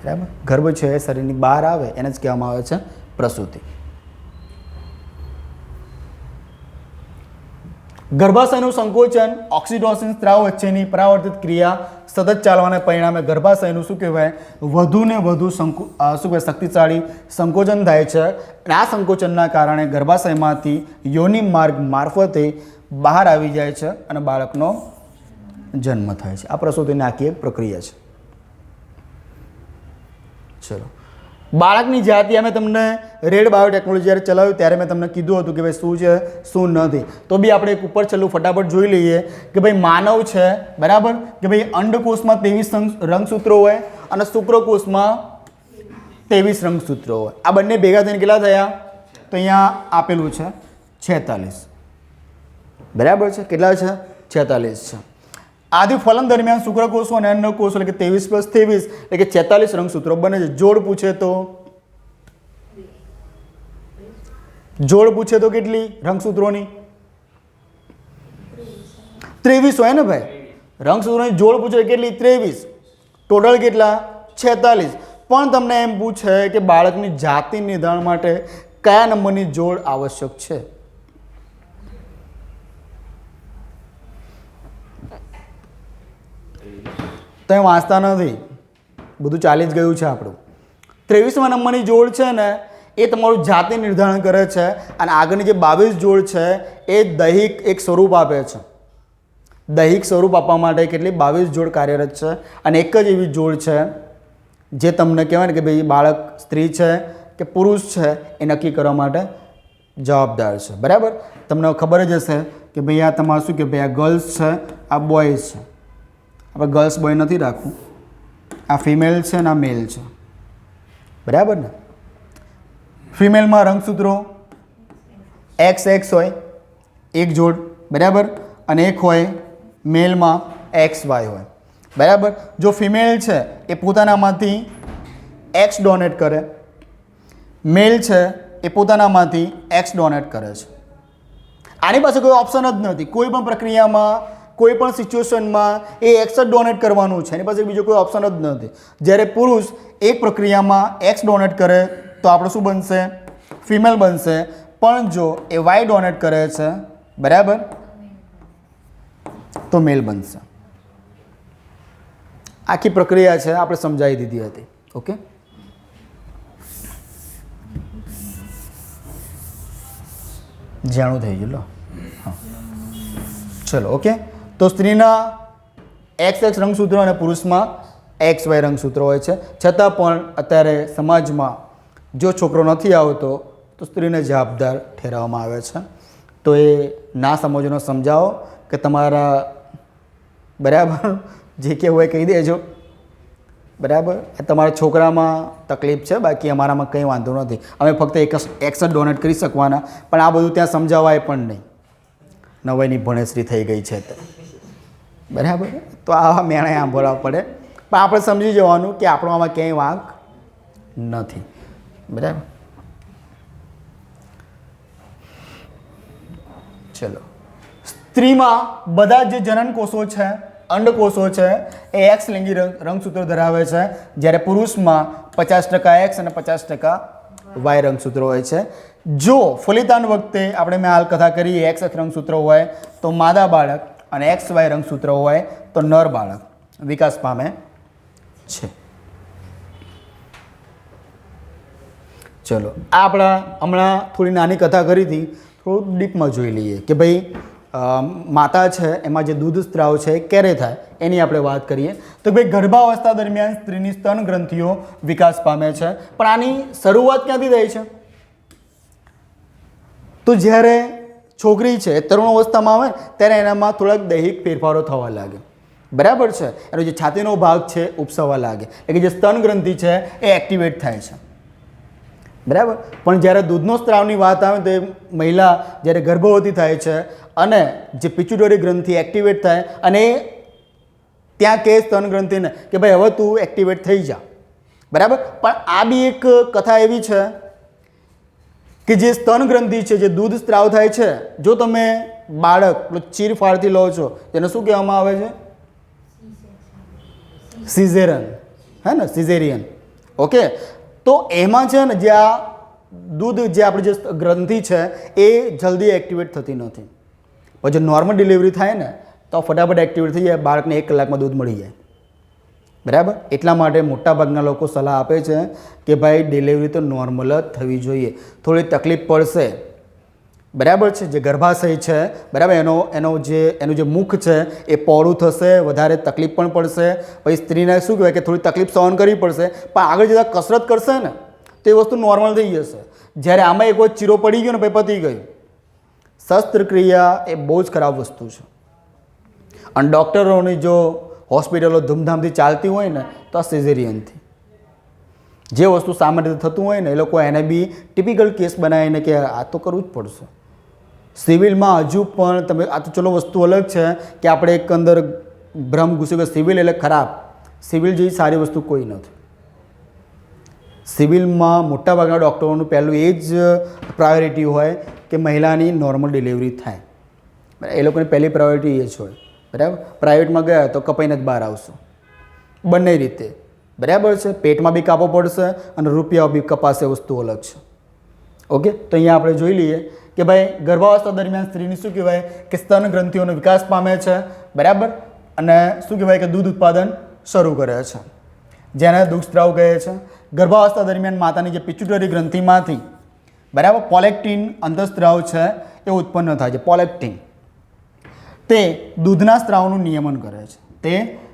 બરાબર. ગર્ભ છે એ શરીરની બહાર આવે એને જ કહેવામાં આવે છે પ્રસૂતિ. ગર્ભાશયનું સંકોચન ઓક્સિટોસિન સ્ત્રાવ વચ્ચેની પરાવર્તિત ક્રિયા સતત ચાલવાને પરિણામે ગર્ભાશયનું શું કહેવાય વધુ ને વધુ શું કહેવાય શક્તિશાળી સંકોચન થાય છે. અને આ સંકોચનના કારણે ગર્ભાશયમાંથી યોનિ માર્ગ મારફતે બહાર આવી જાય છે અને બાળકનો જન્મ થાય છે. આ પ્રસૂતિની આખી એક પ્રક્રિયા છે. ચલો, બાળકની જાતિ અમે તમને રેડ બાયોટેકનોલોજી જ્યારે ચલાવ્યું ત્યારે મેં તમને કીધું હતું કે ભાઈ શું છે શું નથી. તો બી આપણે એક ઉપર છેલ્લું ફટાફટ જોઈ લઈએ કે ભાઈ માનવ છે, બરાબર, કે ભાઈ અંડકોષમાં 23 રંગસૂત્રો હોય અને શુક્રકોષમાં 23 રંગસૂત્રો હોય. આ બંને ભેગા થઈને કેટલા થયા? તો અહીંયા આપેલું છે 46, બરાબર છે. કેટલા છે? 46 છે. આદિ ફલન દરમિયાન શુક્રકોષો અને અંડકોષો એટલે કે 23 + 23 એટલે કે 46 રંગસૂત્રો બને છે. જોડ પૂછે તો કેટલી રંગસૂત્રોની? 23 હોય ને ભાઈ. રંગસૂત્રોની જોડ પૂછે કેટલી? 23. ટોટલ કેટલા? 46. પણ તમને એમ પૂછે કે બાળકની જાતિ નિર્ધારણ માટે કયા નંબરની જોડ આવશ્યક છે? તમે વાંચતા નથી, બધું ચાલી જ ગયું છે આપણું. 23મા નંબરની જોડ છે ને એ તમારું જાતિ નિર્ધારણ કરે છે અને આગળની જે 22 જોડ છે એ દૈહિક એક સ્વરૂપ આપે છે. દૈહિક સ્વરૂપ આપવા માટે કેટલી 22 જોડ કાર્યરત છે અને એક જ એવી જોડ છે જે તમને કહેવાય ને કે ભાઈ બાળક સ્ત્રી છે કે પુરુષ છે એ નક્કી કરવા માટે જવાબદાર છે. બરાબર, તમને ખબર જ હશે કે ભાઈ આ તમારું શું કે ભાઈ આ ગર્લ્સ છે, આ બોયઝ છે. આપણે ગર્લ્સ બોય નથી રાખવું, આ ફિમેલ છે ને આ મેલ છે. બરાબર ને? ફિમેલમાં રંગસૂત્રો XX હોય એક જોડ, બરાબર, અને એક હોય મેલમાં XY હોય. બરાબર, જો ફિમેલ છે એ પોતાનામાંથી X ડોનેટ કરે, મેલ છે એ પોતાનામાંથી X ડોનેટ કરે છે. આની પાસે કોઈ ઓપ્શન જ નથી. કોઈ પણ પ્રક્રિયામાં, કોઈ પણ સિચ્યુએશનમાં એ X જ ડોનેટ કરવાનું છે, એની પાસે બીજો કોઈ ઓપ્શન જ નથી. જ્યારે પુરુષ એક પ્રક્રિયામાં X ડોનેટ કરે તો આપણે શું બનશે? ફિમેલ બનશે. પણ જો એ Y ડોનેટ કરે છે, બરાબર, તો મેલ બનશે. આખી પ્રક્રિયા છે આપણે સમજાવી દીધી હતી. ઓકે, જાણું થઈ ગયું લો. હા, ચલો. ઓકે, તો સ્ત્રીના XX રંગસૂત્રો અને પુરુષમાં XY રંગસૂત્રો હોય છે. છતાં પણ અત્યારે સમાજમાં જો છોકરો નથી આવતો તો સ્ત્રીને જવાબદાર ઠેરવવામાં આવે છે. તો એ ના સમજનો સમજાવો કે તમારા, બરાબર, જે કહેવું હોય કહી દેજો. બરાબર, તમારા છોકરામાં તકલીફ છે, બાકી અમારામાં કંઈ વાંધો નથી. અમે ફક્ત X જ ડોનેટ કરી શકવાના, પણ આ બધું ત્યાં સમજાવાય પણ નહીં. નવાઈની ભણેશ્રી થઈ ગઈ છે તો, બરાબર, તો આવા મેળે સાંભળવા પડે. પણ આપણે સમજી જવાનું કે આપણો આમાં ક્યાંય વાંક નથી. બરાબર, ચલો. સ્ત્રીમાં બધા જે જનન કોષો છે, અંડકોષો છે, એ X લિંગી રંગસૂત્રો ધરાવે છે. જ્યારે પુરુષમાં 50% X અને 50% Y રંગસૂત્રો હોય છે. જો ફલિતાન વખતે આપણે મેં હાલ કથા કરી XX રંગસૂત્રો હોય તો માદા બાળક અને XY રંગસૂત્રો હોય તો નર બાળક વિકાસ પામે છે. ચલો, આ આપણા હમણાં થોડી નાની કથા કરી હતી, થોડું ડીપમાં જોઈ લઈએ કે ભાઈ માતા છે એમાં જે દૂધ સ્ત્રાવ છે એ ક્યારે થાય એની આપણે વાત કરીએ. તો ભાઈ ગર્ભાવસ્થા દરમિયાન સ્ત્રીની સ્તન ગ્રંથિઓ વિકાસ પામે છે. પણ આની શરૂઆત ક્યાંથી થાય છે? તો જ્યારે છોકરી છે એ તરુણ અવસ્થામાં આવે ત્યારે એનામાં થોડાક દૈહિક ફેરફારો થવા લાગે. બરાબર છે, એનો જે છાતીનો ભાગ છે ઉપસવા લાગે, એટલે કે જે સ્તન ગ્રંથિ છે એ એક્ટિવેટ થાય છે. બરાબર, પણ જ્યારે દૂધનો સ્ત્રાવની વાત આવે તો એ મહિલા જ્યારે ગર્ભવતી થાય છે અને જે પિચ્યુટરી ગ્રંથિ એક્ટિવેટ થાય અને ત્યાં કહે સ્તન ગ્રંથિને કે ભાઈ હવે તું એક્ટિવેટ થઈ જા. બરાબર, પણ આ બી એક કથા એવી છે કે જે સ્તન ગ્રંથિ છે, જે દૂધ સ્ત્રાવ થાય છે, જો તમે બાળક ચીરફાડથી લો છો તેને શું કહેવામાં આવે છે? સિઝેરન, હે ને, સિઝેરિયન. ઓકે, તો એમાં છે ને જે આ દૂધ જે આપણી જે ગ્રંથિ છે એ જલ્દી એક્ટિવેટ થતી નથી. પછી નોર્મલ ડિલિવરી થાય ને તો ફટાફટ એક્ટિવેટ થઈ જાય, બાળકને 1 કલાકમાં દૂધ મળી જાય. બરાબર, એટલા માટે મોટાભાગના લોકો સલાહ આપે છે કે ભાઈ ડિલિવરી તો નોર્મલ જ થવી જોઈએ. થોડી તકલીફ પડશે, બરાબર છે, જે ગર્ભાશય છે, બરાબર, એનું જે મુખ છે એ પહોળું થશે, વધારે તકલીફ પણ પડશે. પછી સ્ત્રીને શું કહેવાય કે થોડી તકલીફ સહન કરવી પડશે, પણ આગળ જતાં કસરત કરશે ને તો એ વસ્તુ નોર્મલ થઈ જશે. જ્યારે આમાં એક વખત ચીરો પડી ગયો ને પછી પતી ગયું. શસ્ત્રક્રિયા એ બહુ જ ખરાબ વસ્તુ છે. અને ડૉક્ટરોની જો હોસ્પિટલો ધૂમધામથી ચાલતી હોય ને તો આ સિઝેરિયનથી જે વસ્તુ સામાન્ય રીતે થતું હોય ને એ લોકો એને બી ટિપિકલ કેસ બનાવીને કે આ તો કરવું જ પડશે. સિવિલમાં હજુ પણ તમે આ તો ચલો વસ્તુ અલગ છે કે આપણે એક અંદર ભ્રમ ઘૂસી ગયો સિવિલ એટલે ખરાબ. સિવિલ જેવી સારી વસ્તુ કોઈ નથી. સિવિલમાં મોટાભાગના ડૉક્ટરોનું પહેલું એ જ પ્રાયોરિટી હોય કે મહિલાની નોર્મલ ડિલિવરી થાય. એ લોકોની પહેલી પ્રાયોરિટી એ જ હોય. બરાબર, પ્રાઇવેટમાં ગયા તો કપાઈને જ બહાર આવશો, બંને રીતે. બરાબર છે, પેટમાં બી કાપો પડશે અને રૂપિયા બી કપાશે, વસ્તુ અલગ છે. ઓકે, તો અહીંયા આપણે જોઈ લઈએ કે ભાઈ ગર્ભાવસ્થા દરમિયાન સ્ત્રીની શું કહેવાય કે સ્તન ગ્રંથિઓનો વિકાસ પામે છે. બરાબર, અને શું કહેવાય કે દૂધ ઉત્પાદન શરૂ કરે છે, જેને દૂધસ્ત્રાવ કહે છે. ગર્ભાવસ્થા દરમિયાન માતાની જે પિચ્યુટરી ગ્રંથિમાંથી, બરાબર, પોલેક્ટિન અંતઃસ્ત્રાવ છે એ ઉત્પન્ન થાય છે. પોલેક્ટિન તે દૂધના સ્ત્રાવનું નિયમન કરે છે. તે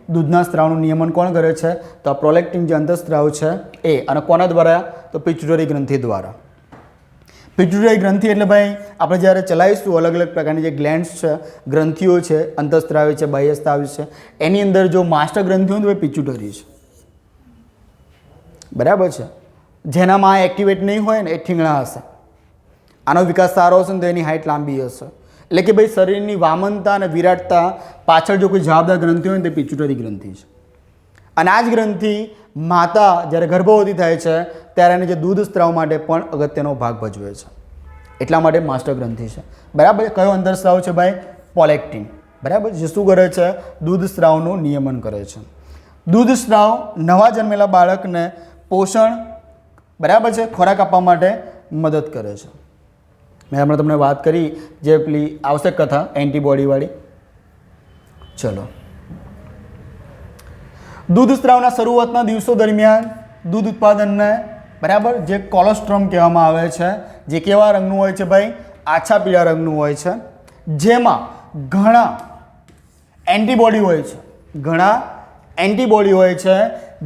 દૂધના સ્ત્રાવનું નિયમન કોણ કરે છે? તો આ પ્રોલેક્ટિન જે અંતઃસ્ત્રાવ છે એ, અને કોના દ્વારા? તો પિટ્યુટરી ગ્રંથિ દ્વારા. પિટ્યુટરી ગ્રંથિ એટલે ભાઈ આપણે જ્યારે ચલાવીશું અલગ અલગ પ્રકારની જે ગ્લેન્ડ્સ છે, ગ્રંથિઓ છે, અંતઃસ્ત્રાવી છે, બાહ્યસ્ત્રાવી છે, એની અંદર જો માસ્ટર ગ્રંથિ હોય તો ભાઈ પિટ્યુટરી છે. બરાબર છે. જેનામાં આ એક્ટિવેટ નહીં હોય ને એ ઠીંગણા હશે. આનો વિકાસ સારો હશે ને તો એની હાઇટ લાંબી હશે. એટલે કે ભાઈ શરીરની વામનતા અને વિરાટતા પાછળ જો કોઈ જવાબદાર ગ્રંથિ હોય ને તે પિટ્યુટરી ગ્રંથિ છે. અને આ જ ગ્રંથિ માતા જ્યારે ગર્ભવતી થાય છે ત્યારે એને જે દૂધ સ્ત્રાવ માટે પણ અગત્યનો ભાગ ભજવે છે. એટલા માટે માસ્ટર ગ્રંથિ છે. બરાબર. કયો અંતઃસ્ત્રાવ છે ભાઈ? પ્રોલેક્ટિન. બરાબર. જે શું કરે છે? દૂધ સ્ત્રાવનું નિયમન કરે છે. દૂધ સ્ત્રાવ નવા જન્મેલા બાળકને પોષણ, બરાબર છે, ખોરાક આપવા માટે મદદ કરે છે. મેં હમણાં તમને વાત કરી જે પેલી આવશ્યક કથા એન્ટીબોડીવાળી. ચલો, દૂધ સ્ત્રાવના શરૂઆતના દિવસો દરમિયાન દૂધ ઉત્પાદનને, બરાબર, જે કોલોસ્ટ્રમ કહેવામાં આવે છે, જે કેવા રંગનું હોય છે ભાઈ? આછા પીળા રંગનું હોય છે, જેમાં ઘણા એન્ટીબોડી હોય છે. ઘણા એન્ટીબોડી હોય છે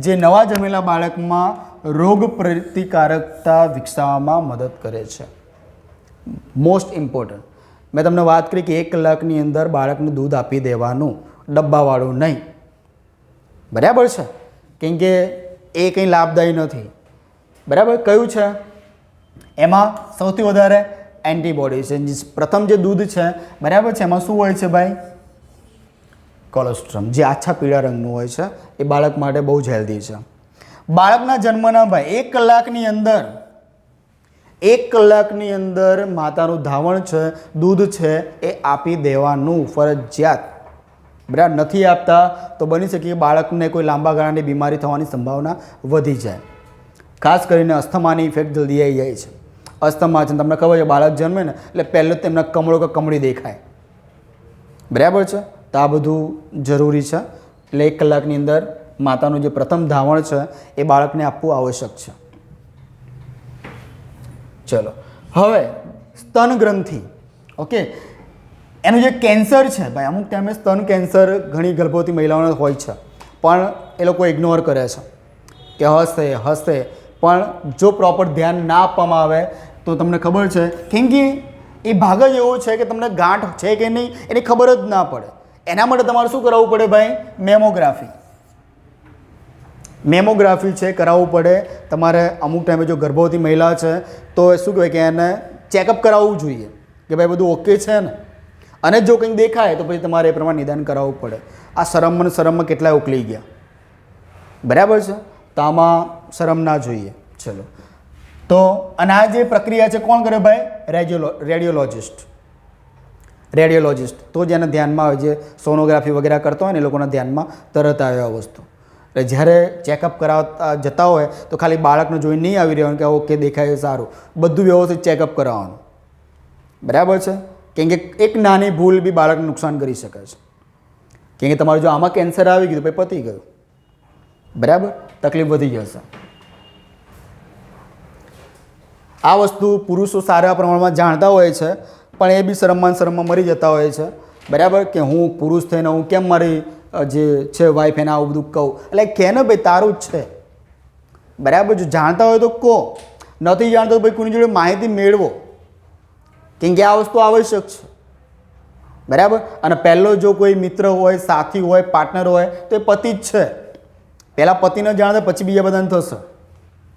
જે નવા જન્મેલા બાળકમાં રોગ પ્રતિકારકતા વિકસાવવામાં મદદ કરે છે. મોસ્ટ ઇમ્પોર્ટન્ટ, મેં તમને વાત કરી કે 1 કલાકની અંદર બાળકને દૂધ આપી દેવાનું, ડબ્બાવાળું નહીં. બરાબર છે. કેમ કે એ કંઈ લાભદાયી નથી. બરાબર. કયું છે? એમાં સૌથી વધારે એન્ટીબોડી છે. પ્રથમ જે દૂધ છે, બરાબર છે, એમાં શું હોય છે ભાઈ? કોલોસ્ટ્રમ, જે આછા પીળા રંગનું હોય છે. એ બાળક માટે બહુ જ હેલ્ધી છે. બાળકના જન્મના ભાઈ 1 કલાકની અંદર 1 કલાકની અંદર માતાનું ધાવણ છે, દૂધ છે, એ આપી દેવાનું ફરજિયાત. બરાબર. નથી આપતા તો બની શકે કે બાળકને કોઈ લાંબા ગાળાની બીમારી થવાની સંભાવના વધી જાય. ખાસ કરીને અસ્થમાની ઇફેક્ટ જલ્દી આવી જાય છે. અસ્થમા છે, તમને ખબર છે, બાળક જન્મે ને એટલે પહેલું જ તેમના કમળો કે કમળી દેખાય. બરાબર છે. તો આ બધું જરૂરી છે. એટલે 1 કલાકની અંદર માતાનું જે પ્રથમ ધાવણ છે એ બાળકને આપવું આવશ્યક છે. ચલો, હવે સ્તન ગ્રંથિ. ઓકે, એનું જે કેન્સર છે ભાઈ, અમુક ટાઈમે સ્તન કેન્સર ઘણી ગર્ભવતી મહિલાઓને હોય છે, પણ એ લોકો ઇગ્નોર કરે છે કે હશે, પણ જો પ્રોપર ધ્યાન ના આપવામાં આવે તો તમને ખબર છે, કેમ કે એ ભાગ જ એવો છે કે તમને ગાંઠ છે કે નહીં એની ખબર જ ના પડે. એના માટે તમારે શું કરાવવું પડે ભાઈ? મેમોગ્રાફી. મેમોગ્રાફી છે, કરાવવું પડે તમારે. અમુક ટાઈમે જો ગર્ભવતી મહિલા છે તો શું કહેવાય કે એને ચેકઅપ કરાવવું જોઈએ કે ભાઈ બધું ઓકે છે ને. અને જો કંઈક દેખાય તો પછી તમારે એ પ્રમાણે નિદાન કરાવવું પડે. આ શરમમાં કેટલાય ઉકલી ગયા. બરાબર છે. તો આમાં શરમ ના જોઈએ. ચલો, તો અને આ જે પ્રક્રિયા છે કોણ કરે ભાઈ? રેડિયોલોજિસ્ટ. તો જેને ધ્યાનમાં આવે, જે સોનોગ્રાફી વગેરે કરતો હોય ને એ લોકોના ધ્યાનમાં તરત આવે આ વસ્તુ. એટલે જ્યારે ચેકઅપ કરાવતા જતા હોય તો ખાલી બાળકને જોઈને નહીં આવી રહ્યું કે ઓકે દેખાય સારું, બધું વ્યવસ્થિત ચેકઅપ કરાવવાનું. બરાબર છે. કેમ કે એક નાની ભૂલ બી બાળકને નુકસાન કરી શકે છે. કેમ કે તમારે જો આમાં કેન્સર આવી ગયું તો ભાઈ પતી ગયું. બરાબર. તકલીફ વધી જશે. આ વસ્તુ પુરુષો સારા પ્રમાણમાં જાણતા હોય છે, પણ એ બી શરમમાં મરી જતા હોય છે. બરાબર. કે હું પુરુષ થઈને હું કેમ મારી જે છે વાઈફ એને આવું બધું કહું? એટલે કે ને ભાઈ તારું જ છે. બરાબર. જો જાણતા હોય તો કહો, નથી જાણતો તો ભાઈ કોઈની જોડે માહિતી મેળવો. કેમ કે આ વસ્તુ આવશ્યક છે. બરાબર. અને પહેલો જો કોઈ મિત્ર હોય, સાથી હોય, પાર્ટનર હોય તો એ પતિ જ છે. પહેલાં પતિને જાણતા પછી બીજા બધાને થશે.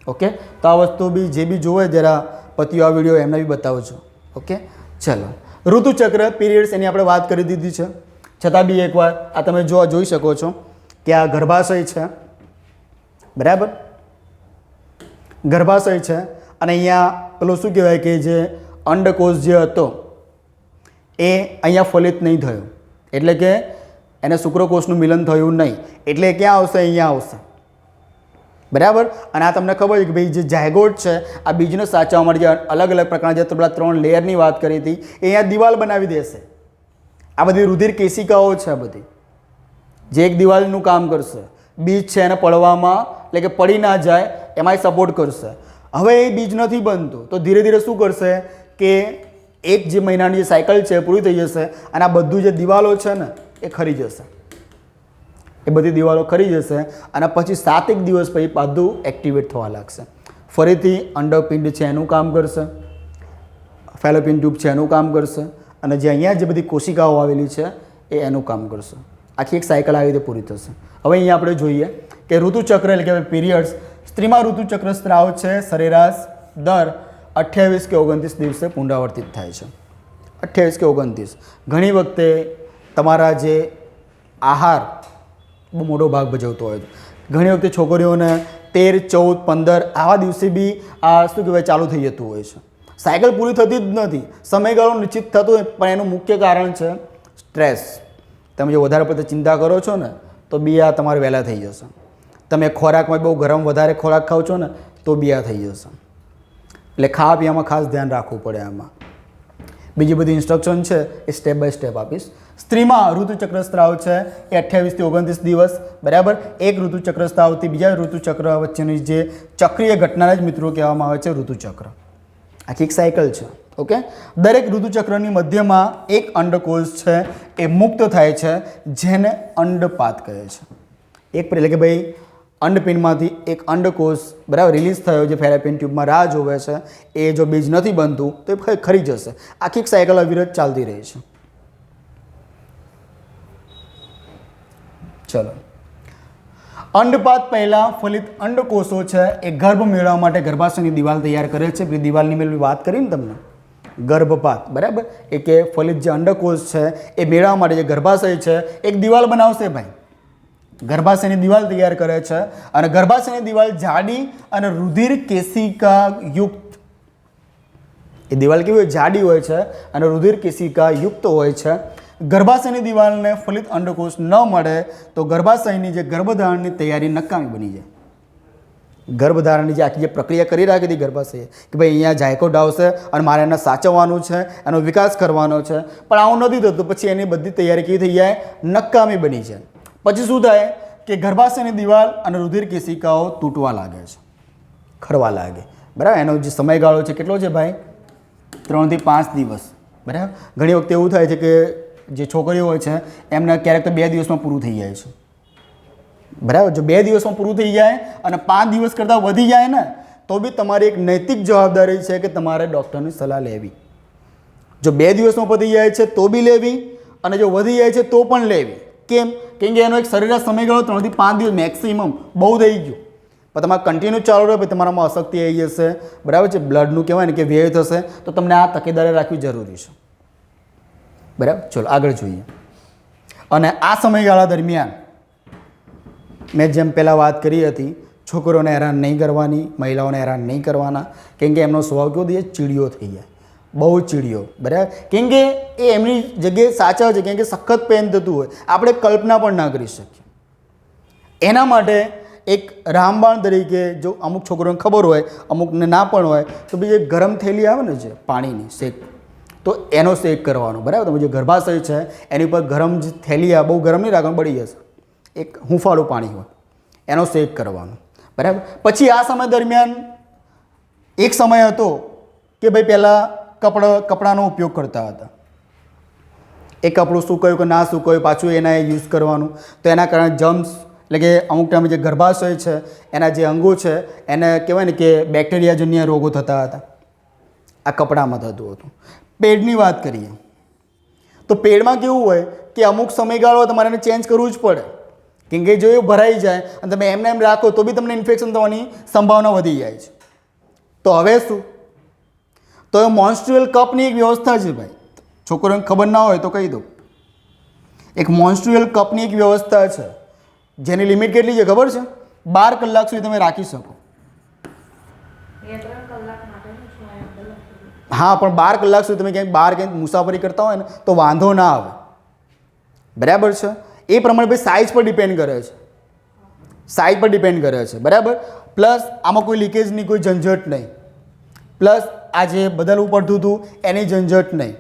ઓકે. તો આ વસ્તુ બી જે બી જોવે જરા પતિઓ આ વિડીયો એમને બી બતાવજો. ઓકે. ચલો, ઋતુચક્ર, પીરિયડ્સ, એની આપણે વાત કરી દીધી છે. છતાં બી એકવાર આ તમે જોઈ શકો છો કે આ ગર્ભાશય છે. બરાબર. ગર્ભાશય છે. અને અહીંયા પેલું શું કહેવાય કે જે અંડકોષ જે હતો એ અહીંયા ફલિત નહીં થયો, એટલે કે એને શુક્રકોષનું મિલન થયું નહીં, એટલે ક્યાં આવશે? અહીંયા આવશે. બરાબર. અને આ તમને ખબર છે કે ભાઈ જે જાયગોટ છે આ બીજને સાચવવા માટે જે અલગ અલગ પ્રકારના જે પેલા 3 લેયરની વાત કરી હતી એ અહીંયા દિવાલ બનાવી દેશે. આ બધી રુધિર કેશિકાઓ છે, આ બધી જે એક દિવાલનું કામ કરશે. બીજ છે એને પડવામાં, એટલે કે પડી ના જાય એમાં સપોર્ટ કરશે. હવે એ બીજ નથી બનતું તો ધીરે ધીરે શું કરશે કે એક જે મહિનાની જે સાયકલ છે પૂરી થઈ જશે અને આ બધું જે દિવાલો છે ને એ ખરી જશે. એ બધી દિવાલો ખરી જશે અને પછી 7 દિવસ પછી બધું એક્ટિવેટ થવા લાગશે. ફરીથી અંડપિંડ છે એનું કામ કરશે, ફેલોપિયન ટ્યુબ છે એનું કામ કરશે અને જે અહીંયા જે બધી કોશિકાઓ આવેલી છે એ એનું કામ કરશે. આખી એક સાયકલ આવી રીતે પૂરી થશે. હવે અહીંયા આપણે જોઈએ કે ઋતુચક્ર એટલે કે પીરિયડ્સ. સ્ત્રીમાં ઋતુચક્ર સ્ત્રાવ છે સરેરાશ દર 28 કે 29 દિવસે પુનરાવર્તિત થાય છે. 28 કે 29. ઘણી વખતે તમારા જે આહાર બહુ મોટો ભાગ ભજવતો હોય છે. ઘણી વખતે છોકરીઓને 13, 14, 15 આવા દિવસે બી આ શું કહેવાય ચાલુ થઈ જતું હોય છે. સાયકલ પૂરી થતી જ નથી, સમયગાળો નિશ્ચિત થતો હોય, પણ એનું મુખ્ય કારણ છે સ્ટ્રેસ. તમે જો વધારે પડતી ચિંતા કરો છો ને તો બી આ તમારે વહેલા થઈ જશે. તમે ખોરાકમાં બહુ ગરમ વધારે ખોરાક ખાઓ છો ને તો બી આ થઈ જશે. એટલે ખાવા પીવામાં ખાસ ધ્યાન રાખવું પડે. આમાં બીજી બધી ઇન્સ્ટ્રક્શન છે એ સ્ટેપ બાય સ્ટેપ આપીશ. સ્ત્રીમાં ઋતુચક્ર સ્ત્રાવ છે એ 28 થી 29 દિવસ, બરાબર. એક ઋતુચક્ર સ્ત્રાવથી બીજા ઋતુચક્ર વચ્ચેની જે ચક્રીય ઘટનાને જ મિત્રો કહેવામાં આવે છે ઋતુચક્ર. આખી એક સાયકલ છે. ઓકે. દરેક ઋતુચક્રની મધ્યમાં એક અંડકોષ છે એ મુક્ત થાય છે જેને અંડપાત કહે છે. એક એટલે કે ભાઈ અંડપિંડમાંથી એક અંડકોષ બરાબર રિલીઝ થયો જે ફેલોપિયન ટ્યુબમાં રાહ જોવે છે. એ જો બીજ નથી બનતું તો એ ખરી જશે. આખી એક સાયકલ અવિરત ચાલતી રહે છે. ચલો, અંડપાત પહેલાં ફલિત અંડકોષો છે એ ગર્ભ મેળવવા માટે ગર્ભાશયની દિવાલ તૈયાર કરે છે. પેલી દિવાલની મેં વાત કરી ને તમને, ગર્ભપાત, બરાબર. એ કે ફલિત જે અંડકોષ છે એ મેળવવા માટે જે ગર્ભાશય છે એક દિવાલ બનાવશે ભાઈ. ગર્ભાશયની દિવાલ તૈયાર કરે છે અને ગર્ભાશયની દિવાલ જાડી અને રુધિર કેશિકા યુક્ત. એ દિવાલ કેવી હોય? જાડી હોય છે અને રુધિર કેશિકા યુક્ત હોય છે. ગર્ભાશયની દિવાલને ફલિત અંડકોષ ન મળે તો ગર્ભાશયની જે ગર્ભધારણની તૈયારી નકામી બની જાય. ગર્ભધારણની જે આખી જે પ્રક્રિયા કરી રાખી હતી ગર્ભાશયે કે ભાઈ અહીંયા જાયકોટ આવશે અને મારે એને સાચવવાનું છે, એનો વિકાસ કરવાનો છે, પણ આવું નથી થતું. પછી એની બધી તૈયારી કેવી થઈ જાય? નકામી બની જાય. પછી શું થાય કે ગર્ભાશયની દિવાલ અને રુધિર કેશિકાઓ તૂટવા લાગે છે, ખરવા લાગે, બરાબર. એનો જે સમયગાળો છે કેટલો છે ભાઈ? 3 થી 5 દિવસ, બરાબર. ઘણી વખતે એવું થાય છે કે જે છોકરીઓ હોય છે એમને ક્યારેક તો 2 દિવસમાં પૂરું થઈ જાય છે, બરાબર. જો 2 દિવસમાં પૂરું થઈ જાય અને 5 દિવસ કરતાં વધી જાય ને તો બી તમારી એક નૈતિક જવાબદારી છે કે તમારે ડૉક્ટરની સલાહ લેવી. જો 2 દિવસમાં પતી જાય છે તો બી લેવી અને જો વધી જાય છે તો પણ લેવી. કેમ? કેમ કે એનો એક સરેરાશ સમયગાળો 3 થી 5 દિવસ મેક્સિમમ બહુ થઈ ગયું. પણ તમારે કન્ટિન્યુ ચાલુ રહે પછી તમારામાં અશક્તિ આવી જશે, બરાબર છે. બ્લડનું કહેવાય ને કે વ્યય થશે, તો તમને આ તકેદારી રાખવી જરૂરી છે, બરાબર. ચલો આગળ જોઈએ. અને આ સમયગાળા દરમિયાન મેં જેમ પહેલાં વાત કરી હતી, છોકરીઓને હેરાન નહીં કરવાની, મહિલાઓને હેરાન નહીં કરવાના. કેમ કે એમનો સ્વભાવ કેવો થઈ જાય? ચીડિયો થઈ જાય, બહુ ચીડિયો, બરાબર. કેમ કે એ એમની જગ્યાએ સાચા છે. કેમ કે સખત પેન થતું હોય, આપણે કલ્પના પણ ના કરી શકીએ. એના માટે એક રામબાણ તરીકે જો અમુક છોકરોને ખબર હોય, અમુકને ના પણ હોય, તો બીજી એક ગરમ થેલી આવે ને છે પાણીની શેક, તો એનો શેક કરવાનો, બરાબર. તમે જે ગર્ભાશય છે એની ઉપર ગરમ જે થેલી આવે, બહુ ગરમ નહીં રાખવાનું, બળી જશે. એક હુંફાળું પાણી હોય એનો શેક કરવાનો, બરાબર. પછી આ સમય દરમિયાન એક સમય હતો કે ભાઈ પહેલાં કપડાનો ઉપયોગ કરતા હતા. એ કપડું સૂકવ્યું કે ના સૂકવ્યું પાછું એના યુઝ કરવાનું. તો એના કારણે જમ્સ એટલે કે અમુક ટાઈમે જે ગર્ભાશય છે એના જે અંગો છે એને કહેવાય ને કે બેક્ટેરિયાજન્ય રોગો થતા હતા. આ કપડામાં થતું હતું. પેડની વાત કરીએ તો પેડમાં કેવું હોય કે અમુક સમયગાળો તમારે એને ચેન્જ કરવું જ પડે. કેમ કે જો એ ભરાઈ જાય અને તમે એમને એમ રાખો તો બી તમને ઇન્ફેક્શન થવાની સંભાવના વધી જાય છે. તો હવે શું? તો એ મોન્સ્ટ્રુઅલ કપની એક વ્યવસ્થા છે ભાઈ. છોકરોને ખબર ના હોય તો કહી દઉં. એક મોન્સ્ટ્રુઅલ કપની એક વ્યવસ્થા છે જેની લિમિટ કેટલી છે ખબર છે? 12 કલાક સુધી તમે રાખી શકો. હા, પણ 12 કલાક સુધી તમે ક્યાંક બહાર ક્યાંક મુસાફરી કરતા હોય ને તો વાંધો ના આવે, બરાબર છે. એ પ્રમાણે ભાઈ સાઇઝ પર ડિપેન્ડ કરે છે, સાઇઝ પર ડિપેન્ડ કરે છે, બરાબર. પ્લસ આમાં કોઈ લીકેજની કોઈ ઝંઝટ નહીં, પ્લસ આ જે બદલવું પડતું હતું એની ઝંઝટ નહીં.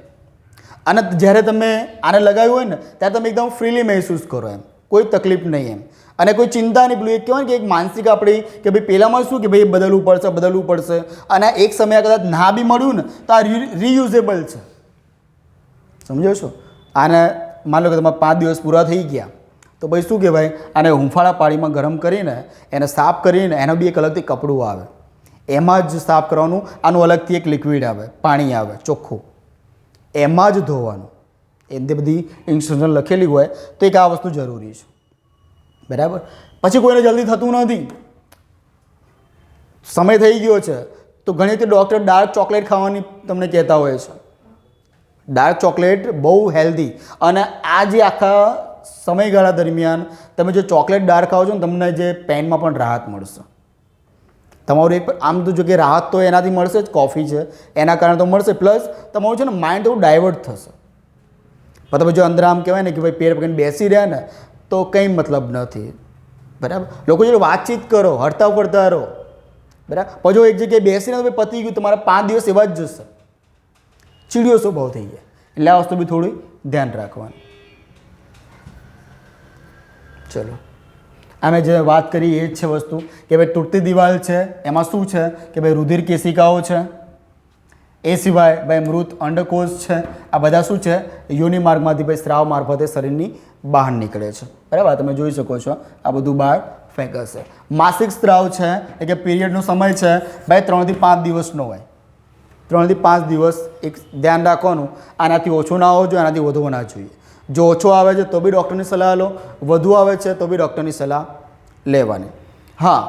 અને જ્યારે તમે આને લગાવ્યું હોય ને ત્યારે તમે એકદમ ફ્રીલી મહેસૂસ કરો, એમ કોઈ તકલીફ નહીં એમ. અને કોઈ ચિંતા નહીં. પેલું એક કહેવાય કે એક માનસિક આપણી કે ભાઈ પહેલાંમાં શું કે ભાઈ બદલવું પડશે અને એક સમયે કદાચ ના બી મળ્યું ને તો આ રીયુઝેબલ છે, સમજો છો. આને માન લો કે તમારે 5 દિવસ પૂરા થઈ ગયા તો ભાઈ શું કહેવાય, આને હુંફાળા પાણીમાં ગરમ કરીને એને સાફ કરીને એનો બી એક અલગથી કપડું આવે, એમાં જ સાફ કરવાનું. આનું અલગથી એક લિક્વિડ આવે, પાણી આવે ચોખ્ખું, એમાં જ ધોવાનું. એની બધી ઇન્સ્ટ્રક્શન લખેલી હોય તો એક આ વસ્તુ જરૂરી છે. બરાબર. પછી કોઈને જલ્દી થતું નથી, સમય થઈ ગયો છે, તો ઘણી રીતે ડૉક્ટર ડાર્ક ચોકલેટ ખાવાની તમને કહેતા હોય છે. ડાર્ક ચોકલેટ બહુ હેલ્ધી, અને આ જે આખા સમયગાળા દરમિયાન તમે જો ચોકલેટ ડાર્ક ખાઓ છો ને તમને જે પેઇનમાં પણ રાહત મળશે. તમારું એક આમ તો જો કે રાહત તો એનાથી મળશે જ, કોફી છે એના કારણે તો મળશે, પ્લસ તમારું છે ને માઇન્ડ થોડું ડાયવર્ટ થશે. પણ તમે જો અંદર આમ કહેવાય ને કે ભાઈ પેટ પકડીને બેસી રહ્યા ને તો કંઈ મતલબ નથી. બરાબર. લોકો જોડે વાતચીત કરો, હરતા ફરતા રહો. બરાબર. પછી જો એક જગ્યાએ બેસીને તો પતી ગયું, તમારા 5 દિવસ એવા જ જશે, ચીડિયો સ્વભાવ થઈ જાય. એટલે આ વસ્તુ બી થોડી ધ્યાન રાખવાની. ચલો, અમે જે વાત કરી એ જ છે વસ્તુ કે ભાઈ તૂટતી દિવાલ છે એમાં શું છે કે ભાઈ રુધિર કેશિકાઓ છે, એ સિવાય ભાઈ મૃત અંડકોષ છે. આ બધા શું છે, યોનિ માર્ગમાંથી ભાઈ સ્રાવ મારફતે શરીરની બહાર નીકળે છે. બરાબર. તમે જોઈ શકો છો આ બધું બહાર ફેંકાશે. માસિક સ્ત્રાવ છે એટલે કે પીરિયડનો સમય છે ભાઈ 3 થી 5 દિવસનો હોય. 3 થી 5 દિવસ એક ધ્યાન રાખવાનું, આનાથી ઓછો ના હોવો જોઈએ, આનાથી વધુ ના જોઈએ. જો ઓછો આવે છે તો બી ડૉક્ટરની સલાહ લો, વધુ આવે છે તો બી ડૉક્ટરની સલાહ લેવાની. હા,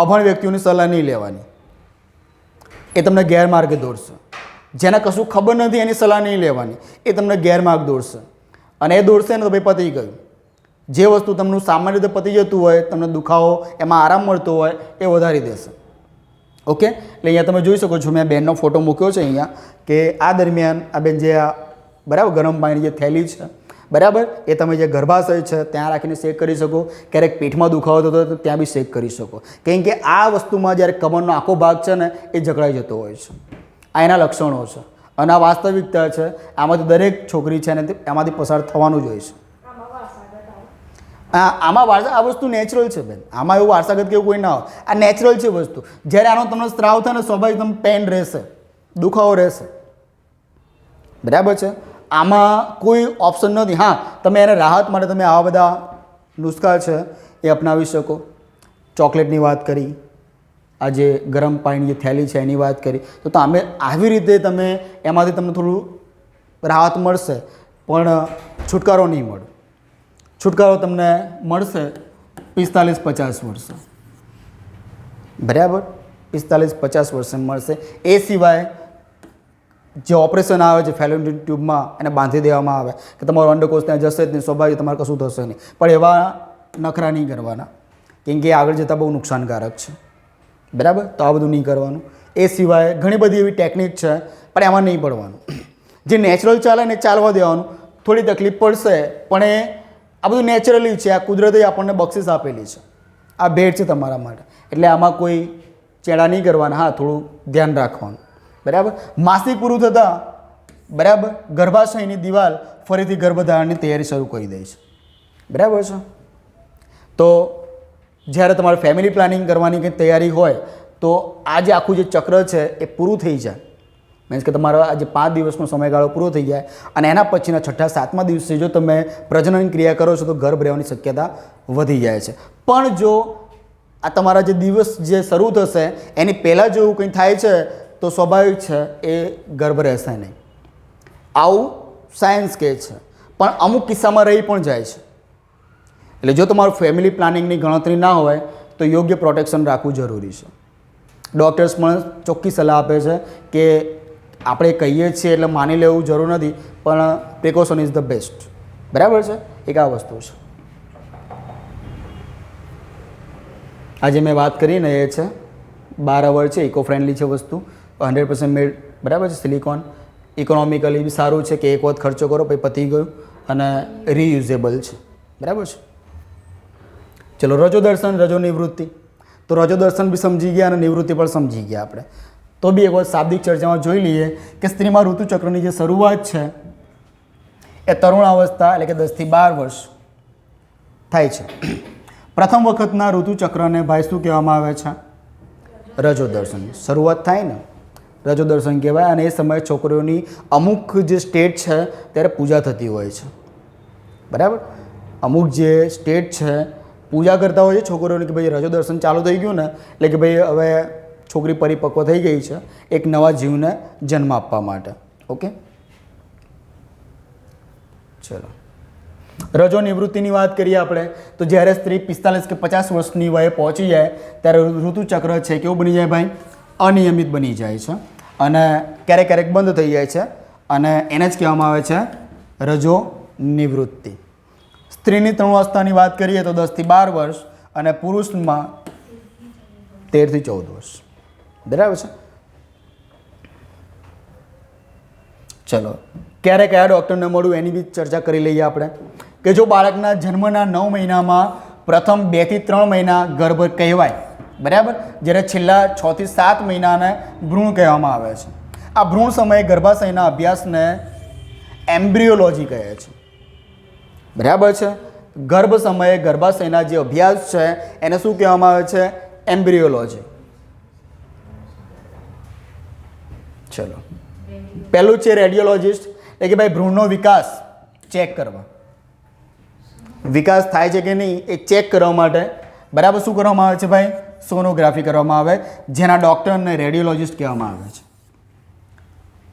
અભણ વ્યક્તિઓની સલાહ નહીં લેવાની, એ તમને ગેરમાર્ગે દોરશે. જેને કશું ખબર નથી એની સલાહ નહીં લેવાની, એ તમને ગેરમાર્ગ દોરશે, અને એ દોરશે ને તો ભાઈ પતી ગયું. જે વસ્તુ તમને સામાન્ય રીતે પતી જતું હોય, તમને દુખાવો એમાં આરામ મળતો હોય એ વધારી દેશે. ઓકે. એટલે અહીંયા તમે જોઈ શકો છો, મેં બેનનો ફોટો મૂક્યો છે અહીંયા, કે આ દરમિયાન આ બેન જે આ બરાબર ગરમ પાણીની જે થેલી છે બરાબર, એ તમે જે ગર્ભાશય છે ત્યાં રાખીને શેક કરી શકો. ક્યારેક પેટમાં દુખાવો થતો હોય તો ત્યાં બી શેક કરી શકો. કેમ કે આ વસ્તુમાં જ્યારે કમરનો આખો ભાગ છે ને એ જકડાઈ જતો હોય છે. આ એના લક્ષણો છે, અને આ વાસ્તવિકતા છે. આમાંથી દરેક છોકરી છે ને એમાંથી પસાર થવાનું જ હોય છે. આમાં આ વસ્તુ નેચરલ છે બેન, આમાં એવું વારસાગત કે એવું કોઈ ના હોય. આ નેચરલ છે વસ્તુ. જ્યારે આનો તમને સ્ત્રાવ થાય ને સ્વાભાવિક તમને પેન રહેશે, દુખાવો રહેશે. બરાબર છે. આમાં કોઈ ઓપ્શન નથી. હા, તમે એને રાહત માટે તમે આવા બધા નુસ્ખા છે એ અપનાવી શકો. ચોકલેટની વાત કરી, આ જે ગરમ પાણીની જે થેલી છે એની વાત કરી, તો તમે આવી રીતે તમે એમાંથી તમને થોડું રાહત મળશે, પણ છુટકારો નહીં મળે. છુટકારો તમને મળશે 45-50 વર્ષે. બરાબર. 45-50 વર્ષે મળશે. એ સિવાય જે ઓપરેશન આવે છે ફેલોપિયન ટ્યુબમાં, એને બાંધી દેવામાં આવે કે તમારો અંડકોષ ત્યાં જશે જ નહીં, સ્વાભાવિક તમારે કશું થશે નહીં. પણ એવા નખરા નહીં કરવાના, કેમ કે આગળ જતાં બહુ નુકસાનકારક છે. બરાબર. તો આ બધું નહીં કરવાનું. એ સિવાય ઘણી બધી એવી ટેકનિક છે, પણ એમાં નહીં પડવાનું. જે નેચરલ ચાલે ને ચાલવા દેવાનું. થોડી તકલીફ પડશે, પણ એ આ બધું નેચરલી છે, આ કુદરતે આપણને બક્ષિસ આપેલી છે, આ ભેટ છે તમારા માટે. એટલે આમાં કોઈ ચેડા નહીં કરવાના. હા, થોડું ધ્યાન રાખવાનું. બરાબર. માસિક પૂરું થતાં બરાબર ગર્ભાશયની દિવાલ ફરીથી ગર્ભધારણની તૈયારી શરૂ કરી દે છે. બરાબર છે. તો જ્યારે તમારે ફેમિલી પ્લાનિંગ કરવાની કંઈ તૈયારી હોય તો આ જે આખું જે ચક્ર છે એ પૂરું થઈ જાય. મીન્સ કે તમારો આ જે 5 દિવસનો સમયગાળો પૂરો થઈ જાય, અને એના પછીના 6-7મા દિવસે જો તમે પ્રજનન ક્રિયા કરો છો તો ગર્ભ રહેવાની શક્યતા વધી જાય છે. પણ જો આ તમારા જે દિવસ જે શરૂ થશે એની પહેલાં જો એવું કંઈ થાય છે તો સ્વાભાવિક છે એ ગર્ભ રહેશે નહીં. આવું સાયન્સ કહે છે, પણ અમુક કિસ્સામાં રહી પણ જાય છે. એટલે જો તમારું ફેમિલી પ્લાનિંગની ગણતરી ના હોય તો યોગ્ય પ્રોટેક્શન રાખવું જરૂરી છે. ડૉક્ટર્સ પણ ચોખ્ખી સલાહ આપે છે કે આપણે કહીએ છીએ એટલે માની લેવું જરૂર નથી, પણ પ્રિકોશન ઇઝ ધ બેસ્ટ. બરાબર છે. એક આ વસ્તુ છે. આજે મેં વાત કરીને એ છે 12 અવર છે, ઇકો ફ્રેન્ડલી છે વસ્તુ, 100% મેડ. બરાબર છે. સિલિકોન ઇકોનોમિકલી બી સારું છે કે એક વખત ખર્ચો કરો પછી પતી ગયું, અને રીયુઝેબલ છે. બરાબર છે. ચલો, રજો દર્શન, રજો નિવૃત્તિ. તો રજો દર્શન બી સમજી ગયા અને નિવૃત્તિ પણ સમજી ગયા આપણે. તો બી એક વખત શાબ્દિક ચર્ચામાં જોઈ લઈએ કે સ્ત્રીમાં ઋતુચક્રની જે શરૂઆત છે એ તરુણાવસ્થા એટલે કે 10 થી 12 વર્ષ થાય છે. પ્રથમ વખતના ઋતુચક્રને ભાઈ શું કહેવામાં આવે છે? રજો દર્શન. શરૂઆત થાય ને રજો દર્શન કહેવાય. અને એ સમયે છોકરીઓની અમુક જે સ્ટેટ છે ત્યારે પૂજા થતી હોય છે. બરાબર. અમુક જે સ્ટેટ છે પૂજા કરતા હોય છે છોકરીઓની કે ભાઈ રજો દર્શન ચાલુ થઈ ગયું ને એટલે કે ભાઈ હવે છોકરી પરિપક્વ થઈ ગઈ છે એક નવા જીવને જન્મ આપવા માટે. ઓકે, ચલો રજો નિવૃત્તિની વાત કરીએ આપણે તો જ્યારે સ્ત્રી 45 કે 50 વર્ષની વયે પહોંચી જાય ત્યારે ઋતુચક્ર છે કેવું બની જાય ભાઈ? અનિયમિત બની જાય છે અને ક્યારેક ક્યારેક બંધ થઈ જાય છે અને એને જ કહેવામાં આવે છે રજો નિવૃત્તિ. સ્ત્રીની તરુણાવસ્થાની વાત કરીએ તો 10 થી 12 વર્ષ અને પુરુષમાં 13 થી 14 વર્ષ. બરાબર છે. ચલો ક્યારે કયા ડૉક્ટરને મળવું એની બી ચર્ચા કરી લઈએ આપણે કે જો બાળકના જન્મના 9 મહિનામાં પ્રથમ 2 થી 3 મહિના ગર્ભ કહેવાય, બરાબર, જ્યારે છેલ્લા 6 થી 7 મહિનાને ભ્રૂણ કહેવામાં આવે છે. આ ભ્રૂણ સમયે ગર્ભાશયના અભ્યાસને એમ્બ્રિયોલોજી કહે છે. બરાબર છે. ગર્ભ સમયે ગર્ભાશયના જે અભ્યાસ છે એને શું કહેવામાં આવે છે? એમ્બ્રિયોલોજી. ચલો પહેલું છે રેડિયોલોજિસ્ટ, એટલે કે ભાઈ ભ્રૂણનો વિકાસ ચેક કરવા, વિકાસ થાય છે કે નહીં એ ચેક કરવા માટે બરાબર શું કરવામાં આવે છે ભાઈ? સોનોગ્રાફી કરવામાં આવે, જેના ડૉક્ટરને રેડિયોલોજિસ્ટ કહેવામાં આવે છે.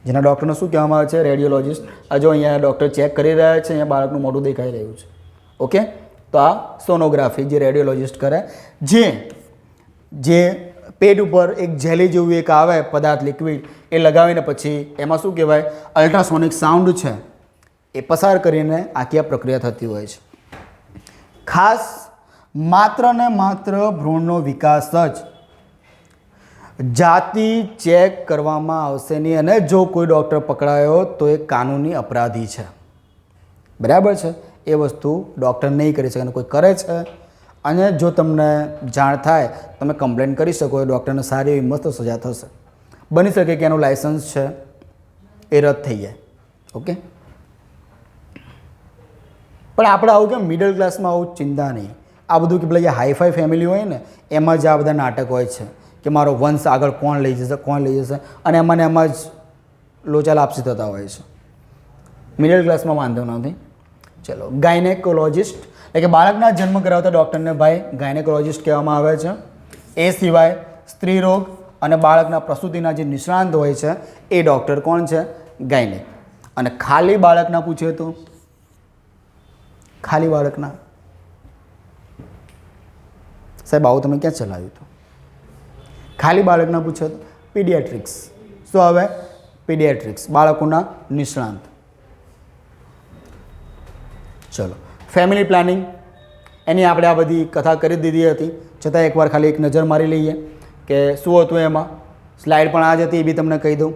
જેના ડૉક્ટરને શું કહેવામાં આવે છે? રેડિયોલોજિસ્ટ. આ જો અહીંયા ડૉક્ટર ચેક કરી રહ્યા છે, અહીંયા બાળકનું મોઢું દેખાઈ રહ્યું છે. ઓકે, તો આ સોનોગ્રાફી જે રેડિયોલોજિસ્ટ કરે, જે પેટ ઉપર એક જેલી જેવું એક આવે પદાર્થ લિક્વિડ એ લગાવીને પછી એમાં શું કહેવાય? અલ્ટ્રાસોનિક સાઉન્ડ છે એ પસાર કરીને આખી આ પ્રક્રિયા થતી હોય છે. ખાસ માત્ર ને માત્ર ભ્રૂણનો વિકાસ જ જાતિ ચેક કરવામાં આવશે નહીં અને જો કોઈ ડૉક્ટર પકડાયો તો એ કાનૂની અપરાધી છે. બરાબર છે. એ વસ્તુ ડૉક્ટર નહીં કરી શકે અને કોઈ કરે છે અને જો તમને જાણ થાય તમે કમ્પ્લેન કરી શકો, એ ડૉક્ટરને સારી એવી મસ્ત સજા થશે. બની શકે કે એનું લાઇસન્સ છે એ રદ થઈ જાય. ઓકે, પણ આપણે આવું કે મિડલ ક્લાસમાં આવું ચિંતા નહીં. આ બધું કે પેલા જે હાઈફાઈ ફેમિલી હોય ને એમાં જ આ બધા નાટક હોય છે કે મારો વંશ આગળ કોણ લઈ જશે અને એમાં ને એમાં જ લોચા લાપસી થતા હોય છે. મિડલ ક્લાસમાં વાંધો નથી. ચલો ગાયનેકોલોજિસ્ટ, એટલે કે બાળકના જન્મ કરાવતા ડૉક્ટરને ભાઈ ગાયનેકોલોજિસ્ટ કહેવામાં આવે છે. એ સિવાય સ્ત્રી રોગ અને બાળકના પ્રસૂતિના જે નિષ્ણાંત હોય છે એ ડૉક્ટર કોણ છે? ગાયનેક. અને ખાલી બાળકના પૂછે તો ખાલી બાળકના સાહેબ આવું તમે ક્યાં ચલાવ્યું હતું? ખાલી બાળકના પૂછે તો પીડિયાટ્રિક્સ. શું આવે? પીડિયાટ્રિક્સ, બાળકોના નિષ્ણાંત. ચલો ફેમિલી પ્લાનિંગ, એની આપણે આ બધી કથા કરી દીધી હતી, છતાં એકવાર ખાલી એક નજર મારી લઈએ કે શું હતું એમાં. સ્લાઇડ પણ આ જ હતી, એ બી તમને કહી દઉં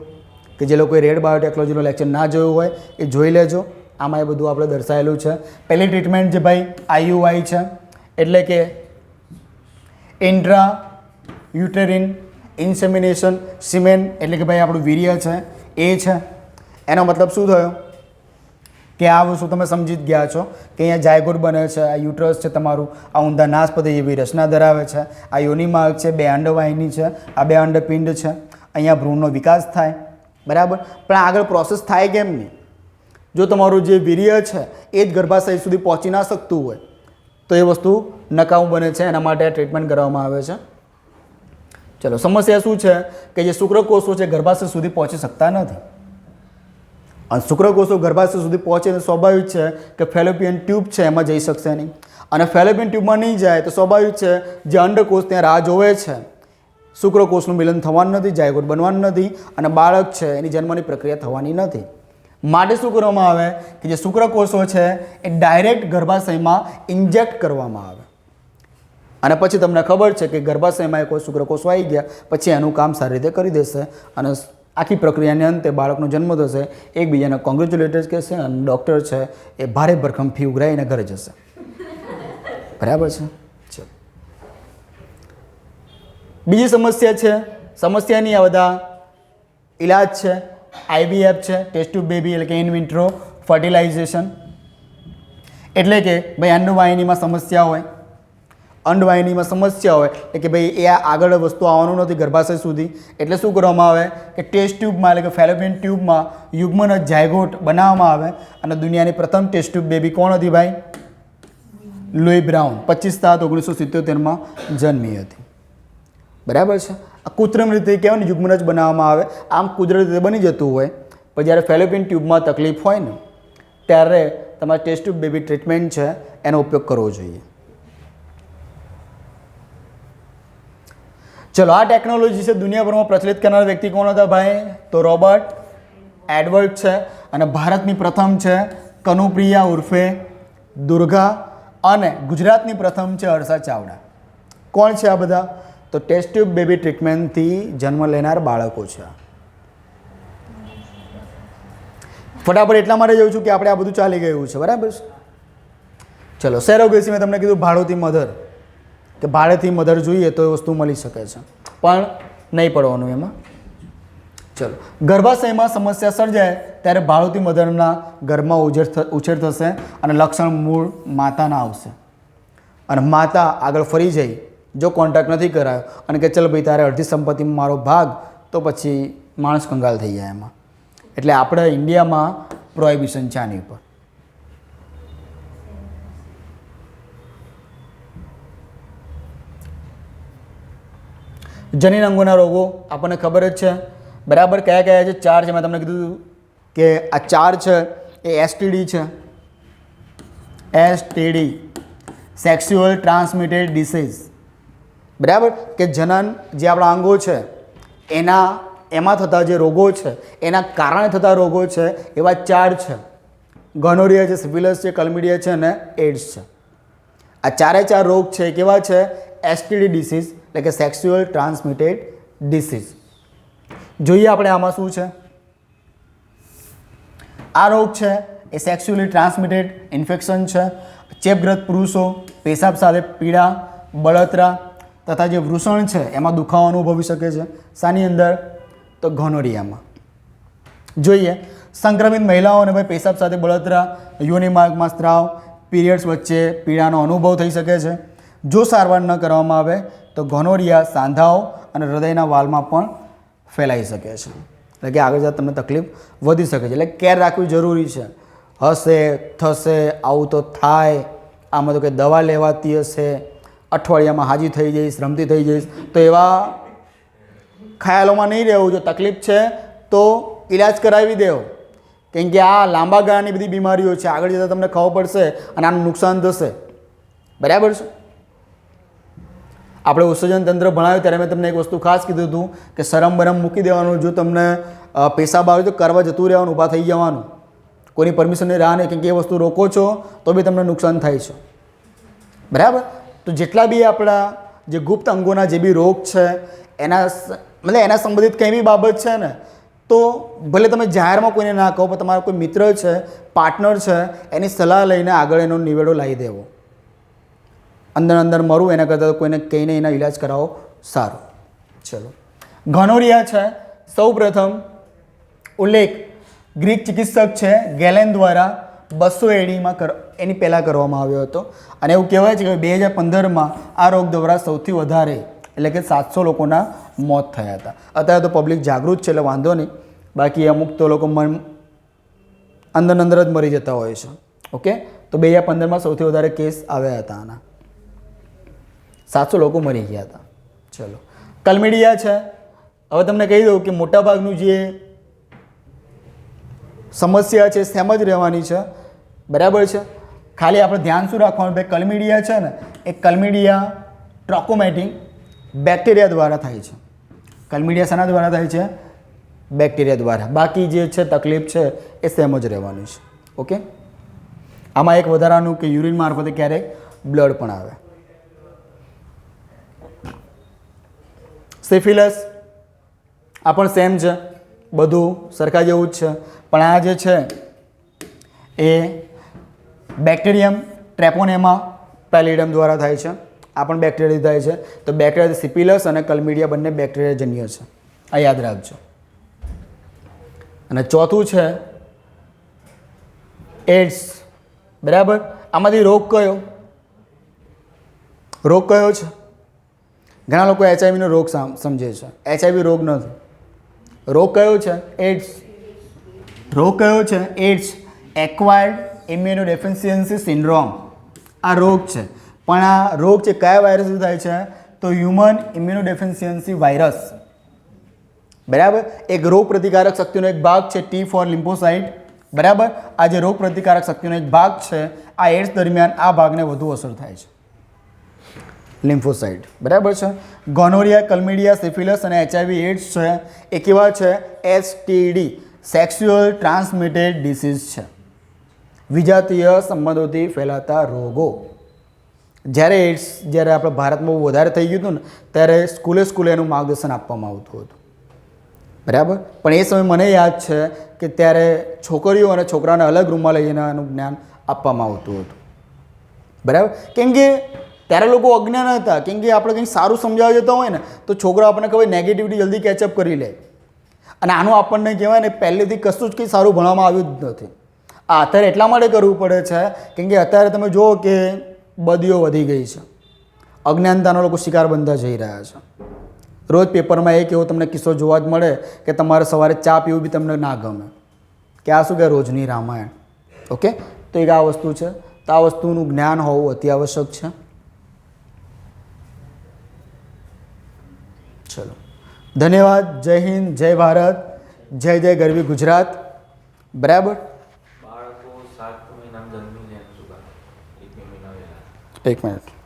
કે જે લોકોએ રેડ બાયોટેકનોલોજીનો લેક્ચર ના જોયું હોય એ જોઈ લેજો. આમાં એ બધું આપણે દર્શાવેલું છે. પહેલી ટ્રીટમેન્ટ જે ભાઈ IUI છે, એટલે કે ઇન્ટ્રા યુટેરિન ઇન્સેમિનેશન સિમેન, એટલે કે ભાઈ આપણું વીર્ય છે એ છે. એનો મતલબ શું થયો કે આ વસ્તુ તમે સમજી જ ગયા છો કે અહીંયા જાયગોટ બને છે, આ યુટ્રસ છે તમારું, આ ઊંધા નાસપતિ જેવી રચના ધરાવે છે, આ યોની માર્ગ છે, 2 અંડવાહિની છે, આ 2 અંડપિંડ છે, અહીંયા ભ્રૂણનો વિકાસ થાય. બરાબર, પણ આગળ પ્રોસેસ થાય કેમ નહીં? જો તમારું જે વીર્ય છે એ જ ગર્ભાશય સુધી પહોંચી ના શકતું હોય તો એ વસ્તુ નકામું બને છે. એના માટે ટ્રીટમેન્ટ કરવામાં આવે છે. ચલો સમસ્યા શું છે કે જે શુક્રકોષો છે ગર્ભાશય સુધી પહોંચી શકતા નથી. અને શુક્રકોષો ગર્ભાશય સુધી પહોંચે તો સ્વાભાવિક છે કે ફેલોપિયન ટ્યુબ છે એમાં જઈ શકશે નહીં. અને ફેલોપિયન ટ્યુબમાં નહીં જાય તો સ્વાભાવિક છે જે અંડકોષ ત્યાં રાહ જોવે છે, શુક્રકોષનું મિલન થવાનું નથી, જાયગોટ બનવાનું નથી અને બાળક છે એની જન્મની પ્રક્રિયા થવાની નથી. માટે શું કરવામાં આવે કે જે શુક્રકોષો છે એ ડાયરેક્ટ ગર્ભાશયમાં ઇન્જેક્ટ કરવામાં આવે અને પછી તમને ખબર છે કે ગર્ભાશયમાં કોઈ શુક્રકોષો આવી ગયા પછી એનું કામ સારી રીતે કરી દેશે અને આખી પ્રક્રિયાને અંતે બાળકનો જન્મ થશે. એકબીજાને કોંગ્રેચ્યુલેટર્સ કહેશે અને ડૉક્ટર છે એ ભારે ભરખમ ફી ઉઘરાઈને ઘરે જશે. બરાબર છે. ચલો બીજી સમસ્યા છે, સમસ્યાની આ બધા ઇલાજ છે. IVF છે, ટેસ્ટ ટ્યુબ બેબી, એટલે કે ઇન વિટ્રો ફર્ટિલાઇઝેશન. એટલે કે ભાઈ અંડવાહિનીમાં સમસ્યા હોય, અંડવાહિનીમાં સમસ્યા હોય એટલે કે ભાઈ એ આગળ વસ્તુ આવવાનું નથી ગર્ભાશય સુધી, એટલે શું કરવામાં આવે કે ટેસ્ટ ટ્યુબમાં એટલે કે ફેલોપિયન ટ્યુબમાં યુગ્મન જાયગોટ બનાવવામાં આવે અને દુનિયાની પ્રથમ ટેસ્ટ ટ્યુબ બેબી કોણ હતી ભાઈ? લુઈ બ્રાઉન 25/7/1977 જન્મી હતી. બરાબર છે. આ કૃત્રિમ રીતે કહેવાય ને યુગ્મનજ બનાવવામાં આવે, આમ કુદરતી રીતે બની જતું હોય, પણ જ્યારે ફેલોપિયન ટ્યુબમાં તકલીફ હોય ને ત્યારે તમારે ટેસ્ટ ટ્યુબ બેબી ટ્રીટમેન્ટ છે એનો ઉપયોગ કરવો જોઈએ. ચલો, આ ટેકનોલોજી છે દુનિયાભરમાં પ્રચલિત કરનાર વ્યક્તિ કોણ હતા ભાઈ? તો રોબર્ટ એડવર્ડ છે. અને ભારતની પ્રથમ છે કનુપ્રિયા ઉર્ફે દુર્ગા, અને ગુજરાતની પ્રથમ છે હર્ષા ચાવડા. કોણ છે આ બધા? તો ટેસ્ટ ટ્યુબ બેબી ટ્રીટમેન્ટથી જન્મ લેનાર બાળકો છે. ફટાફટ એટલા માટે જઉં છું કે આપણે આ બધું ચાલી ગયું છે. બરાબર છે. ચલો, સેરોગેસી મેં તમને કીધું ભાડુતી મધર, કે ભાડેથી મધર જોઈએ તો એ વસ્તુ મળી શકે છે, પણ નહીં પડવાનું એમાં. ચલો, ગર્ભાશયમાં સમસ્યા સર્જાય ત્યારે ભાડુતી મધરના ગર્ભમાં ઉછેર થશે અને લક્ષણ મૂળ માતાના આવશે. અને માતા આગળ ફરી જઈ જો કોન્ટેક્ટ નથી કરાયો અને કે ચલો ભાઈ તારે અડધી સંપત્તિમાં મારો ભાગ, તો પછી માણસ કંગાલ થઈ જાય એમાં. એટલે આપણે ઇન્ડિયામાં પ્રોહિબિશન છે આની ઉપર. જનીન અંગોના રોગો આપણને ખબર જ છે. બરાબર, કયા કયા છે? 4 છે. મેં તમને કીધું કે આ 4 છે એ એસટીડી છે. STD, sexual transmitted disease. બરાબર, કે જનન જે આપણા અંગો છે એમાં થતા જે રોગો છે એના કારણે થતા રોગો છે એવા 4 છે. ગોનોરિયા છે, સિફિલિસ છે, ક્લેમિડિયા છે અને એડ્સ છે. આ 4 રોગ છે કેવા છે? એસટીડી ડિસીઝ, એટલે કે સેક્સ્યુઅલ ટ્રાન્સમિટેડ ડિસીઝ. જોઈએ આપણે આમાં શું છે. આ રોગ છે એ સેક્સ્યુઅલી ટ્રાન્સમિટેડ ઇન્ફેક્શન છે. ચેપગ્રસ્ત પુરુષો પેશાબ સાથે પીડા, બળતરા તથા જે વૃષણ છે એમાં દુખાવો અનુભવી શકે છે. શાની અંદર? તો ગોનોરિયામાં. જોઈએ, સંક્રમિત મહિલાઓને ભાઈ પેશાબ સાથે બળતરા, યોનિ માર્ગમાં સ્ત્રાવ, પીરિયડ્સ વચ્ચે પીડાનો અનુભવ થઈ શકે છે. જો સારવાર ન કરવામાં આવે તો ગોનોરિયા સાંધાઓ અને હૃદયના વાલ્વમાં પણ ફેલાઈ શકે છે. એટલે કે આગળ જતાં તમને તકલીફ વધી શકે છે. એટલે કેર રાખવી જરૂરી છે. હશે, થશે, આવું તો થાય, આમાં તો કંઈ દવા લેવાતી હશે, અઠવાડિયામાં હાજી થઈ જઈશ, રમતી થઈ જઈશ, તો એવા ખ્યાલોમાં નહીં રહેવું. જો તકલીફ છે તો ઈલાજ કરાવી દેવો, કેમ કે આ લાંબા ગાળાની બધી બીમારીઓ છે. આગળ જતાં તમને ખબર પડશે અને આનું નુકસાન થશે. બરાબર છે. આપણે ઉત્સર્જન તંત્ર ભણાવ્યું ત્યારે મેં તમને એક વસ્તુ ખાસ કીધું હતું કે શરમ બરમ મૂકી દેવાનું. જો તમને પેશાબ આવે તો કરવા જતું રહેવાનું, ઊભા થઈ જવાનું, કોઈની પરમિશનની રાહ નહીં, કેમ કે એ વસ્તુ રોકો છો તો બી તમને નુકસાન થાય છે. બરાબર. તો જેટલા બી આપણા જે ગુપ્ત અંગોના જે બી રોગ છે એના સંબંધિત કંઈ બી બાબત છે ને, તો ભલે તમે જાહેરમાં કોઈને ના કહો, પણ તમારો કોઈ મિત્ર છે, પાર્ટનર છે, એની સલાહ લઈને આગળ એનો નિવેડો લાવી દેવો. અંદર મરવું એના કરતાં કોઈને કહીને એના ઈલાજ કરાવો સારું. ચલો, ગોનોરિયા છે સૌ પ્રથમ ઉલ્લેખ ગ્રીક ચિકિત્સક છે ગેલેન દ્વારા 200 AD એની પહેલાં કરવામાં આવ્યો હતો. અને એવું કહેવાય છે કે 2015માં આ રોગ દ્વારા સૌથી વધારે એટલે કે 700 લોકોના મોત થયા હતા. અત્યારે તો પબ્લિક જાગૃત છે એટલે વાંધો નહીં, બાકી અમુક તો લોકો અંદર જ મરી જતા હોય છે. ઓકે, તો 2015માં સૌથી વધારે કેસ આવ્યા હતા આના, 700 લોકો મરી ગયા હતા. ચલો, ક્લેમિડિયા છે. હવે તમને કહી દઉં કે મોટાભાગનું જે સમસ્યા છે સેમ જ રહેવાની છે. બરાબર છે. ખાલી આપણે ધ્યાન શું રાખવાનું? ભાઈ ક્લેમિડિયા છે ને એ ક્લેમિડિયા ટ્રોકોમેટિક બેક્ટેરિયા દ્વારા થાય છે. ક્લેમિડિયા શાના દ્વારા થાય છે? બેક્ટેરિયા દ્વારા. બાકી જે છે તકલીફ છે એ સેમ જ રહેવાની છે. ઓકે, આમાં એક વધારાનું કે યુરિન મારફતે ક્યારેક બ્લડ પણ આવે. સિફિલિસ આ પણ સેમ છે, બધું સરખા જેવું જ છે, પણ આ જે છે એ બેક્ટેરિયમ ટ્રેપોનેમા પેલિડમ દ્વારા થાય છે. આ પણ બેક્ટેરિયાથી થાય છે. તો બેક્ટેરિયા સિફિલિસ અને ક્લેમિડિયા બંને બેક્ટેરિયાજન્ય છે, આ યાદ રાખજો. અને ચોથું છે એડ્સ. બરાબર. આમાંથી રોગ કયો છે? ઘણા લોકો HIV નો રોગ સમજે છે. HIV રોગ નથી. રોગ કયો છે? એડ્સ. રોગ કયો છે? AIDS, acquired immunodeficiency syndrome. આ રોગ છે, પણ આ રોગ છે કયા વાયરસથી થાય છે? તો હ્યુમન ઇમ્યુનોડેફિશિયન્સી વાયરસ. બરાબર. એક રોગ પ્રતિકારક શક્તિનો એક ભાગ છે ટી ફોર લિમ્ફોસાઇટ. બરાબર. આ જે રોગ પ્રતિકારક શક્તિનો એક ભાગ છે, આ એડ્સ દરમિયાન આ ભાગને વધુ અસર થાય છે, લિમ્ફોસાઇટ. બરાબર છે. ગોનોરિયા, કલ્મિડિયા, સિફિલિસ અને એચઆઈવી એડ્સ છે એ કેવા છે? એસટીડી, સેક્સ્યુઅલ ટ્રાન્સમિટેડ ડિસીઝ છે, વિજાતીય સંબંધોથી ફેલાતા રોગો. જ્યારે આપણે ભારતમાં બહુ વધારે થઈ ગયું હતું ને, ત્યારે સ્કૂલે એનું માર્ગદર્શન આપવામાં આવતું હતું. બરાબર. પણ એ સમયે મને યાદ છે કે ત્યારે છોકરીઓ અને છોકરાને અલગ રૂમમાં લઈ જઈને આનું જ્ઞાન આપવામાં આવતું હતું. બરાબર. કેમ કે ત્યારે લોકો અજ્ઞાન હતા. કેમ કે આપણે કંઈક સારું સમજાવવા જતા હોય ને તો છોકરો આપણને ખબર નેગેટિવિટી જલ્દી કેચઅપ કરી લે. અને આનું આપણને કહેવાય ને પહેલેથી કશું જ કંઈ સારું ભણવામાં આવ્યું જ નથી. આ અત્યારે એટલા માટે કરવું પડે છે કેમ કે અત્યારે તમે જુઓ કે બદીઓ વધી ગઈ છે, અજ્ઞાનતાના લોકો શિકાર બનતા જઈ રહ્યા છે. રોજ પેપરમાં એક એવો તમને કિસ્સો જોવા જ મળે કે તમારે સવારે ચા પીવું બી તમને ના ગમે, કે આ શું કે રોજની રામાયણ. ઓકે, તો એક આ વસ્તુ છે. તો આ વસ્તુનું જ્ઞાન હોવું અતિ આવશ્યક છે. ચલો, ધન્યવાદ. જય હિન્દ, જય ભારત, જય જય ગરવી ગુજરાત. બરાબર. બાળકો 7 મહિનામાં જન્મી લે, 1 મહિના વહેલા. 1 મિનિટ.